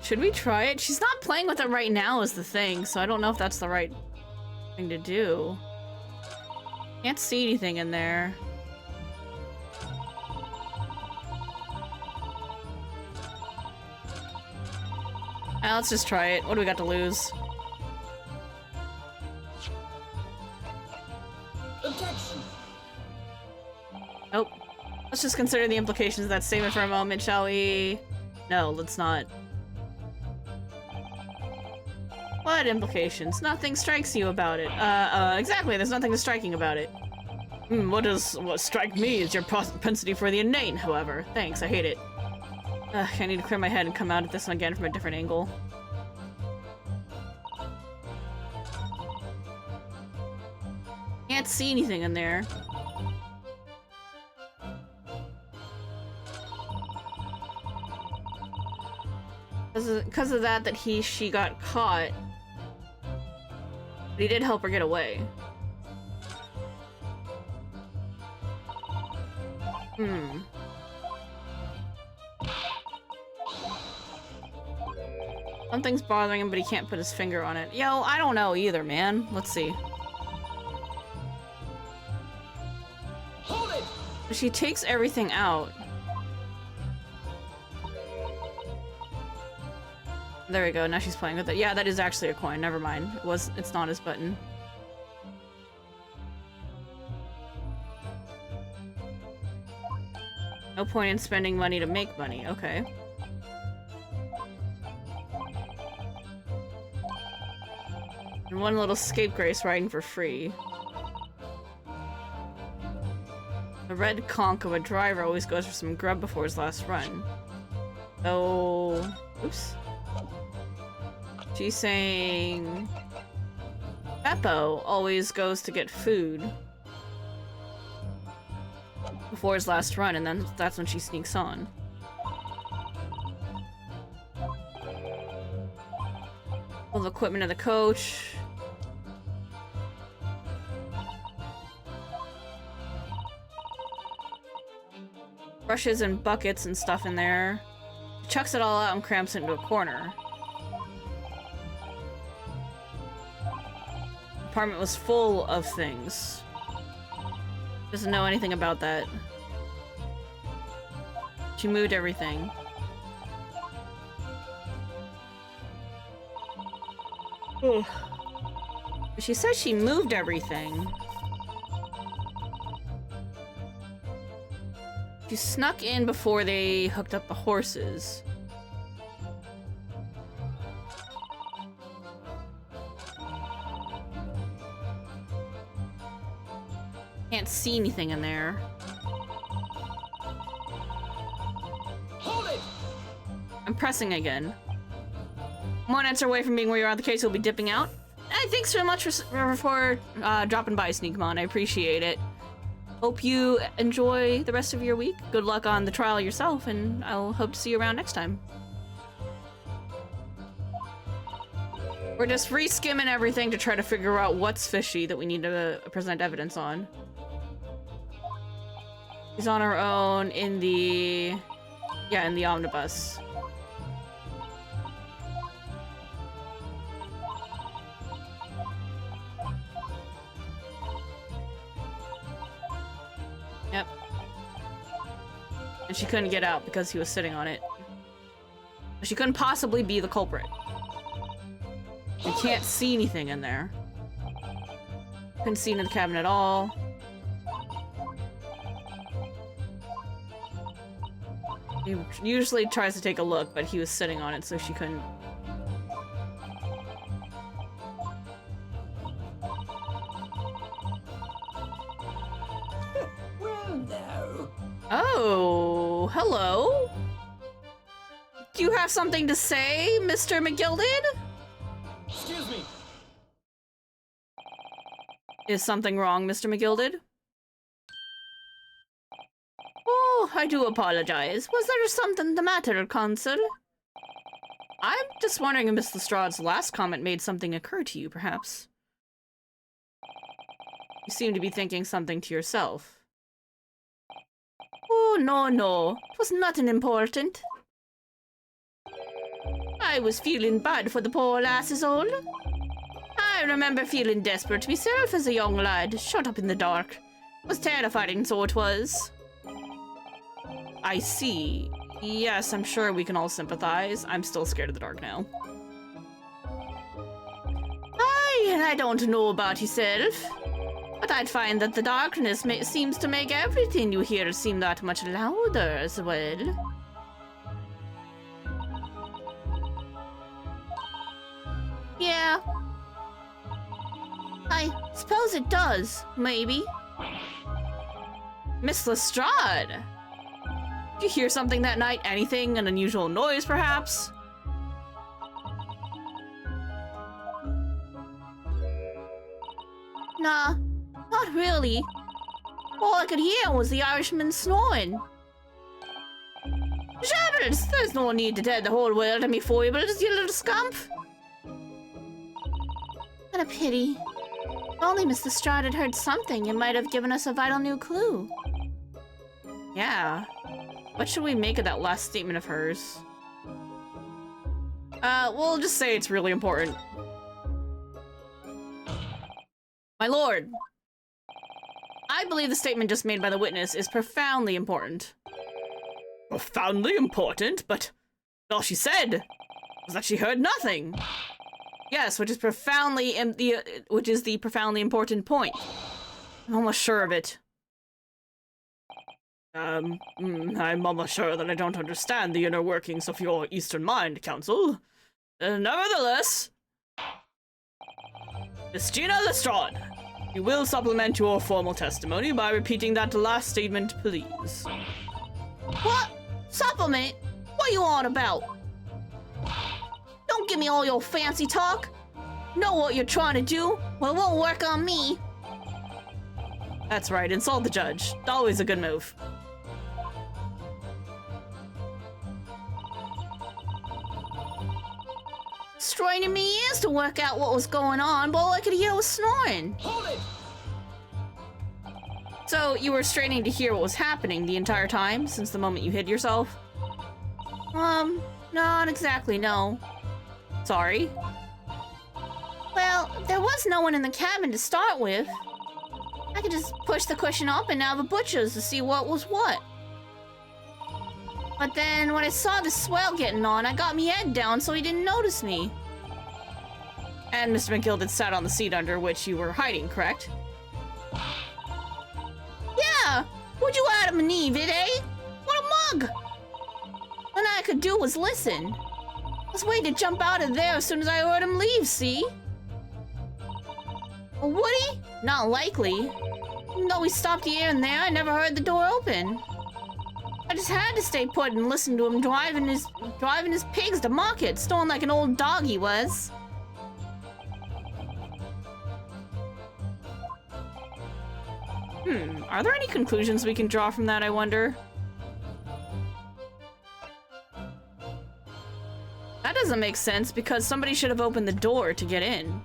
Should we try it? She's not playing with it right now is the thing, so I don't know if that's the right thing to do. Can't see anything in there. Let's just try it. What do we got to lose? Objection. Nope. Let's just consider the implications of that statement for a moment, shall we? No, let's not. What implications? Nothing strikes you about it. Exactly, there's nothing striking about it. What strike me is your propensity for the inane, however. Thanks, I hate it. I need to clear my head and come out at this one again from a different angle. Can't see anything in there. Because of that she got caught. But he did help her get away. Something's bothering him, but he can't put his finger on it. Yo, I don't know either, man. Let's see. Hold it! She takes everything out. There we go, now she's playing with it. Yeah, that is actually a coin, never mind. It's not his button. No point in spending money to make money, okay. And one little scapegrace riding for free. The red conch of a driver always goes for some grub before his last run. So... oops. She's saying... Beppo always goes to get food before his last run, and then that's when she sneaks on. All the equipment of the coach. Brushes and buckets and stuff in there. Chucks it all out and cramps it into a corner. The apartment was full of things. Doesn't know anything about that. She moved everything. She says she moved everything. She snuck in before they hooked up the horses. Can't see anything in there. Hold it! I'm pressing again. 1 answer away from being where you are on the case, you'll be dipping out. Thanks so much for dropping by, Sneakmon. I appreciate it. Hope you enjoy the rest of your week. Good luck on the trial yourself, and I'll hope to see you around next time. We're just re-skimming everything to try to figure out what's fishy that we need to present evidence on. She's on her own in the... yeah, in the omnibus. Yep. And she couldn't get out because he was sitting on it. She couldn't possibly be the culprit. You can't see anything in there. Couldn't see into the cabin at all. He usually tries to take a look, but he was sitting on it, so she couldn't. Well, no. Oh, hello. Do you have something to say, Mr. McGilded? Excuse me. Is something wrong, Mr. McGilded? Oh, I do apologize. Was there something the matter, Consul? I'm just wondering if Miss Lestrade's last comment made something occur to you, perhaps. You seem to be thinking something to yourself. Oh, no, no. It was nothing important. I was feeling bad for the poor lass's all. I remember feeling desperate myself as a young lad, shut up in the dark. It was terrifying, so it was. I see. Yes, I'm sure we can all sympathize. I'm still scared of the dark now. I don't know about yourself, but I'd find that the darkness seems to make everything you hear seem that much louder as well. Yeah. I suppose it does, maybe. Miss Lestrade! Did you hear something that night? Anything? An unusual noise, perhaps? Nah, not really. All I could hear was the Irishman snoring. Jabbers! There's no need to tell the whole world of me foibles, you little scamp. What a pity. If only Miss Lestrade had heard something, it might have given us a vital new clue. Yeah. What should we make of that last statement of hers? We'll just say it's really important. My lord, I believe the statement just made by the witness is profoundly important. Profoundly important, but all she said was that she heard nothing. Yes, which is the profoundly important point. I'm almost sure of it. I'm almost sure that I don't understand the inner workings of your Eastern mind, Counsel. Nevertheless, Miss Gina Lestrade, you will supplement your formal testimony by repeating that last statement, please. What? Supplement? What are you on about? Don't give me all your fancy talk. Know what you're trying to do? Well, it won't work on me. That's right, insult the judge. Always a good move. Straining me ears to work out what was going on, but all I could hear was snoring. Hold it! So, you were straining to hear what was happening the entire time, since the moment you hid yourself? Not exactly, no. Sorry? Well, there was no one in the cabin to start with. I could just push the cushion up and out the butcher's to see what was what. But then, when I saw the swell getting on, I got me head down so he didn't notice me. And Mr. McGilded sat on the seat under which you were hiding, correct? Yeah! Would you Adam and Eve it, eh? What a mug! All I could do was listen. I was waiting to jump out of there as soon as I heard him leave, see? Well, would he? Not likely. Even though we stopped here and there, I never heard the door open. I just had to stay put and listen to him driving his pigs to market, snoring like an old dog he was. Are there any conclusions we can draw from that, I wonder? That doesn't make sense because somebody should have opened the door to get in.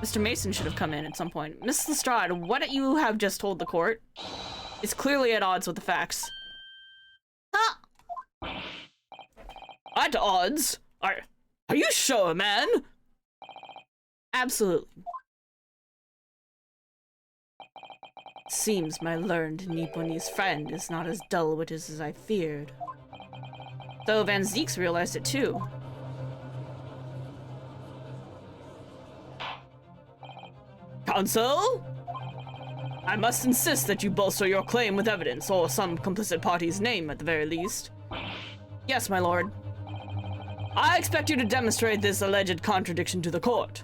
Mr. Mason should have come in at some point. Miss Lestrade, what you have just told the court is clearly at odds with the facts. Huh? At odds? Are you sure, man? Absolutely. Seems my learned Nipponese friend is not as dull-witted as I feared. Though Van Zeeks realized it too. Counsel? I must insist that you bolster your claim with evidence, or some complicit party's name at the very least. Yes, my lord. I expect you to demonstrate this alleged contradiction to the court.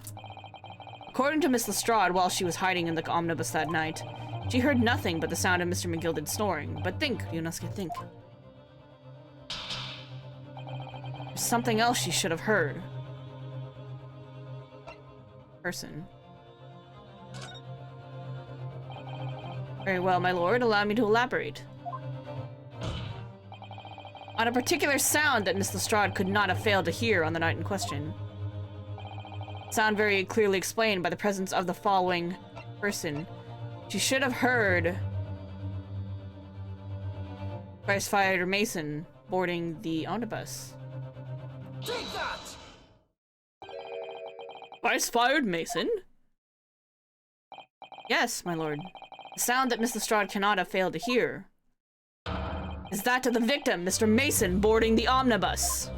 According to Miss Lestrade, while she was hiding in the omnibus that night, she heard nothing but the sound of Mr. McGilded snoring. But think, Yunosuke, think. There's something else she should have heard. Person. Very well, my lord. Allow me to elaborate. On a particular sound that Miss Lestrade could not have failed to hear on the night in question. Sound very clearly explained by the presence of the following person. She should have heard Price Fighter Mason boarding the omnibus. Take that! Twice fired, Mason. Yes, my lord. The sound that Miss Lestrade cannot have failed to hear is that of the victim, Mr. Mason, boarding the omnibus.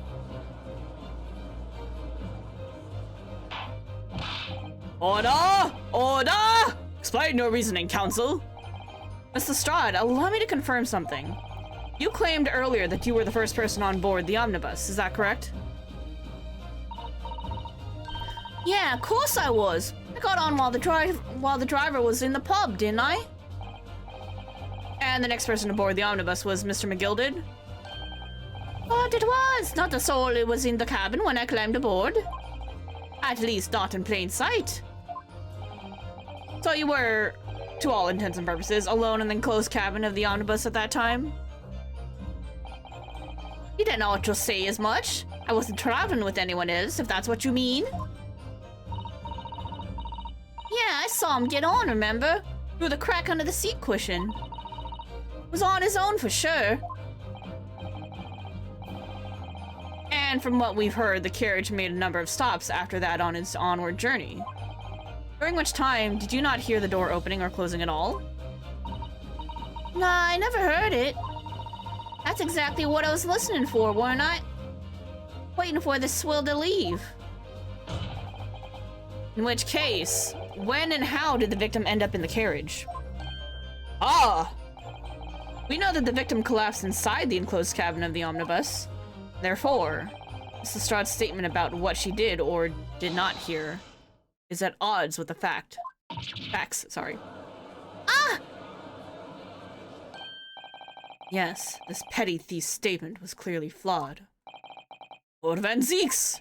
Order! Order! Explain your reasoning, counsel. Miss Lestrade, allow me to confirm something. You claimed earlier that you were the first person on board the omnibus, is that correct? Yeah, of course I was. I got on while the driver was in the pub, didn't I? And the next person aboard the omnibus was Mr. McGilded? But it was. Not the soul who was in the cabin when I climbed aboard. At least not in plain sight. So you were, to all intents and purposes, alone in the enclosed cabin of the omnibus at that time? You didn't ought to say as much. I wasn't traveling with anyone else, if that's what you mean. Yeah, I saw him get on, remember? Through the crack under the seat cushion. Was on his own for sure. And from what we've heard, the carriage made a number of stops after that on its onward journey. During which time, did you not hear the door opening or closing at all? Nah, I never heard it. That's exactly what I was listening for, weren't I? Waiting for the swill to leave. In which case, when and how did the victim end up in the carriage? Ah! We know that the victim collapsed inside the enclosed cabin of the omnibus. Therefore, Miss Lestrade's statement about what she did or did not hear is at odds with the facts. Ah! Yes, this petty thief's statement was clearly flawed. Lord Van Zeeks!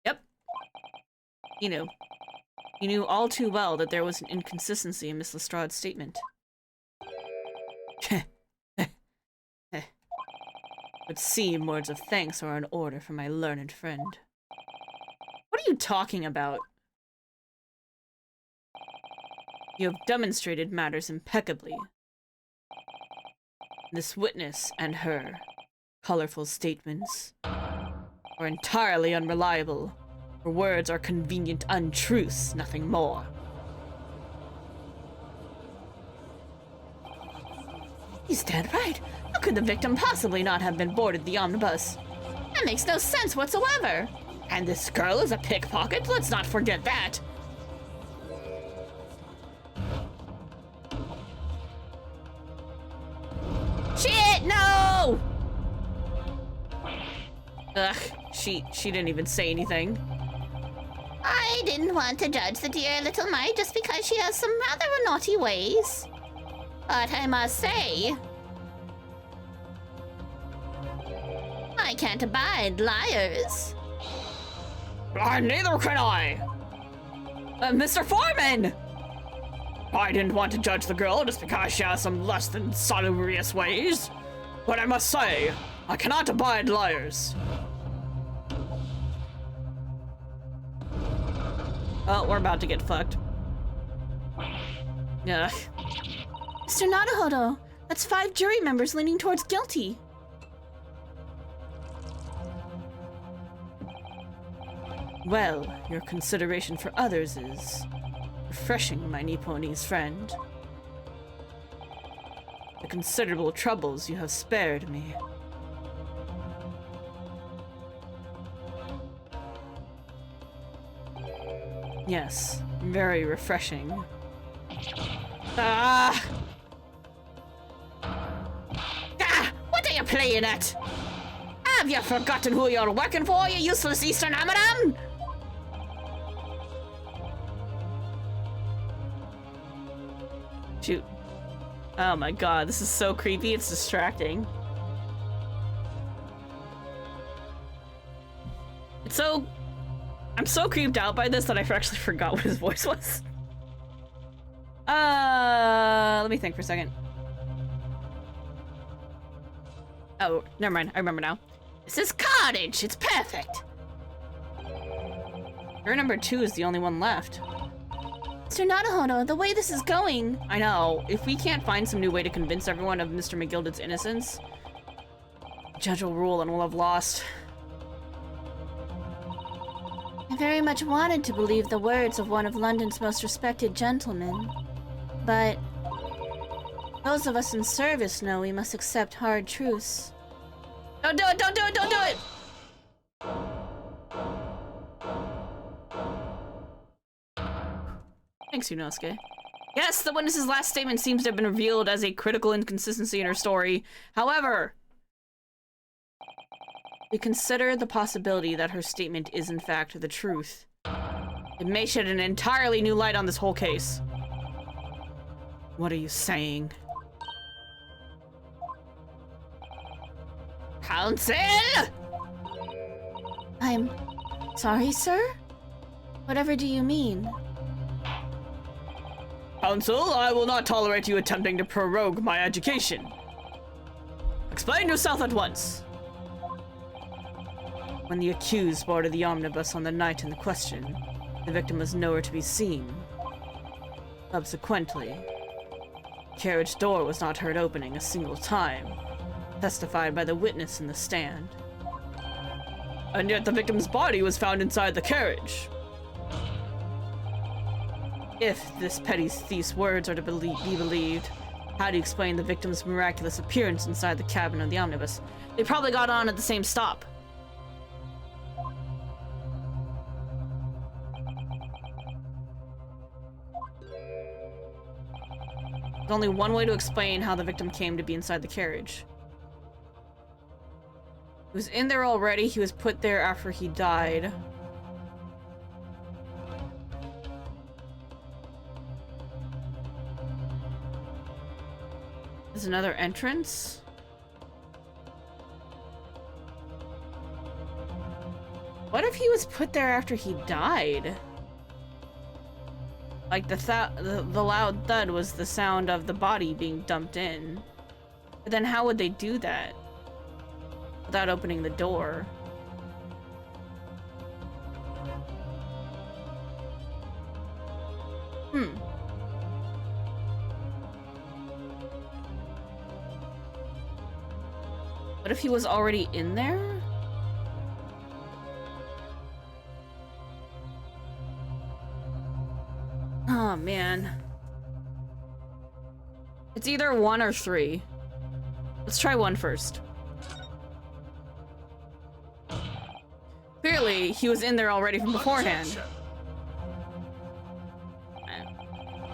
Yep. He knew. He knew all too well that there was an inconsistency in Miss Lestrade's statement. Would seem words of thanks are in order for my learned friend. What are you talking about? You have demonstrated matters impeccably. This witness and her colorful statements are entirely unreliable. Her words are convenient untruths, nothing more. He's dead right. How could the victim possibly not have been boarded the omnibus? That makes no sense whatsoever. And this girl is a pickpocket? Let's not forget that. Shit, no! Ugh, she didn't even say anything. I didn't want to judge the dear little mite just because she has some rather naughty ways. But I must say, I can't abide liars. Neither can I! Mr. Foreman! I didn't want to judge the girl just because she has some less than salubrious ways. But I must say, I cannot abide liars. Oh, we're about to get fucked. Ugh. Mr. Naruhodo, that's 5 jury members leaning towards guilty. Well, your consideration for others is refreshing, my Nipponese friend. The considerable troubles you have spared me. Yes, very refreshing. Ah! Ah! What are you playing at? Have you forgotten who you're working for, you useless Eastern Amadam? Shoot. Oh my god, this is so creepy, it's distracting. I'm so creeped out by this that I actually forgot what his voice was. Let me think for a second. Oh, never mind, I remember now. This is carnage, it's perfect. Juror number 2 is the only one left. Mr. Naruhodo, the way this is going... I know. If we can't find some new way to convince everyone of Mr. McGilded's innocence, the judge will rule and we'll have lost. I very much wanted to believe the words of one of London's most respected gentlemen, but those of us in service know we must accept hard truths. Don't do it! Don't do it! Don't do it! Thanks, Yunosuke. Yes, the witness's last statement seems to have been revealed as a critical inconsistency in her story. However, we consider the possibility that her statement is in fact the truth. It may shed an entirely new light on this whole case. What are you saying? Counsel! I'm sorry, sir? Whatever do you mean? Counsel, I will not tolerate you attempting to prorogue my education. Explain yourself at once. When the accused boarded the omnibus on the night in the question, the victim was nowhere to be seen. Subsequently, the carriage door was not heard opening a single time, testified by the witness in the stand. And yet the victim's body was found inside the carriage. If this petty thief's words are to be believed, how do you explain the victim's miraculous appearance inside the cabin of the omnibus? They probably got on at the same stop. There's only one way to explain how the victim came to be inside the carriage. He was in there already, he was put there after he died. There's another entrance? What if he was put there after he died? Like the loud thud was the sound of the body being dumped in. But then how would they do that? Without opening the door. What if he was already in there? Oh man. It's either 1 or 3. Let's try 1 first. Clearly, he was in there already from beforehand.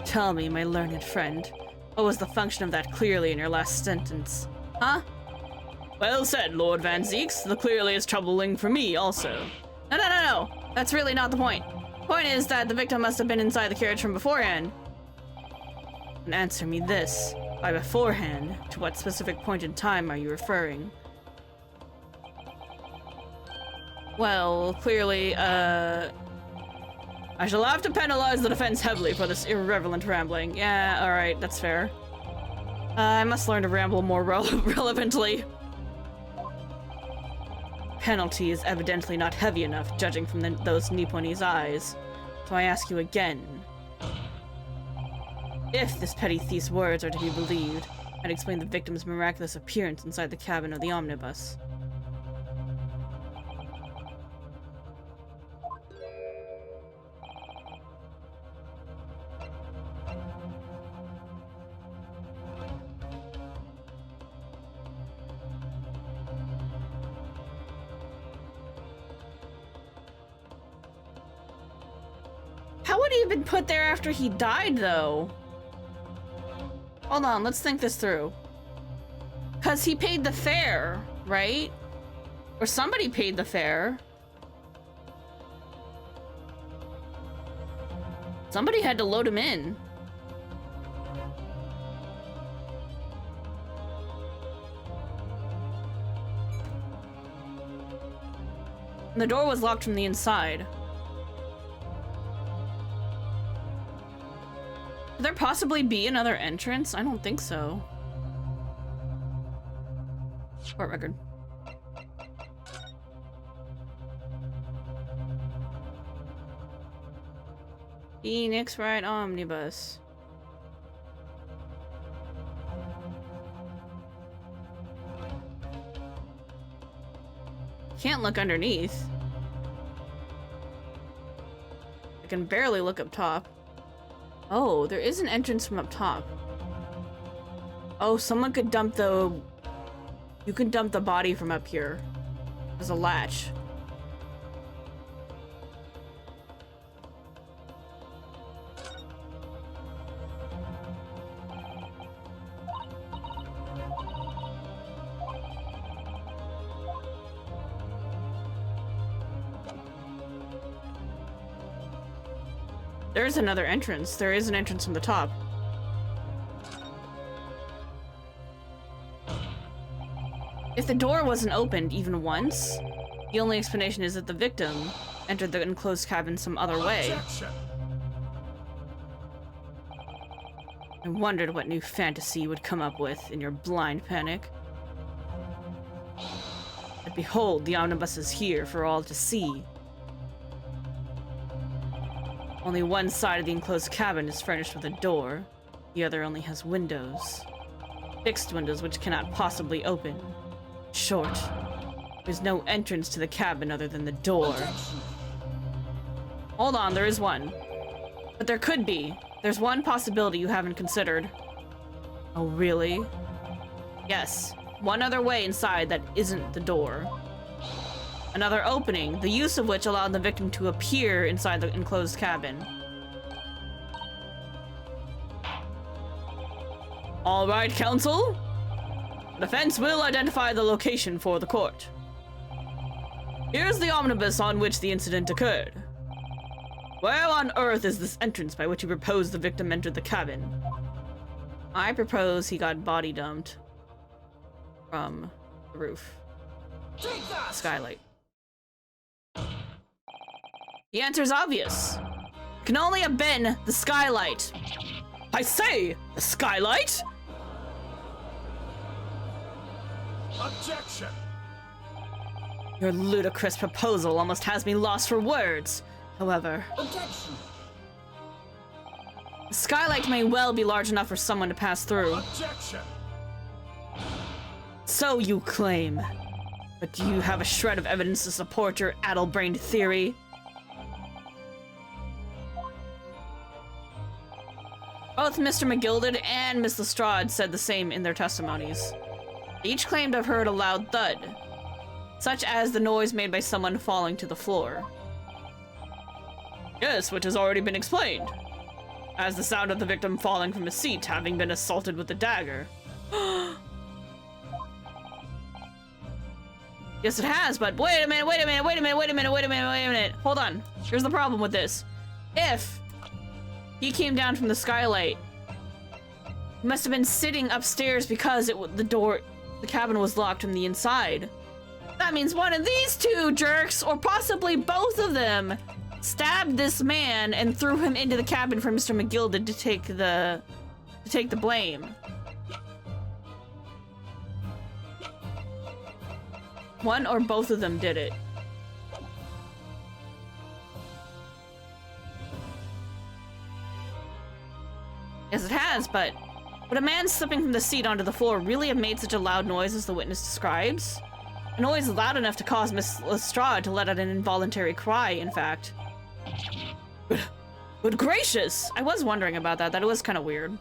Tell me, my learned friend, what was the function of that clearly in your last sentence? Huh? Well said, Lord Van Zeeks. The clearly is troubling for me also. No. That's really not the point. The point is that the victim must have been inside the carriage from beforehand. And answer me this. By beforehand, to what specific point in time are you referring? Well, clearly, I shall have to penalize the defense heavily for this irrelevant rambling. Yeah, alright, that's fair. I must learn to ramble more relevantly. Penalty is evidently not heavy enough, judging from those Nipponese eyes. So I ask you again. If this petty thief's words are to be believed, I'd explain the victim's miraculous appearance inside the cabin of the omnibus. How would he have been put there after he died, though? Hold on, let's think this through. Because he paid the fare, right? Or somebody paid the fare. Somebody had to load him in. And the door was locked from the inside. Could there possibly be another entrance? I don't think so. Court record. Phoenix Wright Omnibus. Can't look underneath. I can barely look up top. Oh, there is an entrance from up top. Oh, someone could dump the... You can dump the body from up here. There's a latch. There's another entrance. There is an entrance from the top. If the door wasn't opened even once, the only explanation is that the victim entered the enclosed cabin some other way. Objection. I wondered what new fantasy you would come up with in your blind panic. But behold, the omnibus is here for all to see. Only one side of the enclosed cabin is furnished with a door. The other only has windows. Fixed windows which cannot possibly open. In short, there's no entrance to the cabin other than the door. Objection. Hold on, there is one. But there could be. There's one possibility you haven't considered. Oh, really? Yes. One other way inside that isn't the door. Another opening, the use of which allowed the victim to appear inside the enclosed cabin. All right, counsel. The defense will identify the location for the court. Here's the omnibus on which the incident occurred. Where on earth is this entrance by which you propose the victim entered the cabin? I propose he got body dumped from the roof. Take that. Skylight. The answer is obvious. It can only have been the skylight. I say, the skylight? Objection. Your ludicrous proposal almost has me lost for words. However, Objection. the skylight may well be large enough for someone to pass through. Objection. So you claim. But do you have a shred of evidence to support your addle-brained theory? Both Mr. McGilded and Miss Lestrade said the same in their testimonies. They each claimed to have heard a loud thud, such as the noise made by someone falling to the floor. Yes, which has already been explained, as the sound of the victim falling from his seat, having been assaulted with a dagger. Yes, it has, but wait a minute. Hold on. Here's the problem with this. If he came down from the skylight, he must have been sitting upstairs because the cabin was locked from the inside. That means one of these two jerks, or possibly both of them, stabbed this man and threw him into the cabin for Mr. McGilded to take the blame. One or both of them did it. Yes, it has, but would a man slipping from the seat onto the floor really have made such a loud noise as the witness describes? A noise loud enough to cause Miss Lestrade to let out an involuntary cry, in fact. Good gracious! I was wondering about that. That was kind of weird.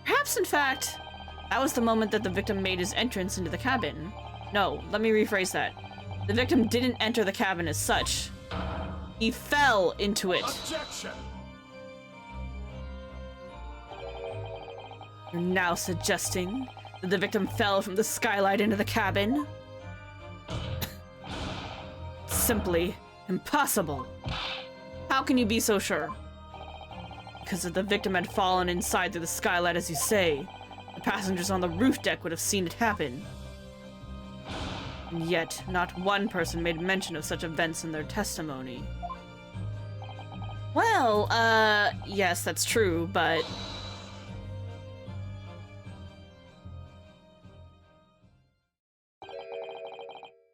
Perhaps, in fact, that was the moment that the victim made his entrance into the cabin. No, let me rephrase that. The victim didn't enter the cabin as such. He fell into it. Objection. You're now suggesting that the victim fell from the skylight into the cabin? Simply impossible. How can you be so sure? Because if the victim had fallen inside through the skylight, as you say, the passengers on the roof deck would have seen it happen. And yet, not one person made mention of such events in their testimony. Well, yes, that's true, but...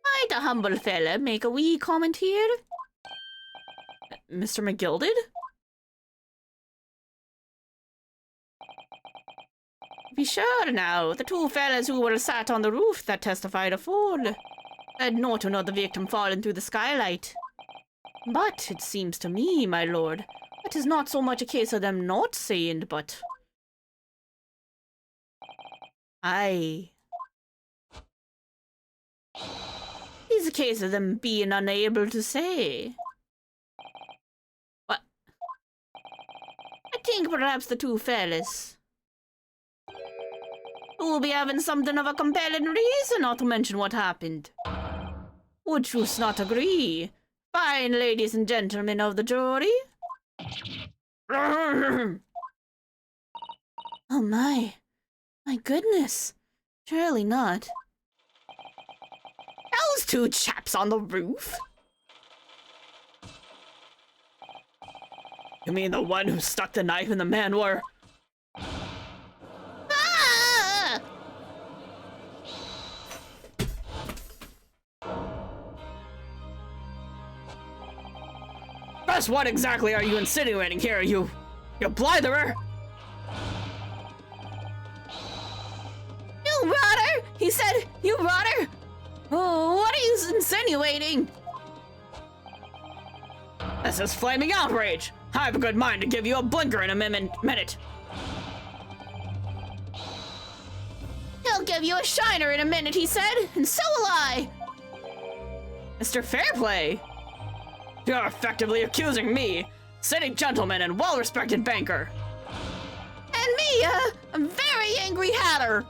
Might a humble fella make a wee comment here? Mr. McGilded? Be sure now, the two fellas who were sat on the roof that testified afore had no to know the victim falling through the skylight. But it seems to me, my lord, it is not so much a case of them not saying, but... Aye. It's a case of them being unable to say. What? I think perhaps the two fellas will be having something of a compelling reason not to mention what happened. Would you not agree, fine ladies and gentlemen of the jury? Oh my goodness, surely not. Those two chaps on the roof? You mean the one who stuck the knife in the man were... Ah! Just what exactly are you insinuating here, you blitherer? You rotter! He said, you rotter! Oh, what are you insinuating? This is flaming outrage! I have a good mind to give you a blinker in a minute. He'll give you a shiner in a minute, he said, and so will I! Mr. Fairplay! You're effectively accusing me, city gentleman and well-respected banker. And me, a very angry hatter!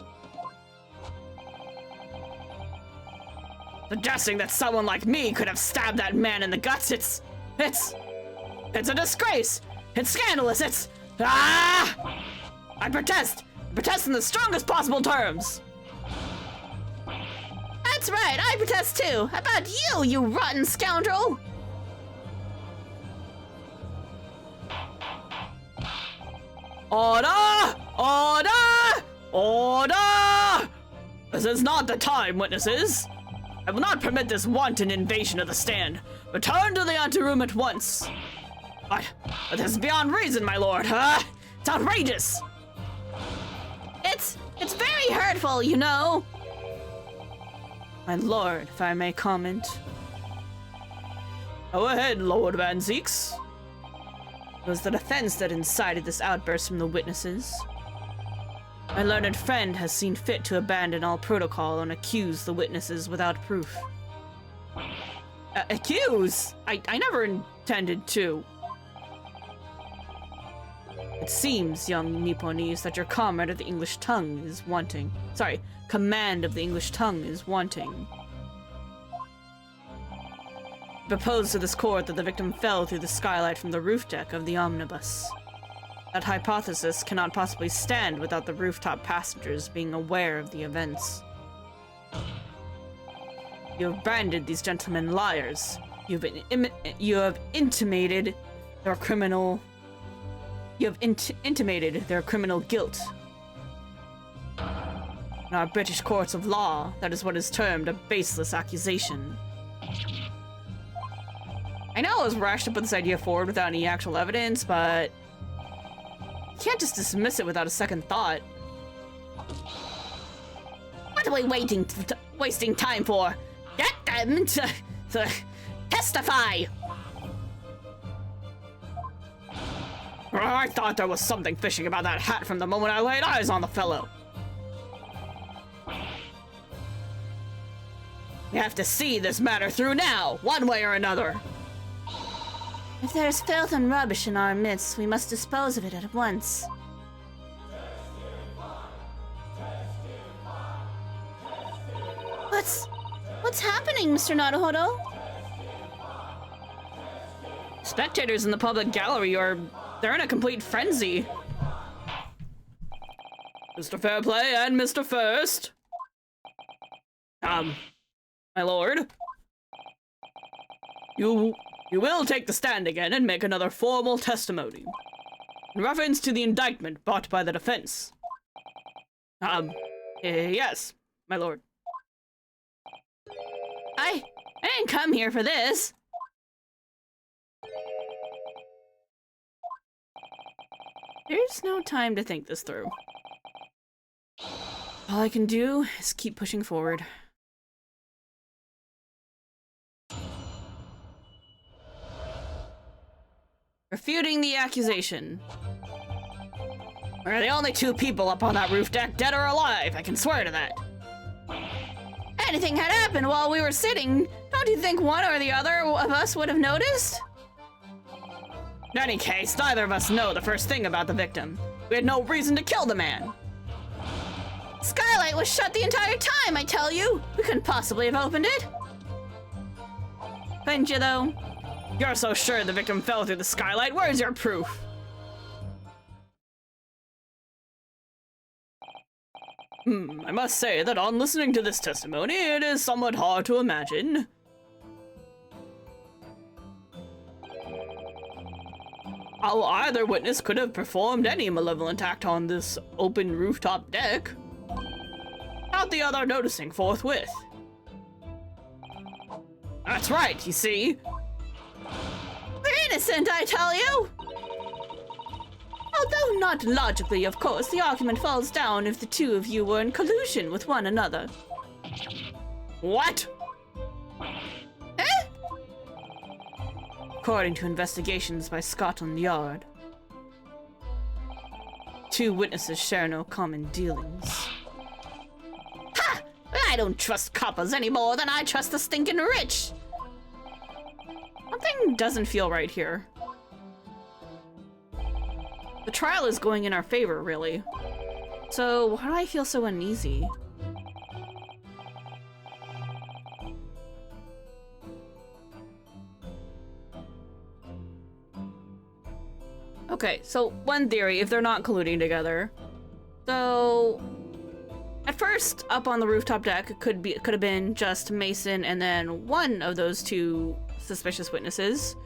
Suggesting that someone like me could have stabbed that man in the guts, it's a disgrace! It's scandalous, I protest! I protest in the strongest possible terms! That's right, I protest too! How about you, you rotten scoundrel! Order! Order! Order! This is not the time, witnesses! I will not permit this wanton invasion of the stand. Return to the anteroom at once. But this is beyond reason, my lord. It's outrageous. It's very hurtful, you know. My lord, if I may comment. Go ahead, Lord Van Zeeks. It was the defense that incited this outburst from the witnesses. My learned friend has seen fit to abandon all protocol and accuse the witnesses without proof. Accuse? I never intended to. It seems, young Nipponese, that your comrade of the English tongue is wanting. Sorry, command of the English tongue is wanting. I propose to this court that the victim fell through the skylight from the roof deck of the omnibus. That hypothesis cannot possibly stand without the rooftop passengers being aware of the events. You have branded these gentlemen liars. You have intimated their criminal... You have intimated their criminal guilt. In our British courts of law, that is what is termed a baseless accusation. I know it was rash to put this idea forward without any actual evidence, but... You can't just dismiss it without a second thought. What are we wasting time for? Get them to testify! I thought there was something fishy about that hat from the moment I laid eyes on the fellow. We have to see this matter through now, one way or another. If there's filth and rubbish in our midst, we must dispose of it at once. What's happening, Mr. Naruhodo? Spectators in the public gallery they're in a complete frenzy. Mr. Fairplay and Mr. First. My lord. You will take the stand again and make another formal testimony. In reference to the indictment brought by the defense. Yes, my lord. I didn't come here for this. There's no time to think this through. All I can do is keep pushing forward. Refuting the accusation. We're the only two people up on that roof deck, dead or alive. I can swear to that. Anything had happened while we were sitting, don't you think one or the other of us would have noticed? In any case, neither of us know the first thing about the victim. We had no reason to kill the man. Skylight was shut the entire time, I tell you. We couldn't possibly have opened it. Couldn't you, though? You're so sure the victim fell through the skylight. Where's your proof? I must say that on listening to this testimony, it is somewhat hard to imagine how either witness could have performed any malevolent act on this open rooftop deck without the other noticing forthwith. That's right, you see. We're innocent, I tell you! Although not logically, of course, the argument falls down if the two of you were in collusion with one another. What? Eh? According to investigations by Scotland Yard, two witnesses share no common dealings. Ha! I don't trust coppers any more than I trust the stinking rich. Something doesn't feel right here. The trial is going in our favor, really. So why do I feel so uneasy? Okay, so one theory, if they're not colluding together. So at first, up on the rooftop deck, it could have been just Mason and then one of those two suspicious witnesses.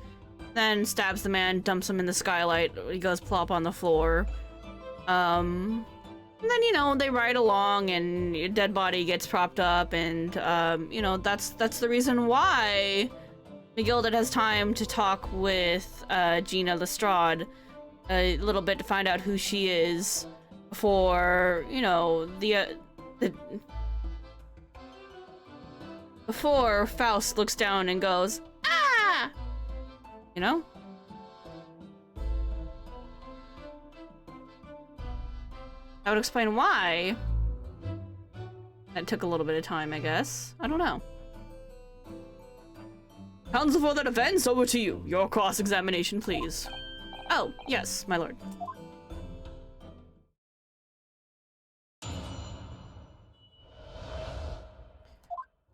Then stabs the man, dumps him in the skylight. He goes plop on the floor. And then, you know, they ride along and a dead body gets propped up and, you know, that's the reason why McGilded has time to talk with Gina Lestrade a little bit to find out who she is before, you know, before Faust looks down and goes, "Ah!" You know? That would explain why. That took a little bit of time, I guess. I don't know. Counsel for the defense, over to you. Your cross-examination, please. Oh, yes, my lord.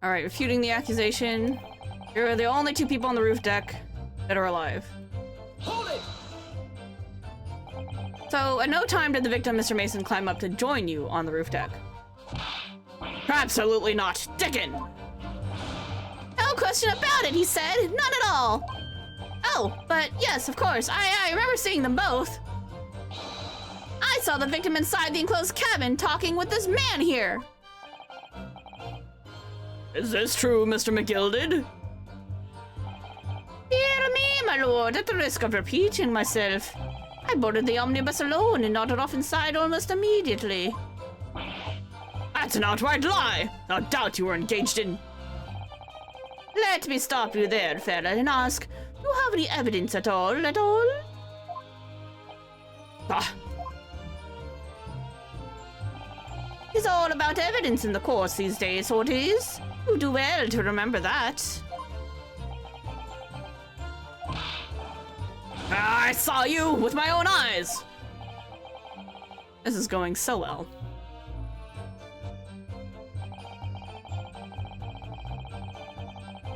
Alright, refuting the accusation. You're the only two people on the roof deck that are alive. Hold it! So, at no time did the victim, Mr. Mason, climb up to join you on the roof deck. Absolutely not. Dickon! No question about it, he said. None at all. Oh, but yes, of course. I remember seeing them both. I saw the victim inside the enclosed cabin talking with this man here. Is this true, Mr. McGilded? Dear me, my lord, at the risk of repeating myself, I boarded the omnibus alone and nodded off inside almost immediately. That's an outright lie! No doubt you were engaged in... Let me stop you there, fella, and ask, do you have any evidence at all, Ah, It's all about evidence in the courts these days, so it is. You do well to remember that. I saw you with my own eyes! This is going so well.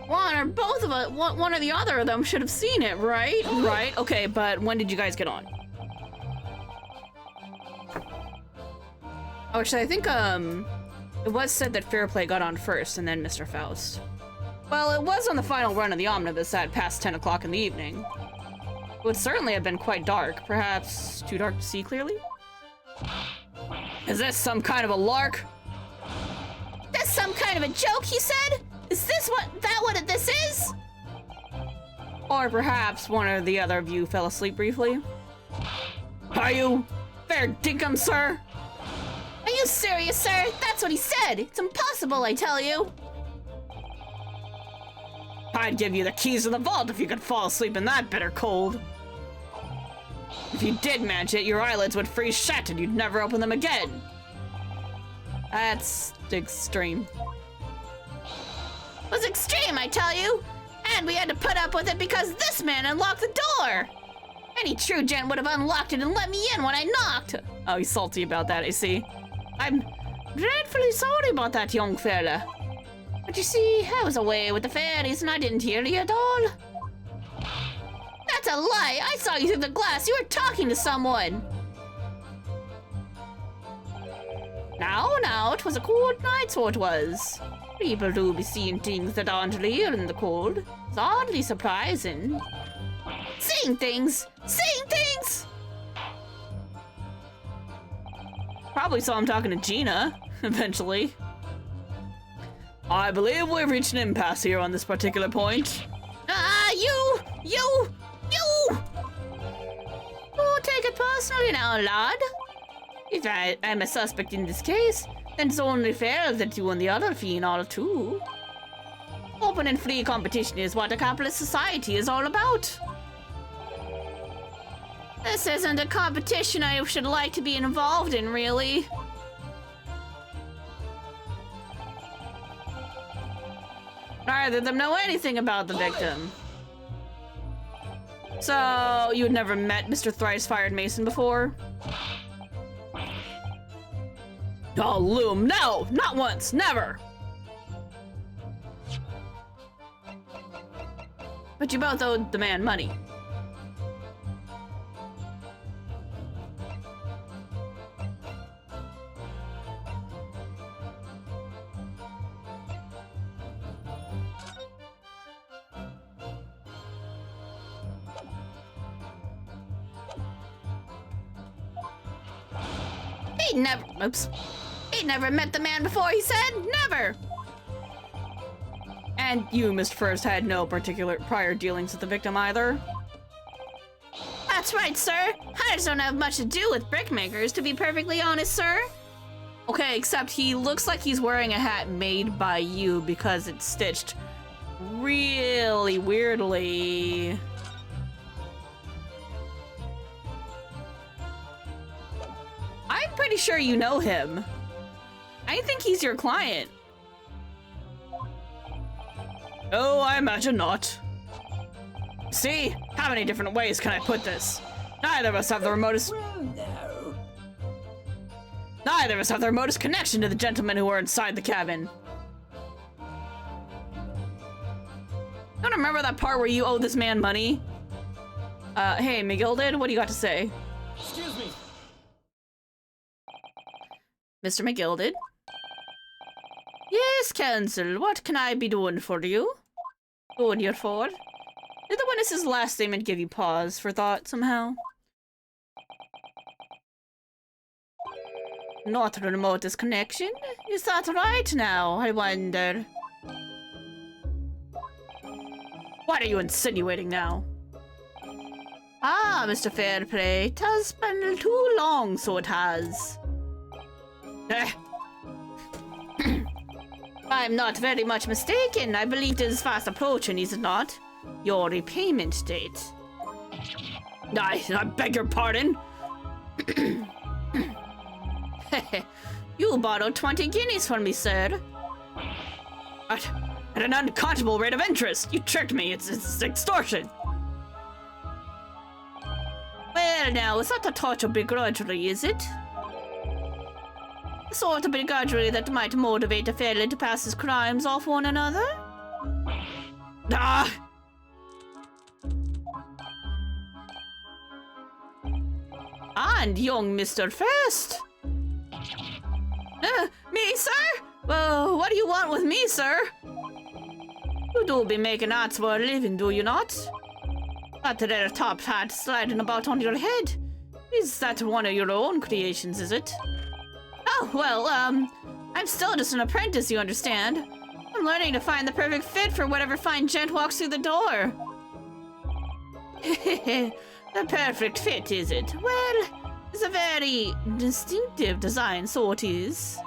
One or both of us, one or the other of them should have seen it, right? Right, okay, but when did you guys get on? Oh, actually, I think, it was said that Fairplay got on first and then Mr. Faust. Well, it was on the final run of the omnibus at past 10 o'clock in the evening. It would certainly have been quite dark, perhaps too dark to see clearly? Is this some kind of a lark? That's some kind of a joke, he said? Is this what this is? Or perhaps one or the other of you fell asleep briefly? Are you fair dinkum, sir? Are you serious, sir? That's what he said. It's impossible, I tell you. I'd give you the keys to the vault if you could fall asleep in that bitter cold. If you did match it, your eyelids would freeze shut and you'd never open them again. That's extreme. It was extreme, I tell you. And we had to put up with it because this man unlocked the door. Any true gent would have unlocked it and let me in when I knocked. Oh, he's salty about that, I see. I'm dreadfully sorry about that, young fella. But you see, I was away with the fairies and I didn't hear you at all. That's a lie. I saw you through the glass. You were talking to someone. Now, it was a cold night, so it was. People do be seeing things that aren't real in the cold. It's oddly surprising. Seeing things! Seeing things! Probably saw him talking to Gina, eventually. I believe we've reached an impasse here on this particular point. You! Don't take it personally now, lad. If I'm a suspect in this case, then it's only fair that you and the other fiend are too. Open and free competition is what a capitalist society is all about. This isn't a competition I should like to be involved in, really. Neither of them know anything about the victim. So, you had never met Mr. Thrice-Fired Mason before? Oh, Loom, no! Not once! Never! But you both owed the man money. He'd never met the man before, he said. Never. And you, Mr. First, had no particular prior dealings with the victim either? That's right, sir. I just don't have much to do with brickmakers, to be perfectly honest, sir. Okay, except he looks like he's wearing a hat made by you because it's stitched really weirdly. I'm pretty sure you know him. I think he's your client. Oh, I imagine not. See? How many different ways can I put this? Neither of us have the remotest... Neither of us have the remotest connection to the gentlemen who were inside the cabin. Don't remember that part where you owe this man money? Hey, McGilded, what do you got to say? Excuse me. Mr. McGilded? Yes, Counsel, what can I be doing for you? Doing here for? Did the witness's last statement give you pause for thought somehow? Not the remotest connection? Is that right now, I wonder? What are you insinuating now? Ah, Mr. Fairplay, it has been too long, so it has. I'm not very much mistaken. I believe it is fast approaching, is it not? Your repayment date. I beg your pardon? You borrowed 20 guineas from me, sir. At an unconscionable rate of interest. You tricked me. It's extortion. Well, now, it's not a touch of begrudgery, is it? The sort of begrudgery that might motivate a felon to pass his crimes off one another? Ah! And young Mr. First. Me, sir? Well, what do you want with me, sir? You do be making arts for a living, do you not? That rare top hat sliding about on your head. Is that one of your own creations, is it? Oh, well, I'm still just an apprentice, you understand. I'm learning to find the perfect fit for whatever fine gent walks through the door. The perfect fit, is it? Well, it's a very distinctive design, so it is.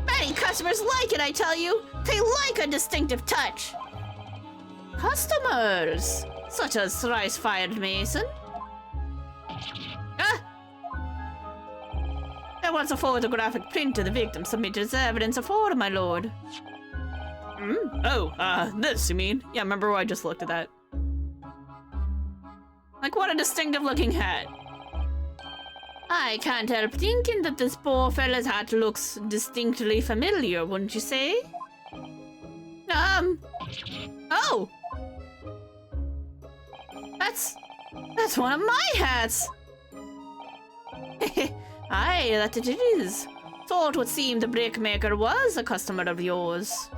Many customers like it, I tell you. They like a distinctive touch. Customers? Such as Thrice-Fired Mason? wants a photographic print of the victim submitted as evidence of fraud, my lord. Oh, this, you mean? Yeah, remember I just looked at that. Like, what a distinctive looking hat. I can't help thinking that this poor fella's hat looks distinctly familiar, wouldn't you say? Oh! That's one of my hats! Aye, that it is. So it would seem the brickmaker was a customer of yours.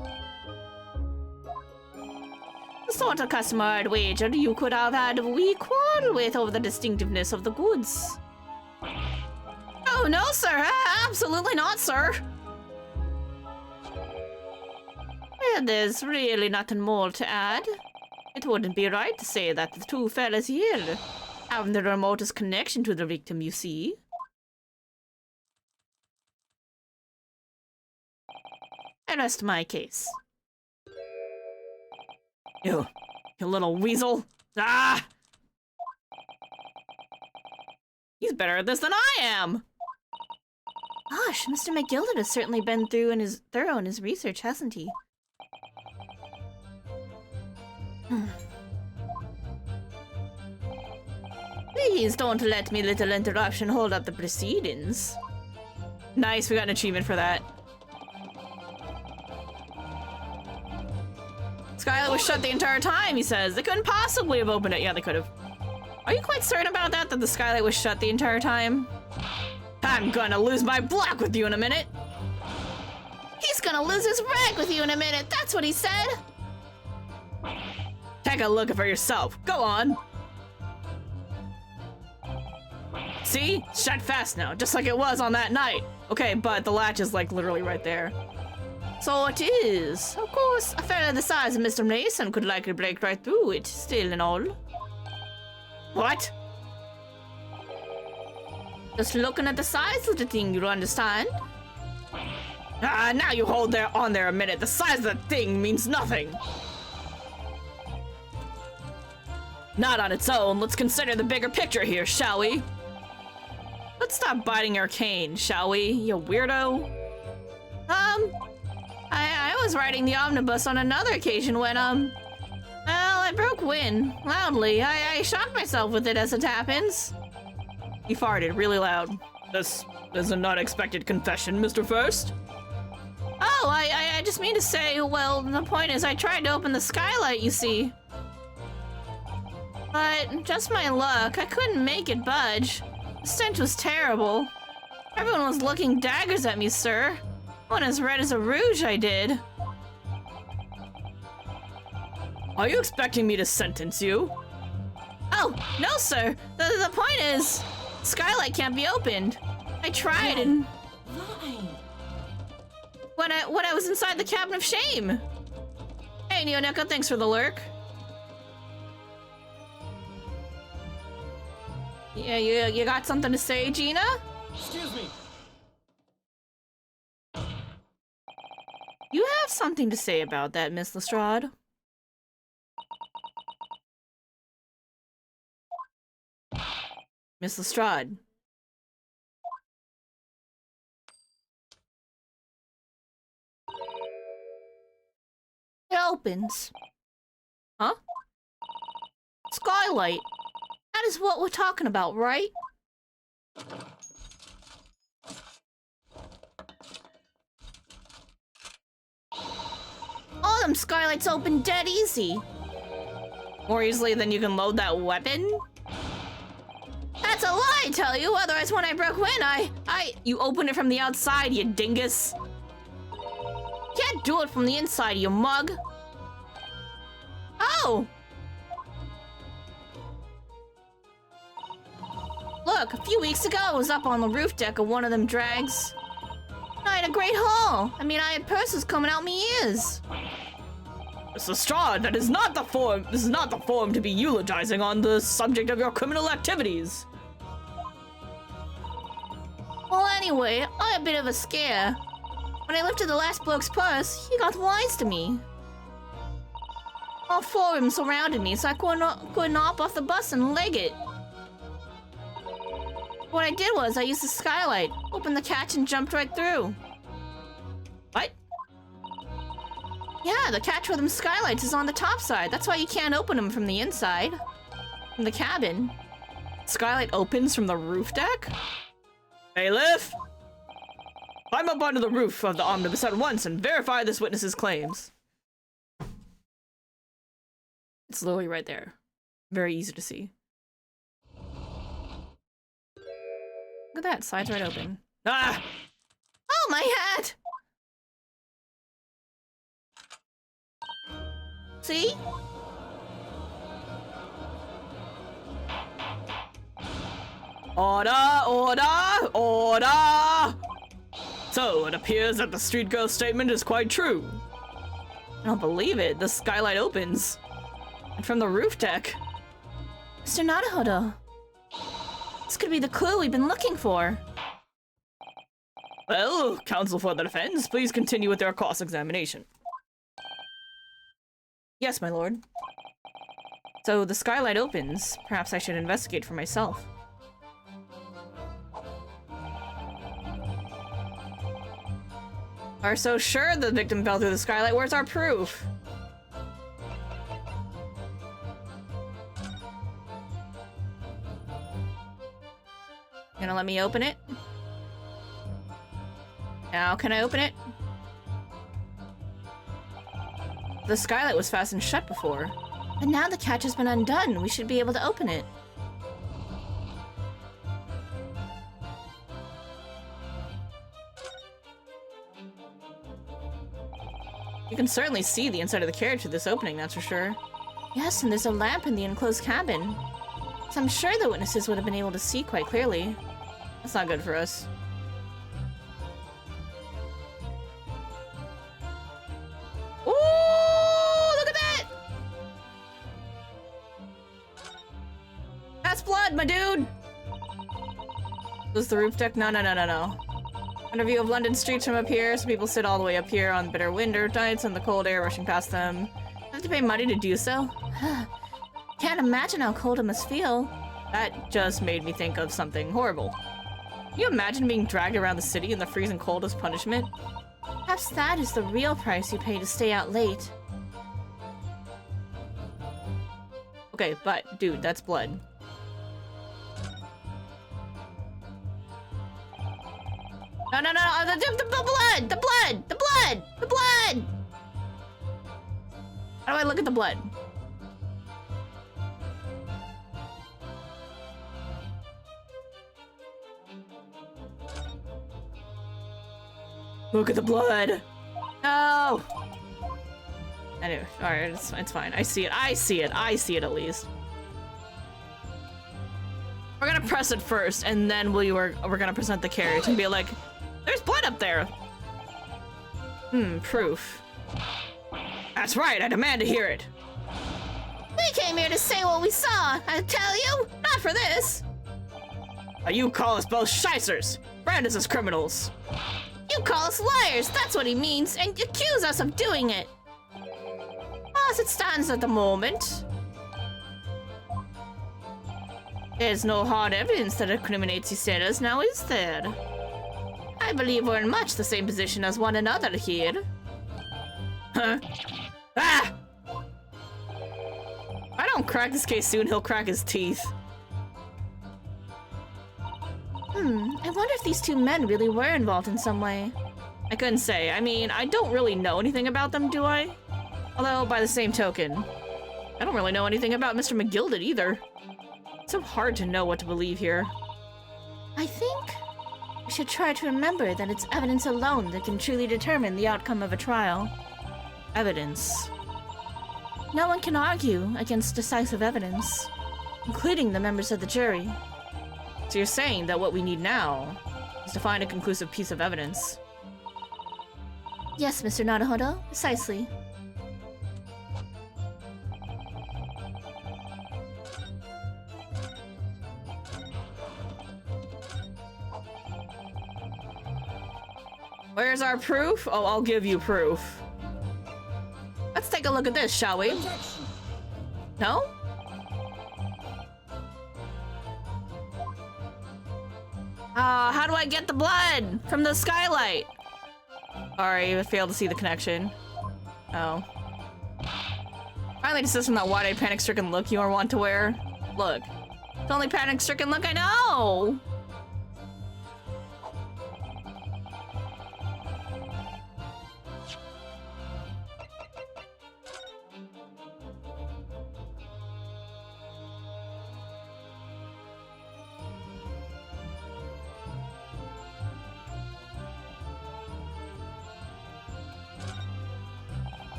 The sort of customer I'd wager you could have had a wee quarrel with over the distinctiveness of the goods. Oh, no, sir. Absolutely not, sir. Well, there's really nothing more to add. It wouldn't be right to say that the two fellas here have the remotest connection to the victim, you see. I rest my case. You little weasel. Ah! He's better at this than I am! Gosh, Mr. McGilded has certainly been thorough in his research, hasn't he? Please don't let me little interruption hold up the proceedings. Nice, we got an achievement for that. Skylight was shut the entire time, he says. They couldn't possibly have opened it. Yeah, they could have. Are you quite certain about that the skylight was shut the entire time? I'm gonna lose my block with you in a minute. He's gonna lose his rag with you in a minute, that's what he said. Take a look for yourself. Go on. See? Shut fast now, just like it was on that night. Okay, but the latch is like literally right there. So it is. Of course, a fella the size of Mr. Mason could likely break right through it, still and all. What? Just looking at the size of the thing, you understand? Now you hold on there a minute. The size of the thing means nothing. Not on its own. Let's consider the bigger picture here, shall we? Let's stop biting your cane, shall we, you weirdo? I was riding the omnibus on another occasion when, well, I broke wind, loudly. I shocked myself with it as it happens. He farted really loud. This is an unexpected confession, Mr. First. Oh, I just mean to say, well, the point is I tried to open the skylight, you see. But just my luck, I couldn't make it budge. The stench was terrible. Everyone was looking daggers at me, sir. One as red as a rouge, I did. Are you expecting me to sentence you? Oh, no, sir. The point is, skylight can't be opened. I tried and... When I was inside the cabin of shame. Hey, Neonica, thanks for the lurk. Yeah, you got something to say, Gina? Excuse me. You have something to say about that, Miss Lestrade. Miss Lestrade. It opens. Huh? Skylight. That is what we're talking about, right? All them skylights open dead easy. More easily than you can load that weapon? That's a lie, I tell you. Otherwise, when I broke wind, You opened it from the outside, you dingus. Can't do it from the inside, you mug. Oh! Look, a few weeks ago, I was up on the roof deck of one of them drags. I had a great haul. I mean, I had purses coming out me ears. Miss Lestrade, that is not the form. This is not the form to be eulogizing on the subject of your criminal activities. Well, anyway, I had a bit of a scare. When I lifted the last bloke's purse, he got wise to me. All four of them surrounded me, so I couldn't hop off the bus and leg it. What I did was I used the skylight, opened the catch, and jumped right through. What? Yeah, the catch with them skylights is on the top side. That's why you can't open them from the inside. From the cabin. Skylight opens from the roof deck? Bailiff! Climb up onto the roof of the omnibus at once and verify this witness's claims. It's literally right there. Very easy to see. Look at that, side's right open. Ah! Oh, my hat! See? Order! Order! Order! So, it appears that the street girl's statement is quite true. I don't believe it. The skylight opens. And from the roof deck. Mr. Naruhodo. This could be the clue we've been looking for. Well, counsel for the defense, please continue with your cross-examination. Yes, my lord. So the skylight opens. Perhaps I should investigate for myself. Are so sure the victim fell through the skylight. Where's our proof? Gonna let me open it? Now can I open it? The skylight was fastened shut before. And now the catch has been undone. We should be able to open it. You can certainly see the inside of the carriage through this opening, that's for sure. Yes, and there's a lamp in the enclosed cabin. So I'm sure the witnesses would have been able to see quite clearly. That's not good for us. Ooh, look at that! That's blood, my dude! This is the roof deck? No. Under view of London streets from up here, some people sit all the way up here on bitter winter nights and the cold air rushing past them. Have to pay money to do so? Can't imagine how cold it must feel. That just made me think of something horrible. Can you imagine being dragged around the city in the freezing cold as punishment? Perhaps that is the real price you pay to stay out late. Okay, but, dude, that's blood. No, the blood! How do I look at the blood? Look at the blood! No! Anyway, alright, it's fine. I see it at least. We're gonna press it first, and then we're gonna present the carriage and be like, there's blood up there! Proof. That's right, I demand to hear it. We came here to say what we saw, I tell you! Not for this! You call us both shysters, brand us as criminals. You call us liars, that's what he means, and accuse us of doing it! As it stands at the moment, there's no hard evidence that incriminates you sailors, now is there? I believe we're in much the same position as one another here. Huh? Ah! If I don't crack this case soon, he'll crack his teeth. I wonder if these two men really were involved in some way. I couldn't say. I mean, I don't really know anything about them, do I? Although, by the same token, I don't really know anything about Mr. McGilded either. It's so hard to know what to believe here. I think we should try to remember that it's evidence alone that can truly determine the outcome of a trial. Evidence. No one can argue against decisive evidence, including the members of the jury. So you're saying that what we need now is to find a conclusive piece of evidence? Yes, Mr. Naruhodo, precisely. Where's our proof? Oh, I'll give you proof. Let's take a look at this, shall we? Objection. No? I get the blood from the skylight? Sorry, I failed to see the connection. Oh. Finally desist from that wide-eyed panic-stricken look you are wont to wear. Look. The only panic-stricken look I know!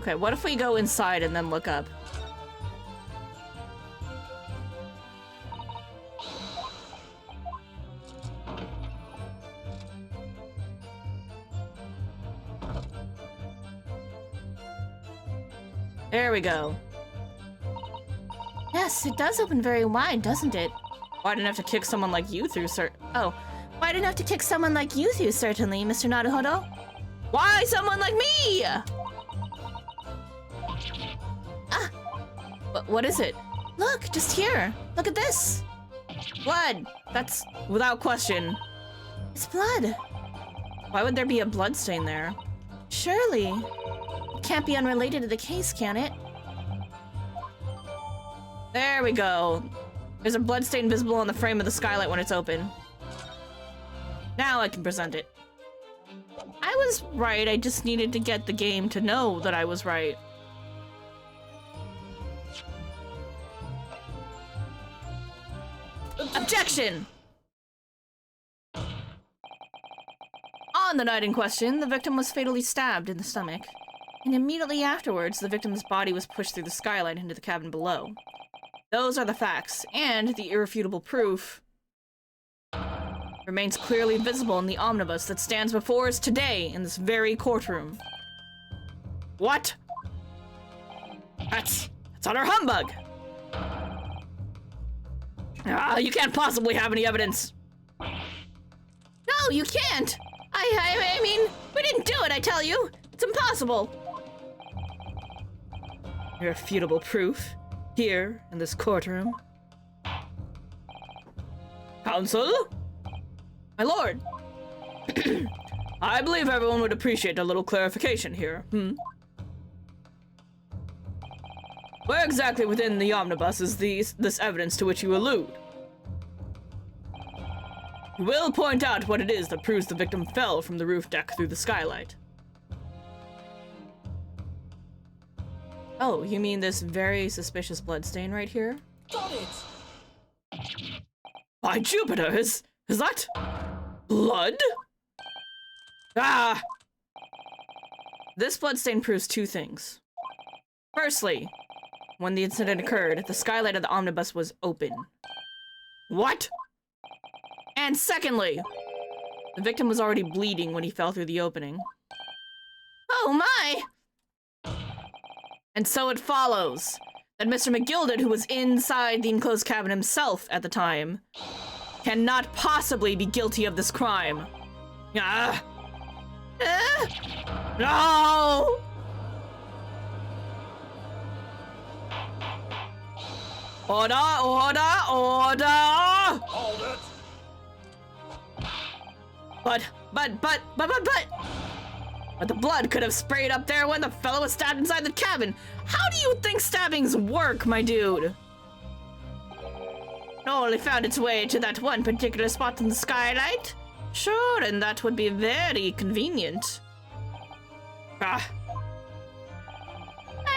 Okay, what if we go inside and then look up? There we go. Yes, it does open very wide, doesn't it? Why didn't I have to kick someone like you through, sir? Oh, Why didn't I have to kick someone like you through, certainly, Mr. Naruhodo? why someone like me? What is it? Look, just here. Look at this. Blood. That's without question. It's blood. Why would there be a blood stain there? Surely. It can't be unrelated to the case, can it? There we go. There's a blood stain visible on the frame of the skylight when it's open. Now I can present it. I was right, I just needed to get the game to know that I was right. Objection! On the night in question, the victim was fatally stabbed in the stomach, and immediately afterwards, the victim's body was pushed through the skylight into the cabin below. Those are the facts, and the irrefutable proof remains clearly visible in the omnibus that stands before us today in this very courtroom. What? That's utter humbug! You can't possibly have any evidence. No, you can't! I mean, we didn't do it, I tell you! It's impossible! Irrefutable proof here in this courtroom. Counsel? My lord. I believe everyone would appreciate a little clarification here. Where exactly within the omnibus is this evidence to which you allude? You will point out what it is that proves the victim fell from the roof deck through the skylight. Oh, you mean this very suspicious bloodstain right here? Got it! By Jupiter, is that blood? Ah! This bloodstain proves two things. Firstly, when the incident occurred, the skylight of the omnibus was open. What? And secondly, the victim was already bleeding when he fell through the opening. Oh my! And so it follows that Mr. McGilded, who was inside the enclosed cabin himself at the time, cannot possibly be guilty of this crime. Ah! No! Order, order, order! Hold it! But the blood could have sprayed up there when the fellow was stabbed inside the cabin. How do you think stabbings work, my dude? It only found its way to that one particular spot in the skylight? Sure, and that would be very convenient. Ah.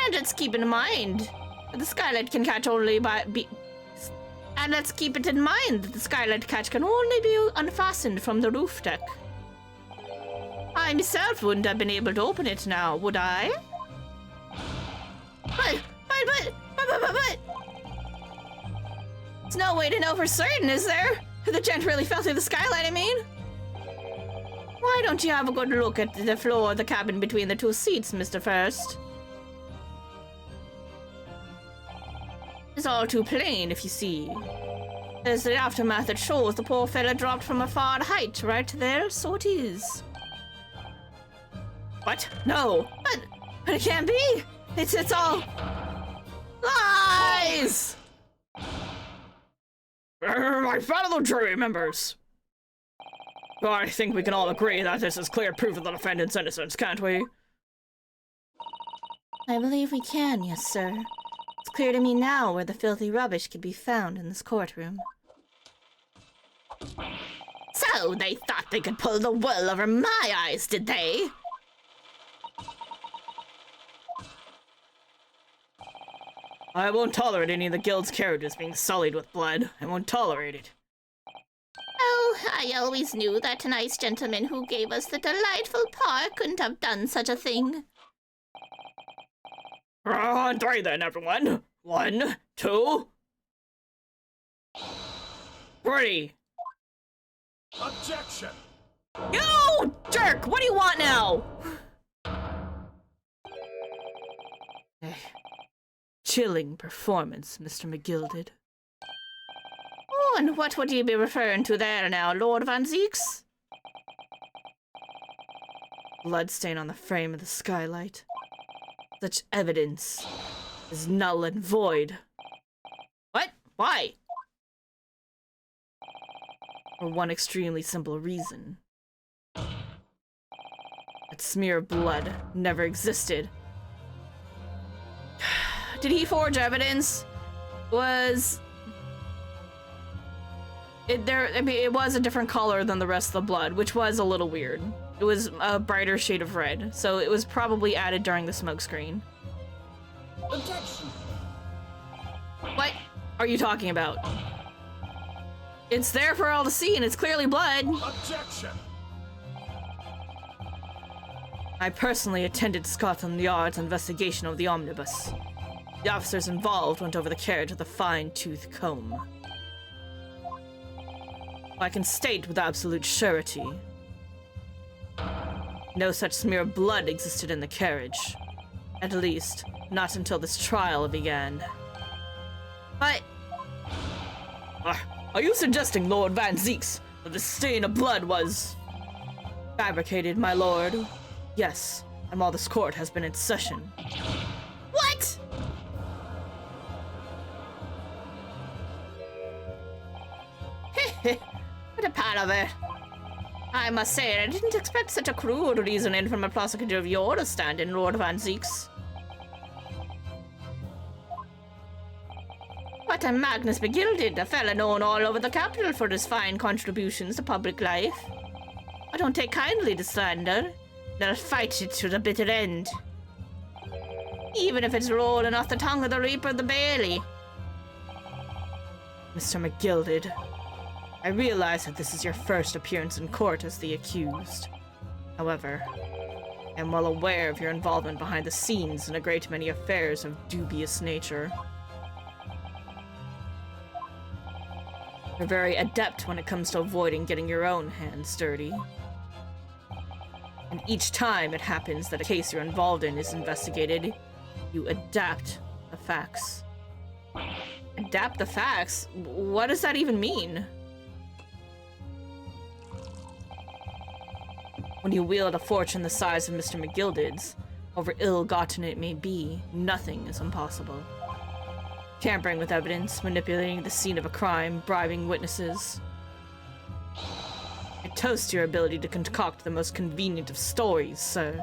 And let's keep in mind that the skylight can catch only And let's keep it in mind that the skylight catch can only be unfastened from the roof deck. I myself wouldn't have been able to open it now, would I? But... There's no way to know for certain, is there? The gent really fell through the skylight, I mean? Why don't you have a good look at the floor of the cabin between the two seats, Mr. First? It's all too plain, if you see. There's the aftermath that shows the poor fella dropped from a far height right there, so it is. What? No. But it can't be. It's all lies. My fellow jury members! I think we can all agree that this is clear proof of the defendant's innocence, can't we? I believe we can, yes, sir. It's clear to me now where the filthy rubbish could be found in this courtroom. So, they thought they could pull the wool over my eyes, did they? I won't tolerate any of the guild's carriages being sullied with blood. I won't tolerate it. Oh, I always knew that nice gentleman who gave us the delightful park couldn't have done such a thing. On three then, everyone. 1, 2, 3. Objection! You jerk! What do you want now? Chilling performance, Mr. McGilded. Oh, and what would you be referring to there now, Lord Van Zeeks? Bloodstain on the frame of the skylight. Such evidence is null and void. What? Why? For one extremely simple reason. That smear of blood never existed. Did he forge evidence? Was it there? I mean, it was a different color than the rest of the blood, which was a little weird. It was a brighter shade of red, so it was probably added during the smoke screen. Objection! What are you talking about? It's there for all to see, and it's clearly blood. Objection! I personally attended Scotland Yard's investigation of the omnibus. The officers involved went over the carriage with a fine-tooth comb. I can state with absolute surety, no such smear of blood existed in the carriage. At least, not until this trial began. But are you suggesting, Lord Van Zeeks, that the stain of blood was Fabricated, my lord. Yes, and while this court has been in session. What? What a part of it? I must say, I didn't expect such a crude reasoning from a prosecutor of your standing, Lord Van Zeeks. But I'm Magnus McGilded, a fella known all over the capital for his fine contributions to public life. I don't take kindly to slander, and I'll fight it to the bitter end. Even if it's rolling off the tongue of the Reaper of the Bailey. Mr. McGilded, I realize that this is your first appearance in court as the accused. However, I am well aware of your involvement behind the scenes in a great many affairs of dubious nature. You're very adept when it comes to avoiding getting your own hands dirty. And each time it happens that a case you're involved in is investigated, you adapt the facts. Adapt the facts? What does that even mean? When you wield a fortune the size of Mr. McGilded's, however ill-gotten it may be, nothing is impossible. Tampering with evidence, manipulating the scene of a crime, bribing witnesses. I toast your ability to concoct the most convenient of stories, sir.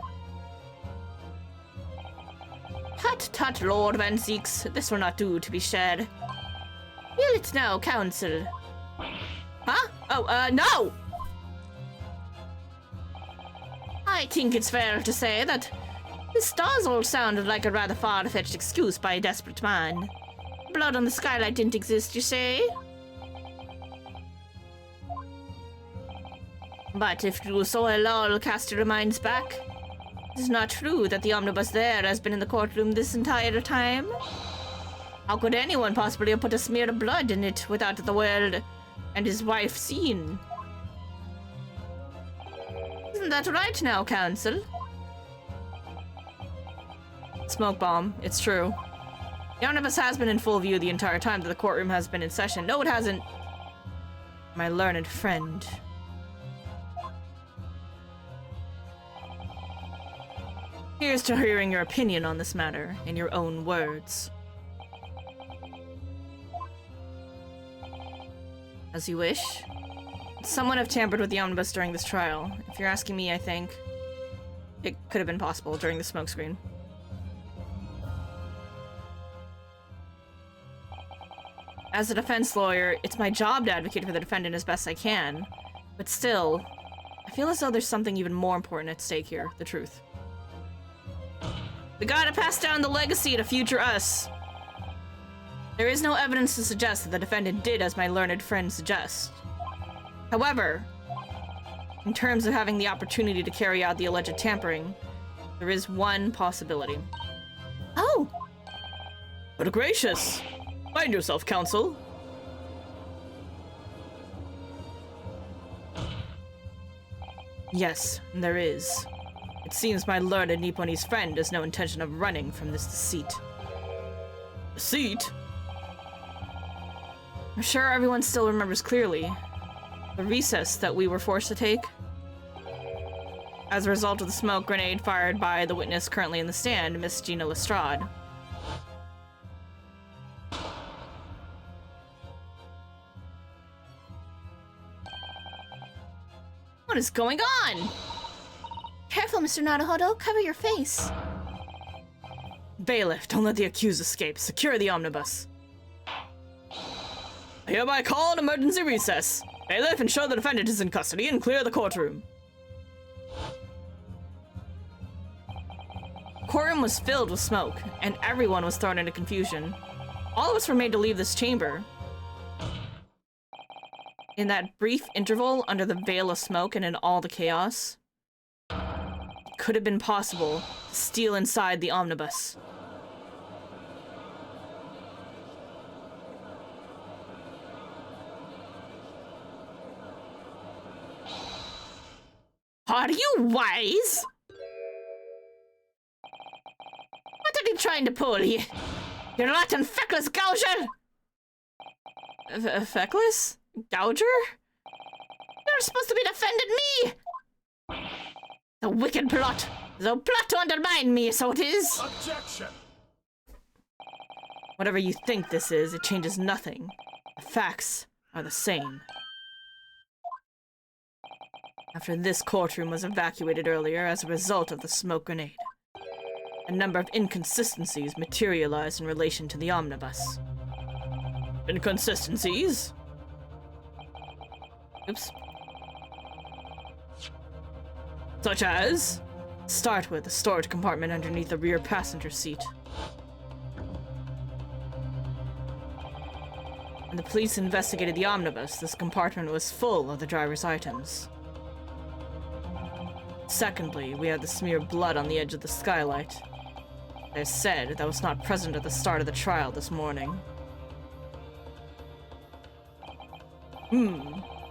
Tut tut, Lord Van Zeeks, this will not do to be shared. Will it now, counsel? Huh? Oh, no! I think it's fair to say that this does all sound like a rather far-fetched excuse by a desperate man. Blood on the skylight didn't exist, you say? But if you so will cast your minds back, it is not true that the omnibus there has been in the courtroom this entire time. How could anyone possibly have put a smear of blood in it without the world and his wife seeing? Isn't that right now, counsel? Smoke bomb, it's true. The omnibus has been in full view the entire time that the courtroom has been in session. No, it hasn't. My learned friend. Here's to hearing your opinion on this matter in your own words. As you wish. Someone have tampered with the omnibus during this trial. If you're asking me, I think it could have been possible during the smokescreen. As a defense lawyer, it's my job to advocate for the defendant as best I can. But still, I feel as though there's something even more important at stake here, the truth. We gotta pass down the legacy to future us. There is no evidence to suggest that the defendant did as my learned friend suggests. However, in terms of having the opportunity to carry out the alleged tampering, there is one possibility. Oh! But gracious! Find yourself, counsel. Yes, there is. It seems my learned Nipponese friend has no intention of running from this deceit. Deceit? I'm sure everyone still remembers clearly the recess that we were forced to take as a result of the smoke grenade fired by the witness currently in the stand, Miss Gina Lestrade. What is going on? Careful, Mr. Naruhodo. Cover your face. Bailiff, don't let the accused escape. Secure the omnibus. I hereby call an emergency recess. Bailiff, ensure the defendant is in custody and clear the courtroom. The courtroom was filled with smoke, and everyone was thrown into confusion. All of us were made to leave this chamber. In that brief interval under the veil of smoke and in all the chaos, it could have been possible to steal inside the omnibus. Are you wise? What are you trying to pull here? You're not in feckless gouger! Feckless? Gouger? You're supposed to be defending me! The wicked plot. The plot to undermine me, so it is. Objection! Whatever you think this is, it changes nothing. The facts are the same. After this courtroom was evacuated earlier as a result of the smoke grenade, a number of inconsistencies materialized in relation to the omnibus. Inconsistencies? Oops. Such as? Start with the storage compartment underneath the rear passenger seat. When the police investigated the omnibus, this compartment was full of the driver's items. Secondly, we had the smear of blood on the edge of the skylight. As said, that was not present at the start of the trial this morning.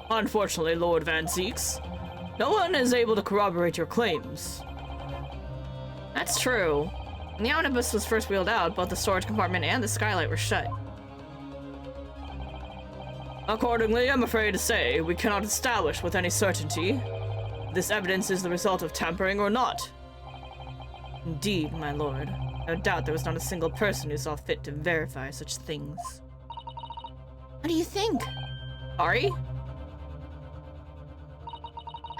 Unfortunately, Lord Van Zeeks, no one is able to corroborate your claims. That's true. When the omnibus was first wheeled out, both the storage compartment and the skylight were shut. Accordingly, I'm afraid to say, we cannot establish with any certainty if this evidence is the result of tampering or not. Indeed, my lord. No doubt there was not a single person who saw fit to verify such things. What do you think? Ari?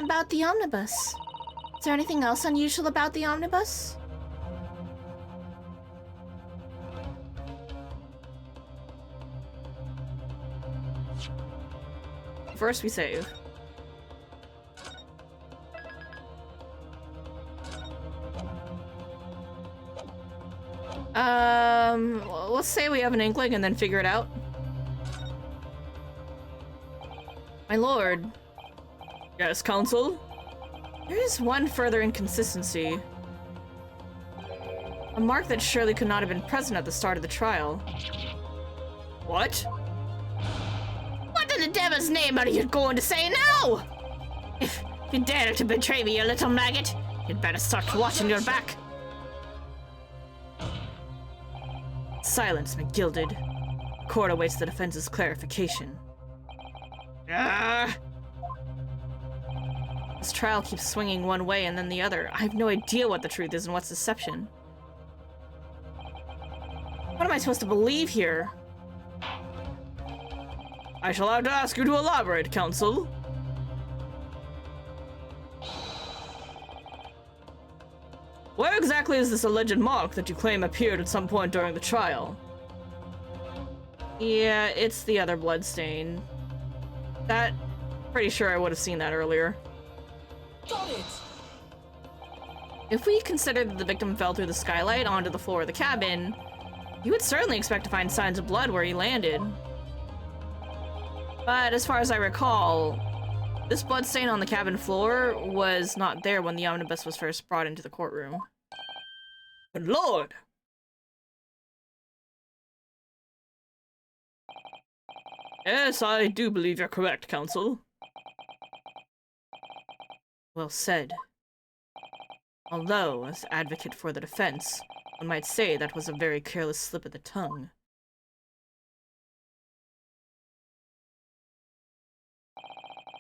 About the omnibus. Is there anything else unusual about the omnibus? First we save. Let's say we have an inkling and then figure it out. My lord. Yes, counsel? There is one further inconsistency. A mark that surely could not have been present at the start of the trial. What? What in the devil's name are you going to say now? If you dare to betray me, you little maggot, you'd better start watching your back. Silence, McGilded. Court awaits the defense's clarification. This trial keeps swinging one way and then the other. I have no idea what the truth is and what's deception. What am I supposed to believe here? I shall have to ask you to elaborate, counsel. Where exactly is this alleged mark that you claim appeared at some point during the trial? Yeah, it's the other bloodstain. Pretty sure I would have seen that earlier. Got it! If we consider that the victim fell through the skylight onto the floor of the cabin, you would certainly expect to find signs of blood where he landed. But as far as I recall, this bloodstain on the cabin floor was not there when the omnibus was first brought into the courtroom. Good lord! Yes, I do believe you're correct, counsel. Well said. Although, as advocate for the defense, one might say that was a very careless slip of the tongue.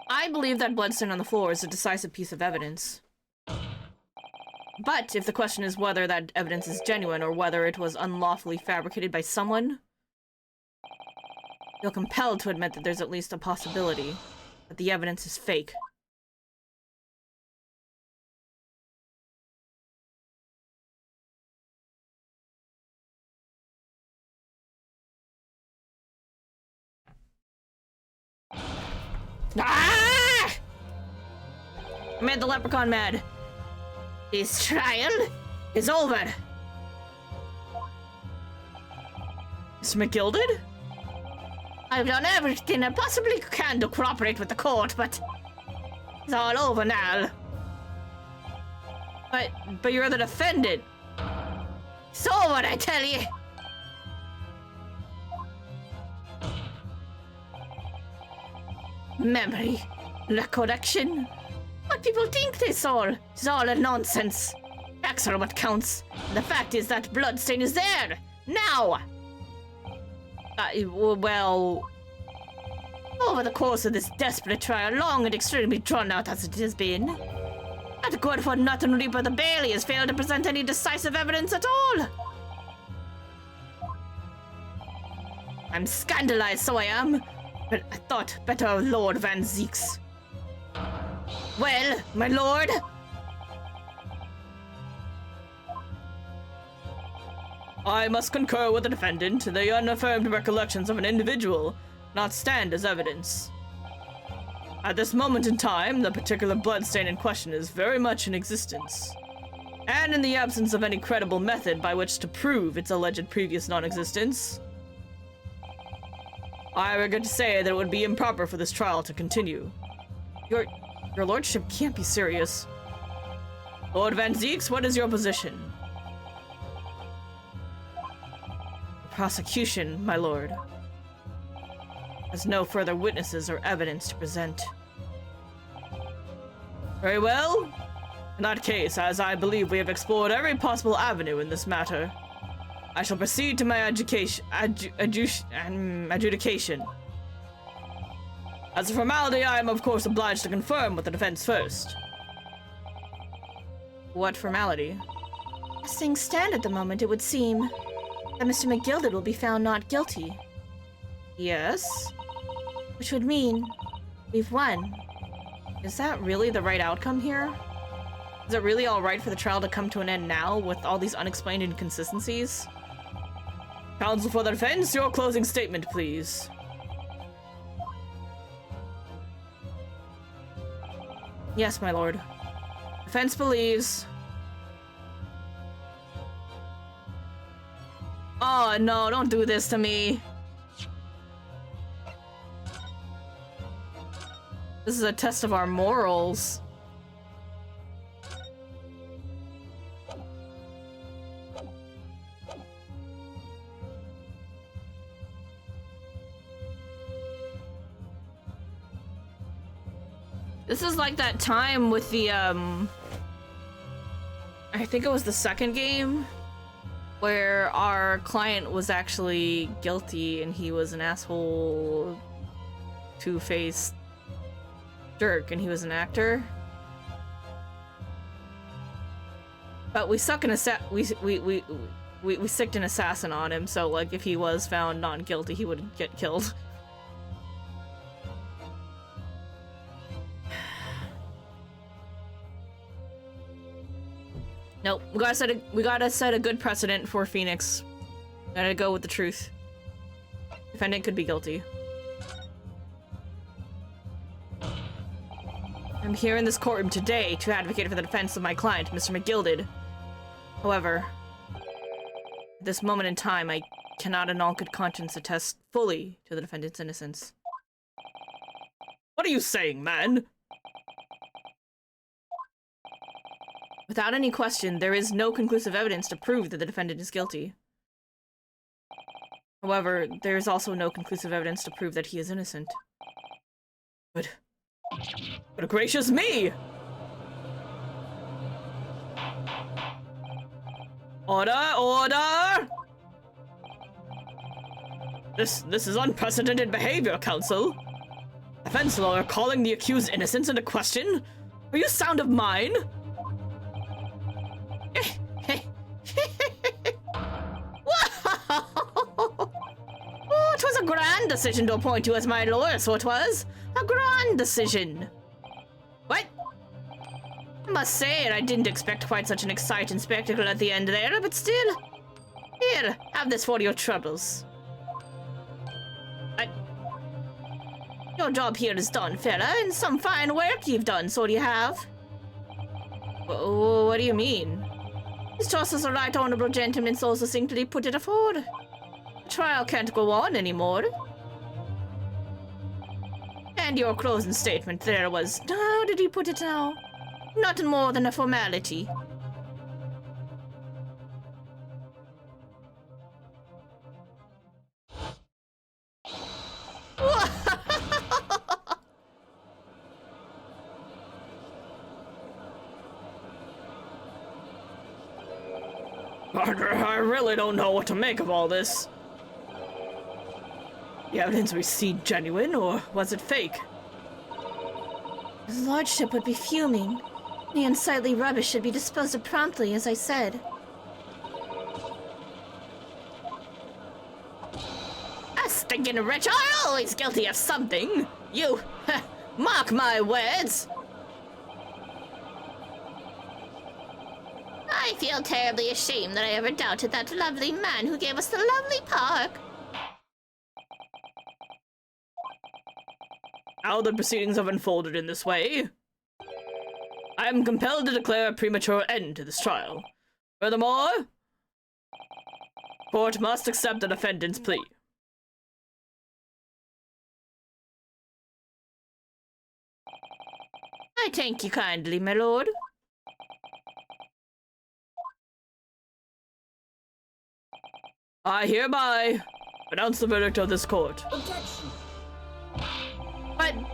I believe that bloodstain on the floor is a decisive piece of evidence. But if the question is whether that evidence is genuine or whether it was unlawfully fabricated by someone, I feel compelled to admit that there's at least a possibility that the evidence is fake. Ah! I made the leprechaun mad. This trial It's over. Mr. McGilded? I've done everything I possibly can to cooperate with the court, but it's all over now. But you're the defendant. It's over, I tell you. Memory, recollection. What people think this all is all a nonsense. Facts are what counts. The fact is that bloodstain is there now. Well, Over the course of this desperate trial, long and extremely drawn out as it has been, that good for nothing Reaper the Bailey has failed to present any decisive evidence at all. I'm scandalized, so I am, but I thought better of Lord Van Zeeks. Well, my lord? I must concur with the defendant. The unaffirmed recollections of an individual not stand as evidence. At this moment in time, the particular bloodstain in question is very much in existence. And in the absence of any credible method by which to prove its alleged previous non-existence, I regret to say that it would be improper for this trial to continue. your lordship can't be serious. Lord Van Zeeks, what is your position? The prosecution, my lord, has no further witnesses or evidence to present. Very well. In that case, as I believe we have explored every possible avenue in this matter, I shall proceed to my adjudication. As a formality, I am of course obliged to confirm with the defense first. What formality? As things stand at the moment, it would seem that Mr. McGilded will be found not guilty. Yes? Which would mean we've won. Is that really the right outcome here? Is it really alright for the trial to come to an end now with all these unexplained inconsistencies? Counsel for the defense, your closing statement, please. Yes, my lord. Defense believes... Oh no, don't do this to me. This is a test of our morals. This is like that time with the, I think it was the second game, where our client was actually guilty and he was an asshole, two-faced jerk, and he was an actor. But we stuck an we sicked an assassin on him, so like if he was found not guilty, he would get killed. Nope. We gotta set a good precedent for Phoenix. Gotta go with the truth. Defendant could be guilty. I'm here in this courtroom today to advocate for the defense of my client, Mr. McGilded. However, at this moment in time, I cannot in all good conscience attest fully to the defendant's innocence. What are you saying, man? Without any question, there is no conclusive evidence to prove that the defendant is guilty. However, there is also no conclusive evidence to prove that he is innocent. But gracious me! Order! Order! This is unprecedented behavior, counsel. Defense lawyer calling the accused's innocence into question? Are you sound of mind? Oh, it was a grand decision to appoint you as my lawyer, so it was. A grand decision. What? I must say, I didn't expect quite such an exciting spectacle at the end there, but still. Here, have this for your troubles. Your job here is done, fella, and some fine work you've done, so you have. What do you mean? It's just as the right honorable gentleman so succinctly put it afore. The trial can't go on anymore. And your closing statement there was, how did he put it now? Nothing more than a formality. I really don't know what to make of all this. The evidence we see genuine, or was it fake? His lordship would be fuming. The unsightly rubbish should be disposed of promptly, as I said. A stinking wretch are always guilty of something. You, mark my words. I feel terribly ashamed that I ever doubted that lovely man who gave us the lovely park. Now the proceedings have unfolded in this way. I am compelled to declare a premature end to this trial. Furthermore, court must accept the defendant's plea. I thank you kindly, my lord. I hereby announce the verdict of this court. Objection.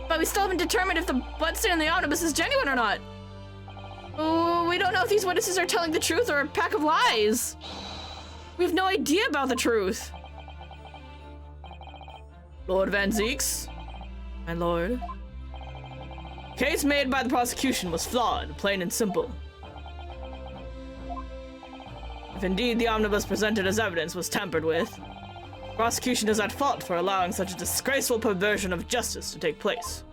But we still haven't determined if the bloodstain in the omnibus is genuine or not. Oh, we don't know if these witnesses are telling the truth or a pack of lies. We have no idea about the truth. Lord Van Zeeks, My lord. case made by the prosecution was flawed, plain and simple. If indeed the omnibus presented as evidence was tampered with, the prosecution is at fault for allowing such a disgraceful perversion of justice to take place.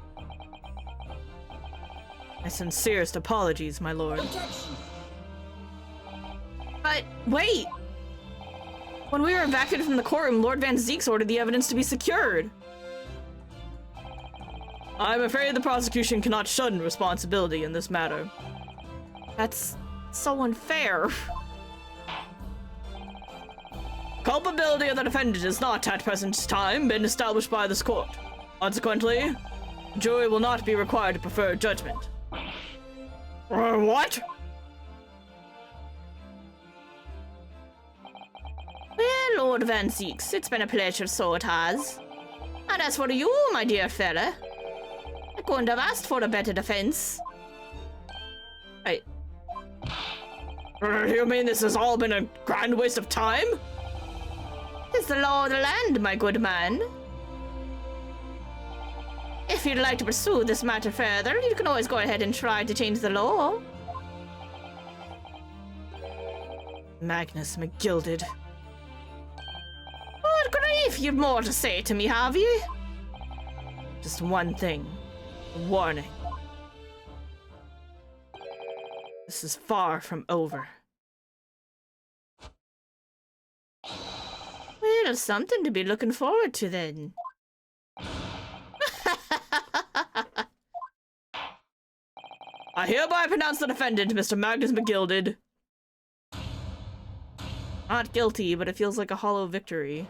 My sincerest apologies, my lord. Objection. But wait! When we were evacuated from the courtroom, Lord Van Zeeks ordered the evidence to be secured. I'm afraid the prosecution cannot shun responsibility in this matter. That's so unfair. Culpability of the defendant is not at present time been established by this court. Consequently, the jury will not be required to prefer judgment. What? Well, Lord Van Zeeks, it's been a pleasure, so it has. And as for you, my dear fella, I couldn't have asked for a better defense. You mean this has all been a grand waste of time? It's the law of the land, my good man. If you'd like to pursue this matter further, you can always go ahead and try to change the law. Magnus McGilded. Good grief, you've more to say to me, have you? Just one thing. A warning. This is far from over. Well, something to be looking forward to then. I hereby pronounce the defendant, Mr. Magnus McGilded. Not guilty, but it feels like a hollow victory.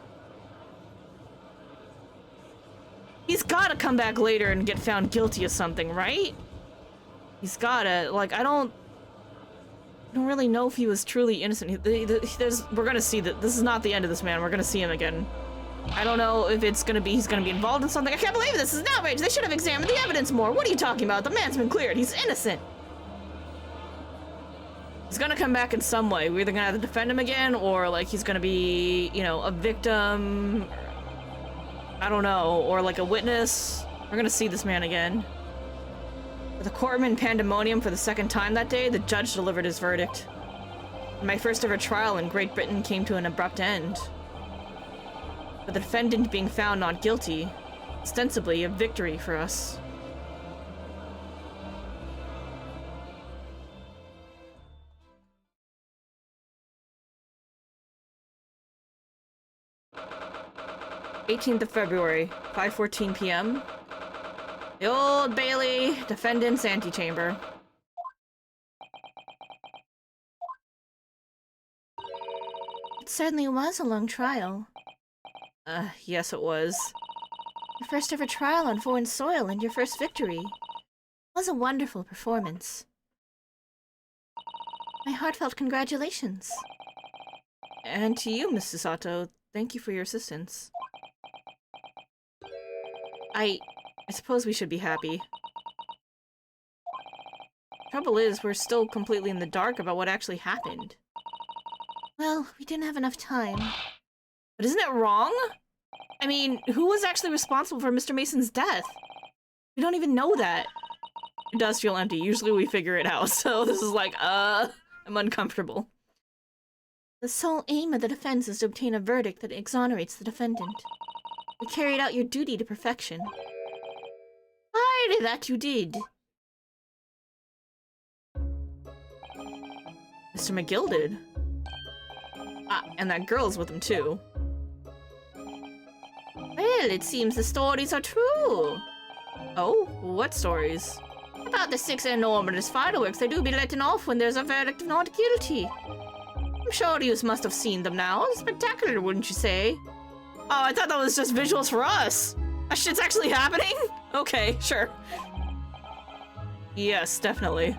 He's gotta come back later and get found guilty of something, right? He's gotta. Like, I don't really know if he was truly innocent. We're gonna see that this is not the end of this man. We're gonna see him again. I don't know if he's gonna be involved in something. I can't believe this is an outrage. They should have examined the evidence more. What are you talking about? The man's been cleared. He's innocent. He's gonna come back in some way. We're either gonna have to defend him again, or like he's gonna be, you know, a victim. I don't know, or like a witness. We're gonna see this man again. With the courtroom in pandemonium for the second time that day, the judge delivered his verdict. My first ever trial in Great Britain came to an abrupt end. With the defendant being found not guilty, ostensibly a victory for us. "18th of February, 5:14 p.m. The Old Bailey, defendant's antechamber. It certainly was a long trial. Yes it was. Your first ever trial on foreign soil and your first victory. It was a wonderful performance. My heartfelt congratulations. And to you, Mrs. Sato, thank you for your assistance. I suppose we should be happy. Trouble is, we're still completely in the dark about what actually happened. Well, we didn't have enough time. But isn't it wrong? I mean, who was actually responsible for Mr. Mason's death? We don't even know that. It does feel empty. Usually we figure it out, so this is like, I'm uncomfortable. The sole aim of the defense is to obtain a verdict that exonerates the defendant. You carried out your duty to perfection. Aye, that you did. Mr. McGill did. Ah, and that girl's with him too. Well, it seems the stories are true. Oh, what stories? About the 6 enormous fireworks they do be letting off when there's a verdict of not guilty. I'm sure you must have seen them now. Spectacular, wouldn't you say? Oh, I thought that was just visuals for us. That shit's actually happening? Okay, sure. Yes, definitely.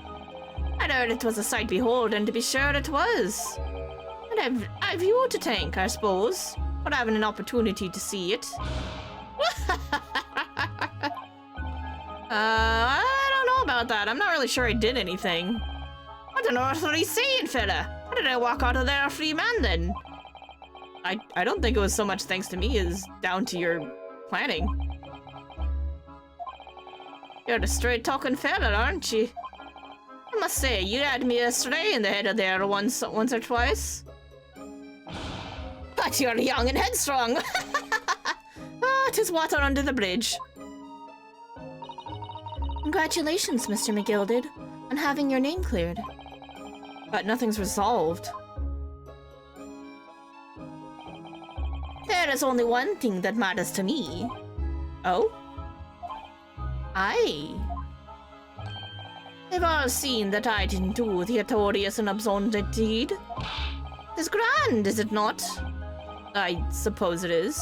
I heard it was a sight to behold, and to be sure it was. And I've you to thank, I suppose, for having an opportunity to see it. I don't know about that. I'm not really sure I did anything. What on earth are you saying, fella? How did I walk out of there a free man, then? I don't think it was so much thanks to me as down to your planning. You're the straight-talking fella, aren't you? I must say, you had me astray in the head of there once or twice. But you're young and headstrong. Ah, 'tis water under the bridge. Congratulations, Mr. McGilded, on having your name cleared. But nothing's resolved. There is only one thing that matters to me. Oh? Aye. They've all seen that I didn't do the notorious and absconded deed. It's grand, is it not? I suppose it is.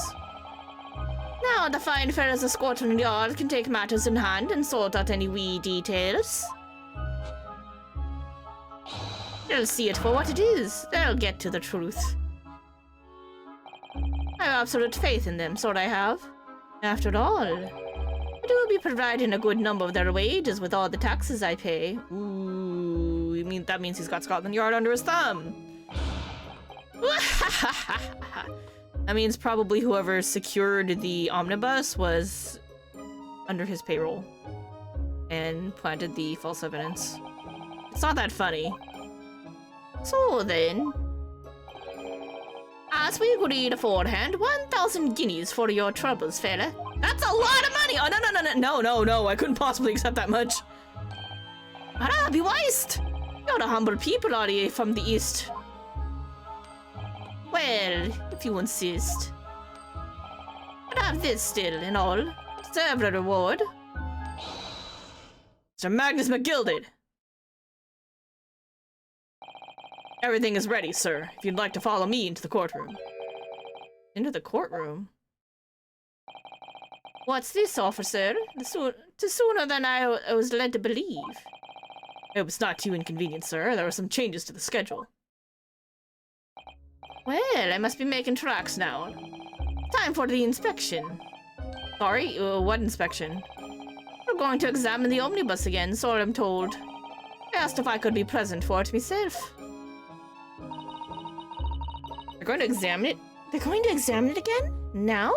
Now the fine fellows of Scotland Yard can take matters in hand and sort out any wee details. They'll see it for what it is. They'll get to the truth. I have absolute faith in them, so I have. After all, I do be providing a good number of their wages with all the taxes I pay. Ooh, you mean that means he's got Scotland Yard under his thumb? That means probably whoever secured the omnibus was under his payroll and planted the false evidence. It's not that funny. So then, as we agreed aforehand, 1,000 guineas for your troubles, fella. That's a lot of money! Oh, no, I couldn't possibly accept that much. Ah, be wise! You're a humble people, are you, from the east? Well, if you insist. Have this still and all. Deserve a reward. Mr. Magnus McGilded! Everything is ready, sir, if you'd like to follow me into the courtroom. Into the courtroom? What's this, officer? Sooner than I was led to believe. I hope it's not too inconvenient, sir. There are some changes to the schedule. Well, I must be making tracks now. Time for the inspection. Sorry, what inspection? We're going to examine the omnibus again, so I'm told. I asked if I could be present for it myself. They're going to examine it? They're going to examine it again? Now?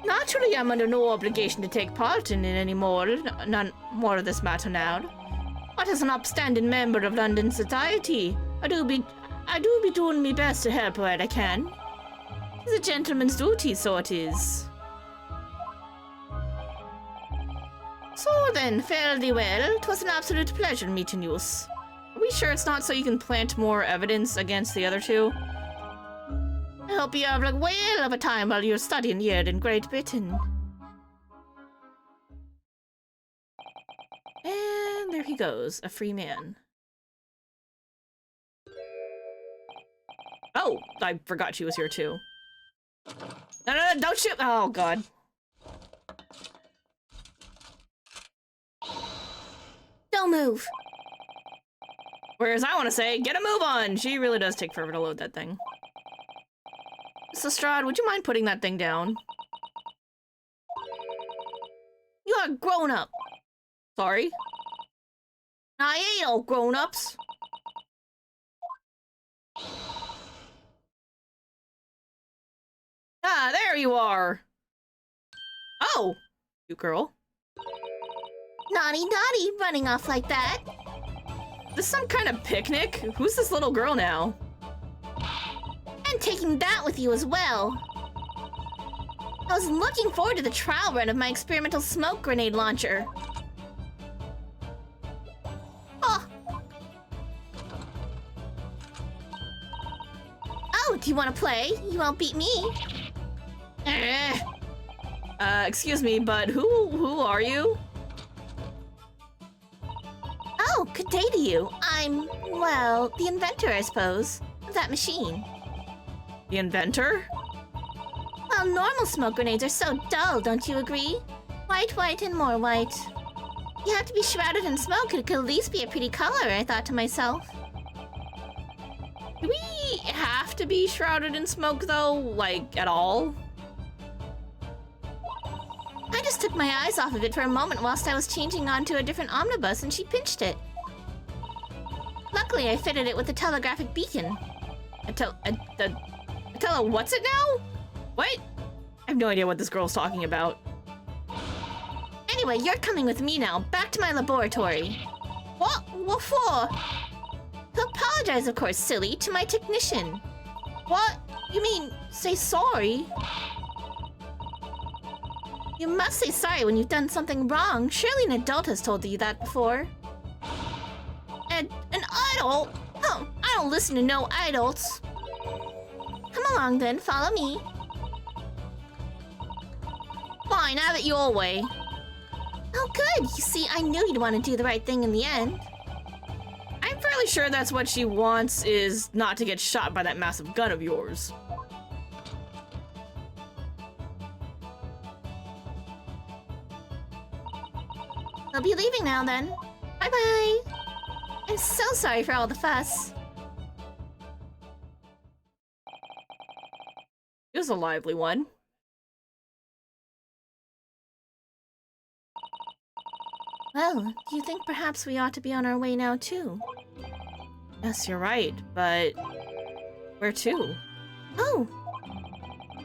Naturally, I'm under no obligation to take part in it anymore. None more of this matter now. But as an upstanding member of London society, I do be doing my best to help where I can. It's a gentleman's duty, so it is. So then, fare thee well. 'Twas an absolute pleasure meeting you. Are we sure it's not so you can plant more evidence against the other two? I hope you have a whale of a time while you're studying here in Great Britain. And there he goes, a free man. Oh, I forgot she was here too. No, don't shoot! Oh, God. Don't move. Whereas I want to say, get a move on! She really does take forever to load that thing. Miss Lestrade, would you mind putting that thing down? You are grown up. Sorry. I ain't all grown-ups. Ah, there you are. Oh, you girl. Naughty, naughty, running off like that. This some kind of picnic? Who's this little girl now? And taking that with you as well. I was looking forward to the trial run of my experimental smoke grenade launcher. Oh. Oh, do you want to play? You won't beat me. Excuse me, but who are you? Oh, good day to you. I'm, well, the inventor, I suppose, of that machine. The inventor? Well, normal smoke grenades are so dull, don't you agree? White, white, and more white. You have to be shrouded in smoke, it could at least be a pretty color, I thought to myself. Do we have to be shrouded in smoke, though? Like, at all? I just took my eyes off of it for a moment whilst I was changing onto a different omnibus and she pinched it. Luckily, I fitted it with a telegraphic beacon. What's it now? What? I have no idea what this girl's talking about. Anyway, you're coming with me now, back to my laboratory. What? What for? To apologize, of course, silly, to my technician. What? You mean, say sorry? You must say sorry when you've done something wrong. Surely an adult has told you that before. An adult? Oh, I don't listen to no adults. Come along then, follow me. Fine, have it your way. Oh good, you see, I knew you'd want to do the right thing in the end. I'm fairly sure that's what she wants, is not to get shot by that massive gun of yours. I'll be leaving now then. Bye-bye. I'm so sorry for all the fuss. It was a lively one. Well, do you think perhaps we ought to be on our way now too? Yes, you're right, but where to? Oh,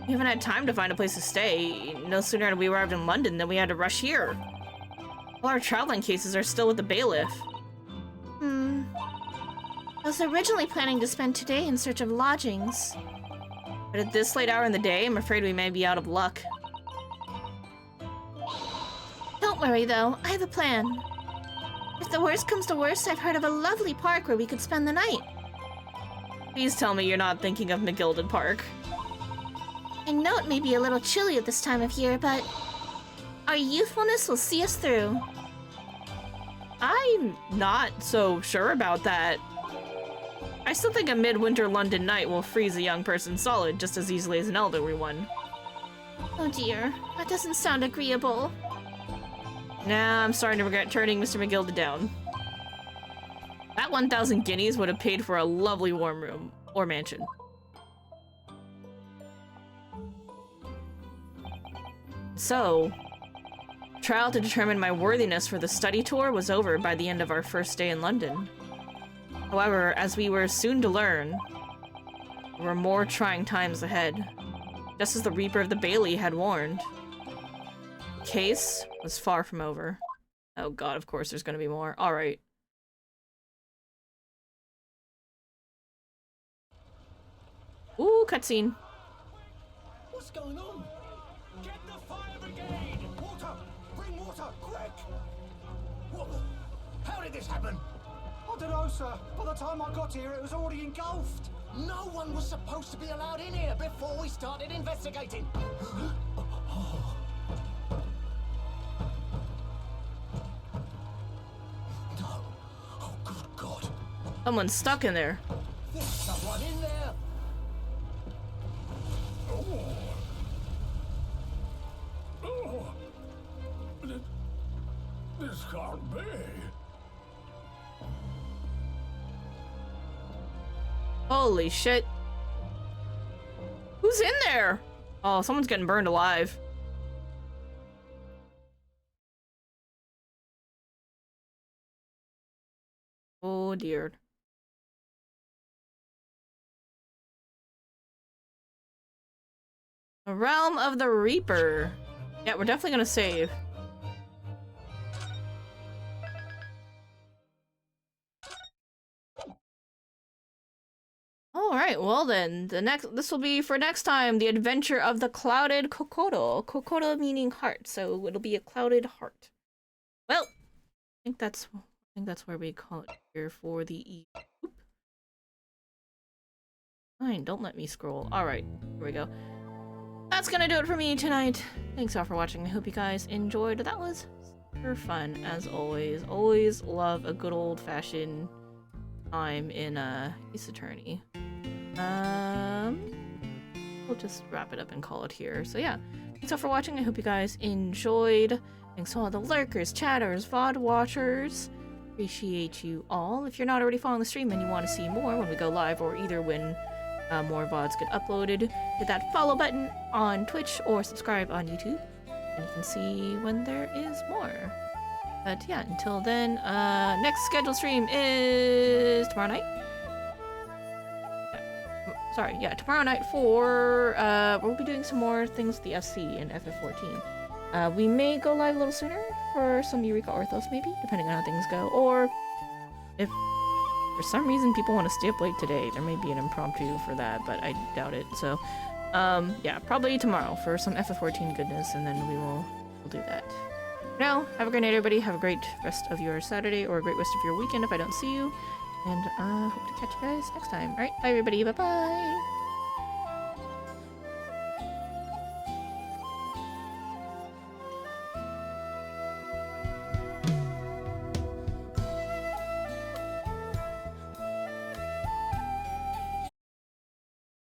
We haven't had time to find a place to stay. No sooner had we arrived in London than we had to rush here. All our traveling cases are still with the bailiff. I was originally planning to spend today in search of lodgings. But at this late hour in the day, I'm afraid we may be out of luck. Don't worry though, I have a plan. If the worst comes to worst, I've heard of a lovely park where we could spend the night. Please tell me you're not thinking of McGilded Park. I know it may be a little chilly at this time of year, but our youthfulness will see us through. I'm not so sure about that. I still think a midwinter London night will freeze a young person solid just as easily as an elderly one. Oh dear, that doesn't sound agreeable. Nah, I'm starting to regret turning Mr. McGilda down. That 1,000 guineas would have paid for a lovely warm room or mansion. So, trial to determine my worthiness for the study tour was over by the end of our first day in London. However, as we were soon to learn, there were more trying times ahead, just as the Reaper of the Bailey had warned. The case was far from over. Oh god, of course there's gonna be more. Alright. Ooh, cutscene. What's going on? Get the fire brigade! Water! Bring water, quick! What the? How did this happen? I don't know, sir. By the time I got here, it was already engulfed. No one was supposed to be allowed in here before we started investigating. No. Oh, good God. Someone's stuck in there. There's someone in there. This can't be. Holy shit. Who's in there? Oh, someone's getting burned alive. Oh dear. The Realm of the Reaper. Yeah, we're definitely gonna save. Alright, well then, this will be for next time, The Adventure of the Clouded Kokoro. Kokoro meaning heart, so it'll be a clouded heart. Well, I think that's where we call it here for the Oop. Fine, don't let me scroll. Alright, here we go. That's gonna do it for me tonight. Thanks all for watching. I hope you guys enjoyed. That was super fun, as always. Always love a good old-fashioned time in Ace Attorney. We'll just wrap it up and call it here. So yeah, thanks all for watching. I hope you guys enjoyed. Thanks to all the lurkers, chatters, VoD watchers. Appreciate you all. If you're not already following the stream and you want to see more when we go live, or either when more VoDs get uploaded, hit that follow button on Twitch or subscribe on YouTube, and you can see when there is more. But yeah, until then, next scheduled stream is tomorrow night. Sorry, yeah, tomorrow night for, we'll be doing some more things with the FC and FF14. We may go live a little sooner for some Eureka Orthos, maybe, depending on how things go, or if for some reason people want to stay up late today, there may be an impromptu for that, but I doubt it. So, yeah, probably tomorrow for some FF14 goodness, and then we'll do that. For now, have a great night, everybody. Have a great rest of your Saturday, or a great rest of your weekend if I don't see you. And I hope to catch you guys next time. Alright, bye everybody, bye-bye!